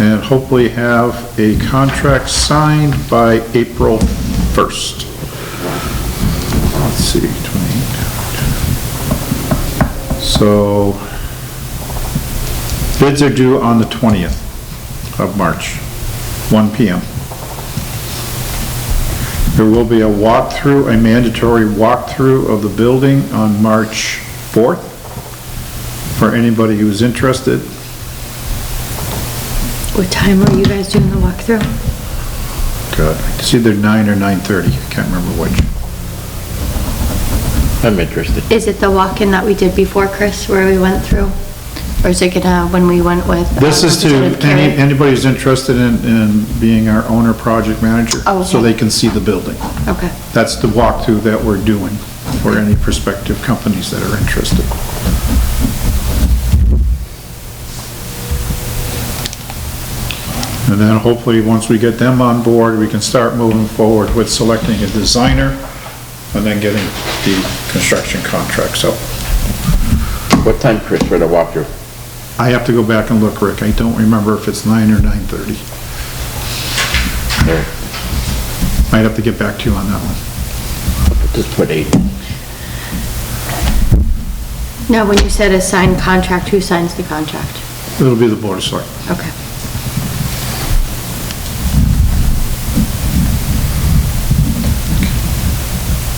and hopefully have a contract signed by April 1st. Let's see, 28. So bids are due on the 20th of March, 1 p.m. There will be a walkthrough, a mandatory walkthrough of the building on March 4th for anybody who's interested. What time are you guys doing the walkthrough? God, it's either 9 or 9:30, I can't remember which. I'm interested. Is it the walk-in that we did before, Chris, where we went through? Or is it gonna, when we went with? This is to Representative Carey? anybody who's interested in being our owner project manager, Oh, okay. so they can see the building. Okay. That's the walkthrough that we're doing for any prospective companies that are interested. And then hopefully, once we get them on board, we can start moving forward with selecting a designer and then getting the construction contracts out. What time, Chris, for the walkthrough? I have to go back and look, Rick. I don't remember if it's 9 or 9:30. Might have to get back to you on that one. Just put 8. No, when you said a signed contract, who signs the contract? It'll be the Board of Selectmen. Okay.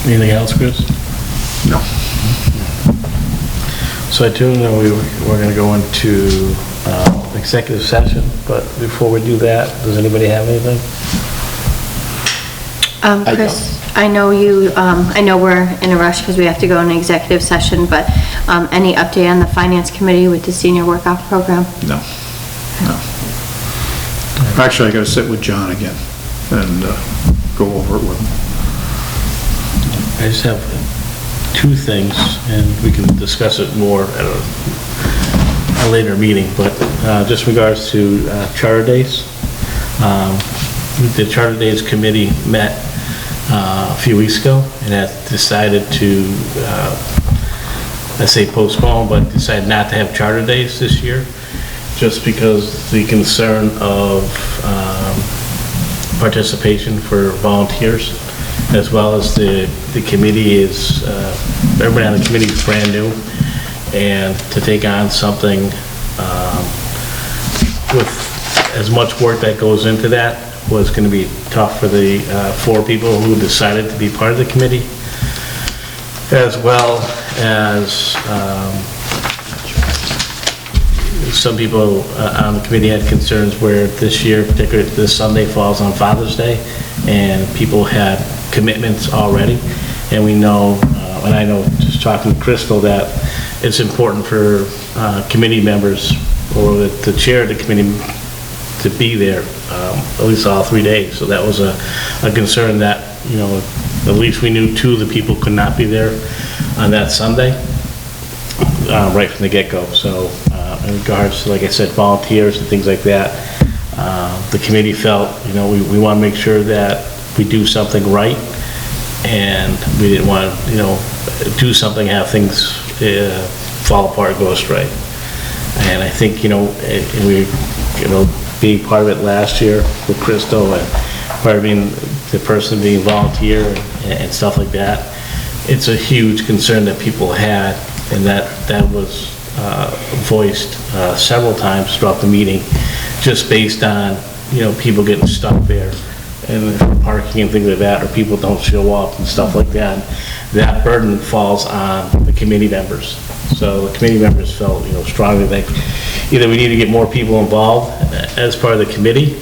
Anything else, Chris? No. So I do know we're going to go into executive session, but before we do that, does anybody have anything? Chris, I know you, I know we're in a rush because we have to go in executive session, but any update on the finance committee with the senior work-off program? No. No. Actually, I gotta sit with John again and go over it with him. I just have two things, and we can discuss it more at a later meeting, but just in regards to Charter Days. The Charter Days Committee met a few weeks ago and has decided to, I say postpone, but decided not to have Charter Days this year, just because the concern of participation for volunteers, as well as the committee is, everybody on the committee is brand new, and to take on something with as much work that goes into that was going to be tough for the 4 people who decided to be part of the committee, as well as some people on the committee had concerns where this year, particularly this Sunday, falls on Father's Day, and people had commitments already, and we know, and I know just talking to Crystal, that it's important for committee members or the chair of the committee to be there at least all 3 days. So that was a concern that, you know, at least we knew 2 of the people could not be there on that Sunday, right from the get-go. So in regards to, like I said, volunteers and things like that, the committee felt, you know, we want to make sure that we do something right, and we didn't want to, you know, do something, have things fall apart, go astray. And I think, you know, we, you know, being part of it last year with Crystal, and part of being the person being volunteer and stuff like that, it's a huge concern that people had, and that was voiced several times throughout the meeting, just based on, you know, people getting stuck there and parking and things like that, or people don't show up and stuff like that. That burden falls on the committee members. So the committee members felt, you know, strongly that either we need to get more people involved as part of the committee,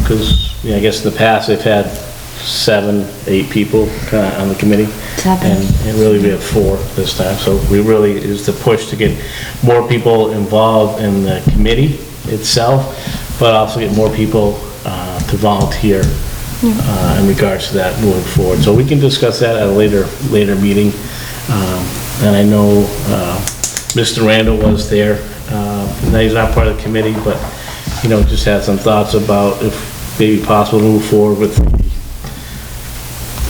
because, you know, I guess in the past they've had 7, 8 people on the committee. 7. And really we have 4 this time. So we really, is the push to get more people involved in the committee itself, but also get more people to volunteer in regards to that moving forward. So we can discuss that at a later meeting. And I know Mr. Randall was there. Now he's not part of the committee, but, just had some thoughts about if maybe possible to move forward with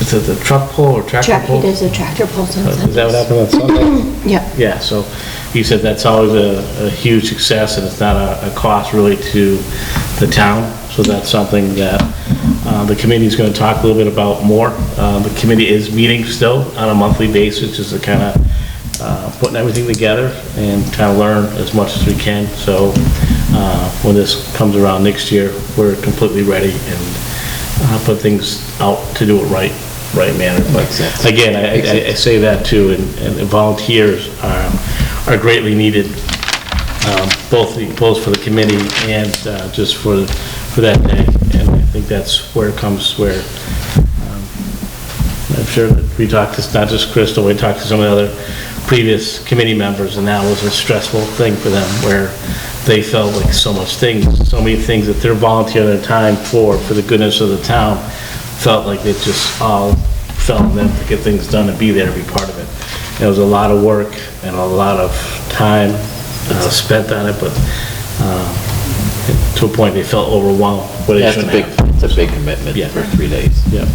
the truck pull or tractor pull? He does a tractor pull on Sundays. Is that what happened on Sunday? Yeah. Yeah, so he said that's always a huge success, and it's not a cost really to the town. So that's something that the committee's going to talk a little bit about more. The committee is meeting still on a monthly basis, just to kind of putting everything together and kind of learn as much as we can. So when this comes around next year, we're completely ready and put things out to do it right manner. But again, I say that too, and volunteers are greatly needed, both for the committee and just for that day. And I think that's where it comes, where I'm sure that we talked to, not just Crystal, we talked to some of the other previous committee members, and that was a stressful thing for them, where they felt like so many things that they're volunteering their time for the goodness of the town, felt like it just all fell on them to get things done and be there to be part of it. And it was a lot of work and a lot of time spent on it, but to a point they felt overwhelmed. It's a big commitment for 3 days. Yeah.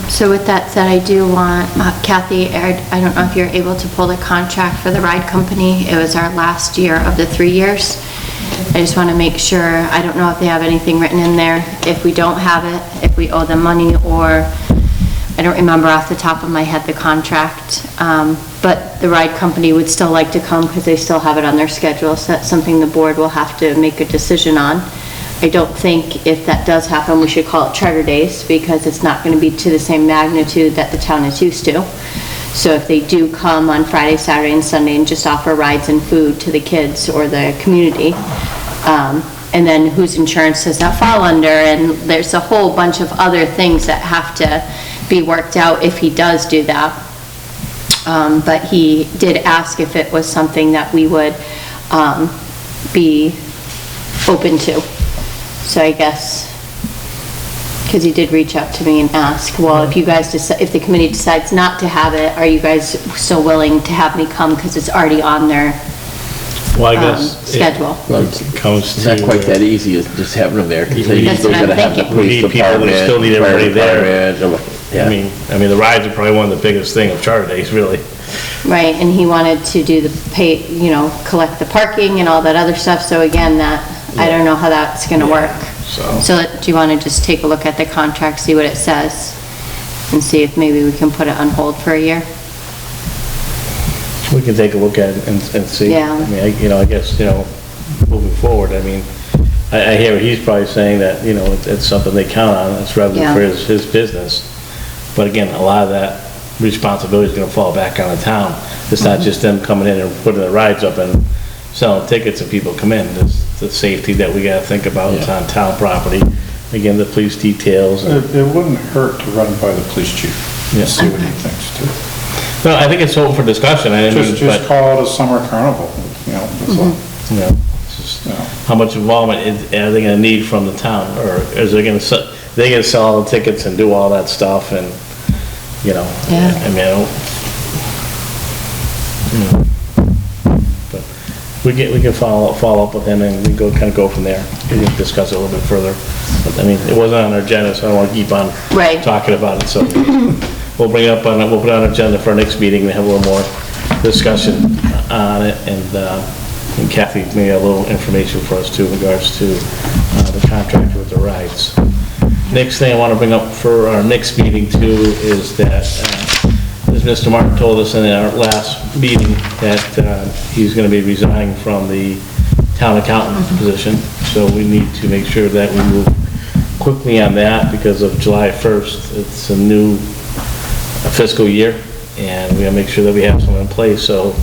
So with that said, I do want, Kathy, I don't know if you're able to pull the contract for the ride company. It was our last year of the 3 years. I just want to make sure, I don't know if they have anything written in there, if we don't have it, if we owe them money, or I don't remember off the top of my head the contract, but the ride company would still like to come because they still have it on their schedule, so that's something the board will have to make a decision on. I don't think if that does happen, we should call it charter days, because it's not going to be to the same magnitude that the town is used to. So if they do come on Friday, Saturday, and Sunday and just offer rides and food to the kids or the community, and then whose insurance does that fall under, and there's a whole bunch of other things that have to be worked out if he does do that. But he did ask if it was something that we would be open to. So I guess, because he did reach out to me and ask, well, if you guys if the committee decides not to have it, are you guys still willing to have me come, because it's already on their schedule? It's not quite that easy as just having them there. That's what I'm thinking. We need people, we still need everybody there. I mean, the rides are probably one of the biggest thing of charter days, really. Right, and he wanted to do collect the parking and all that other stuff, so again, I don't know how that's gonna work. So do you wanna just take a look at the contract, see what it says, and see if maybe we can put it on hold for a year? We can take a look at it and see. Yeah. I mean, I guess, moving forward, I mean, I hear he's probably saying that, it's something they count on, it's revenue for his business. But again, a lot of that responsibility is gonna fall back on the town. It's not just them coming in and putting the rides up and selling tickets and people come in. There's the safety that we gotta think about. It's on town property. Again, the police details. It wouldn't hurt to run by the police chief, see what he thinks too. No, I think it's open for discussion. Just call it a summer carnival, that's all. It's just, how much involvement are they gonna need from the town, or is they gonna sell all the tickets and do all that stuff, and I mean, but we can follow up with him, and we can go from there. We can discuss it a little bit further. But I mean, it wasn't on our agenda, so I don't want to keep on talking about it. So we'll bring it up we'll put it on our agenda for our next meeting and have a little more discussion on it, and Kathy may have a little information for us too in regards to the contract with the rides. Next thing I want to bring up for our next meeting too is that, as Mr. Martin told us in our last meeting, that he's going to be resigning from the town accountant position. So we need to make sure that we move quickly on that, because of July 1st. It's a new fiscal year, and we gotta make sure that we have someone in place so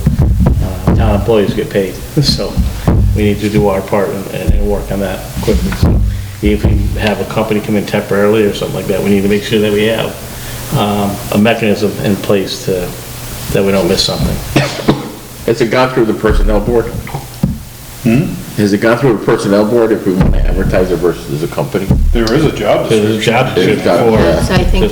town employees get paid. So we need to do our part and work on that quickly. So if we have a company come in temporarily or something like that, we need to make sure that we have a mechanism in place that we don't miss something. Has it gone through the personnel board? Has it gone through a personnel board if we want to advertise it versus a company? There is a job There's a job description for. So I think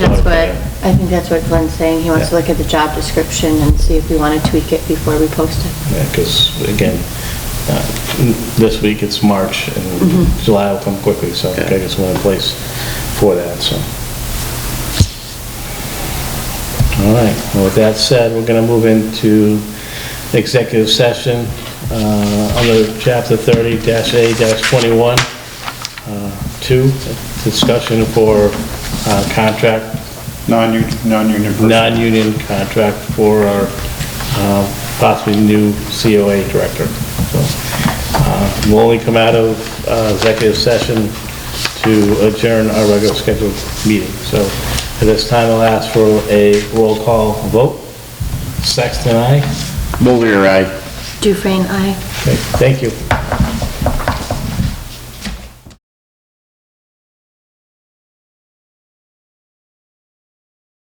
that's what Glenn's saying. He wants to look at the job description and see if we want to tweak it before we post it. Yeah, because again, this week it's March and July will come quickly, so I guess we're in place for that, so. All right, well, with that said, we're gonna move into executive session, under chapter 30-A-21, 2, discussion for, contract. Non-union contract for our, possibly new COA director. So, we'll only come out of, executive session to adjourn our regular scheduled meeting. So, at this time, I'll ask for a roll call vote. Sexton, aye. Mulder, aye. Dufresne, aye. Okay, thank you.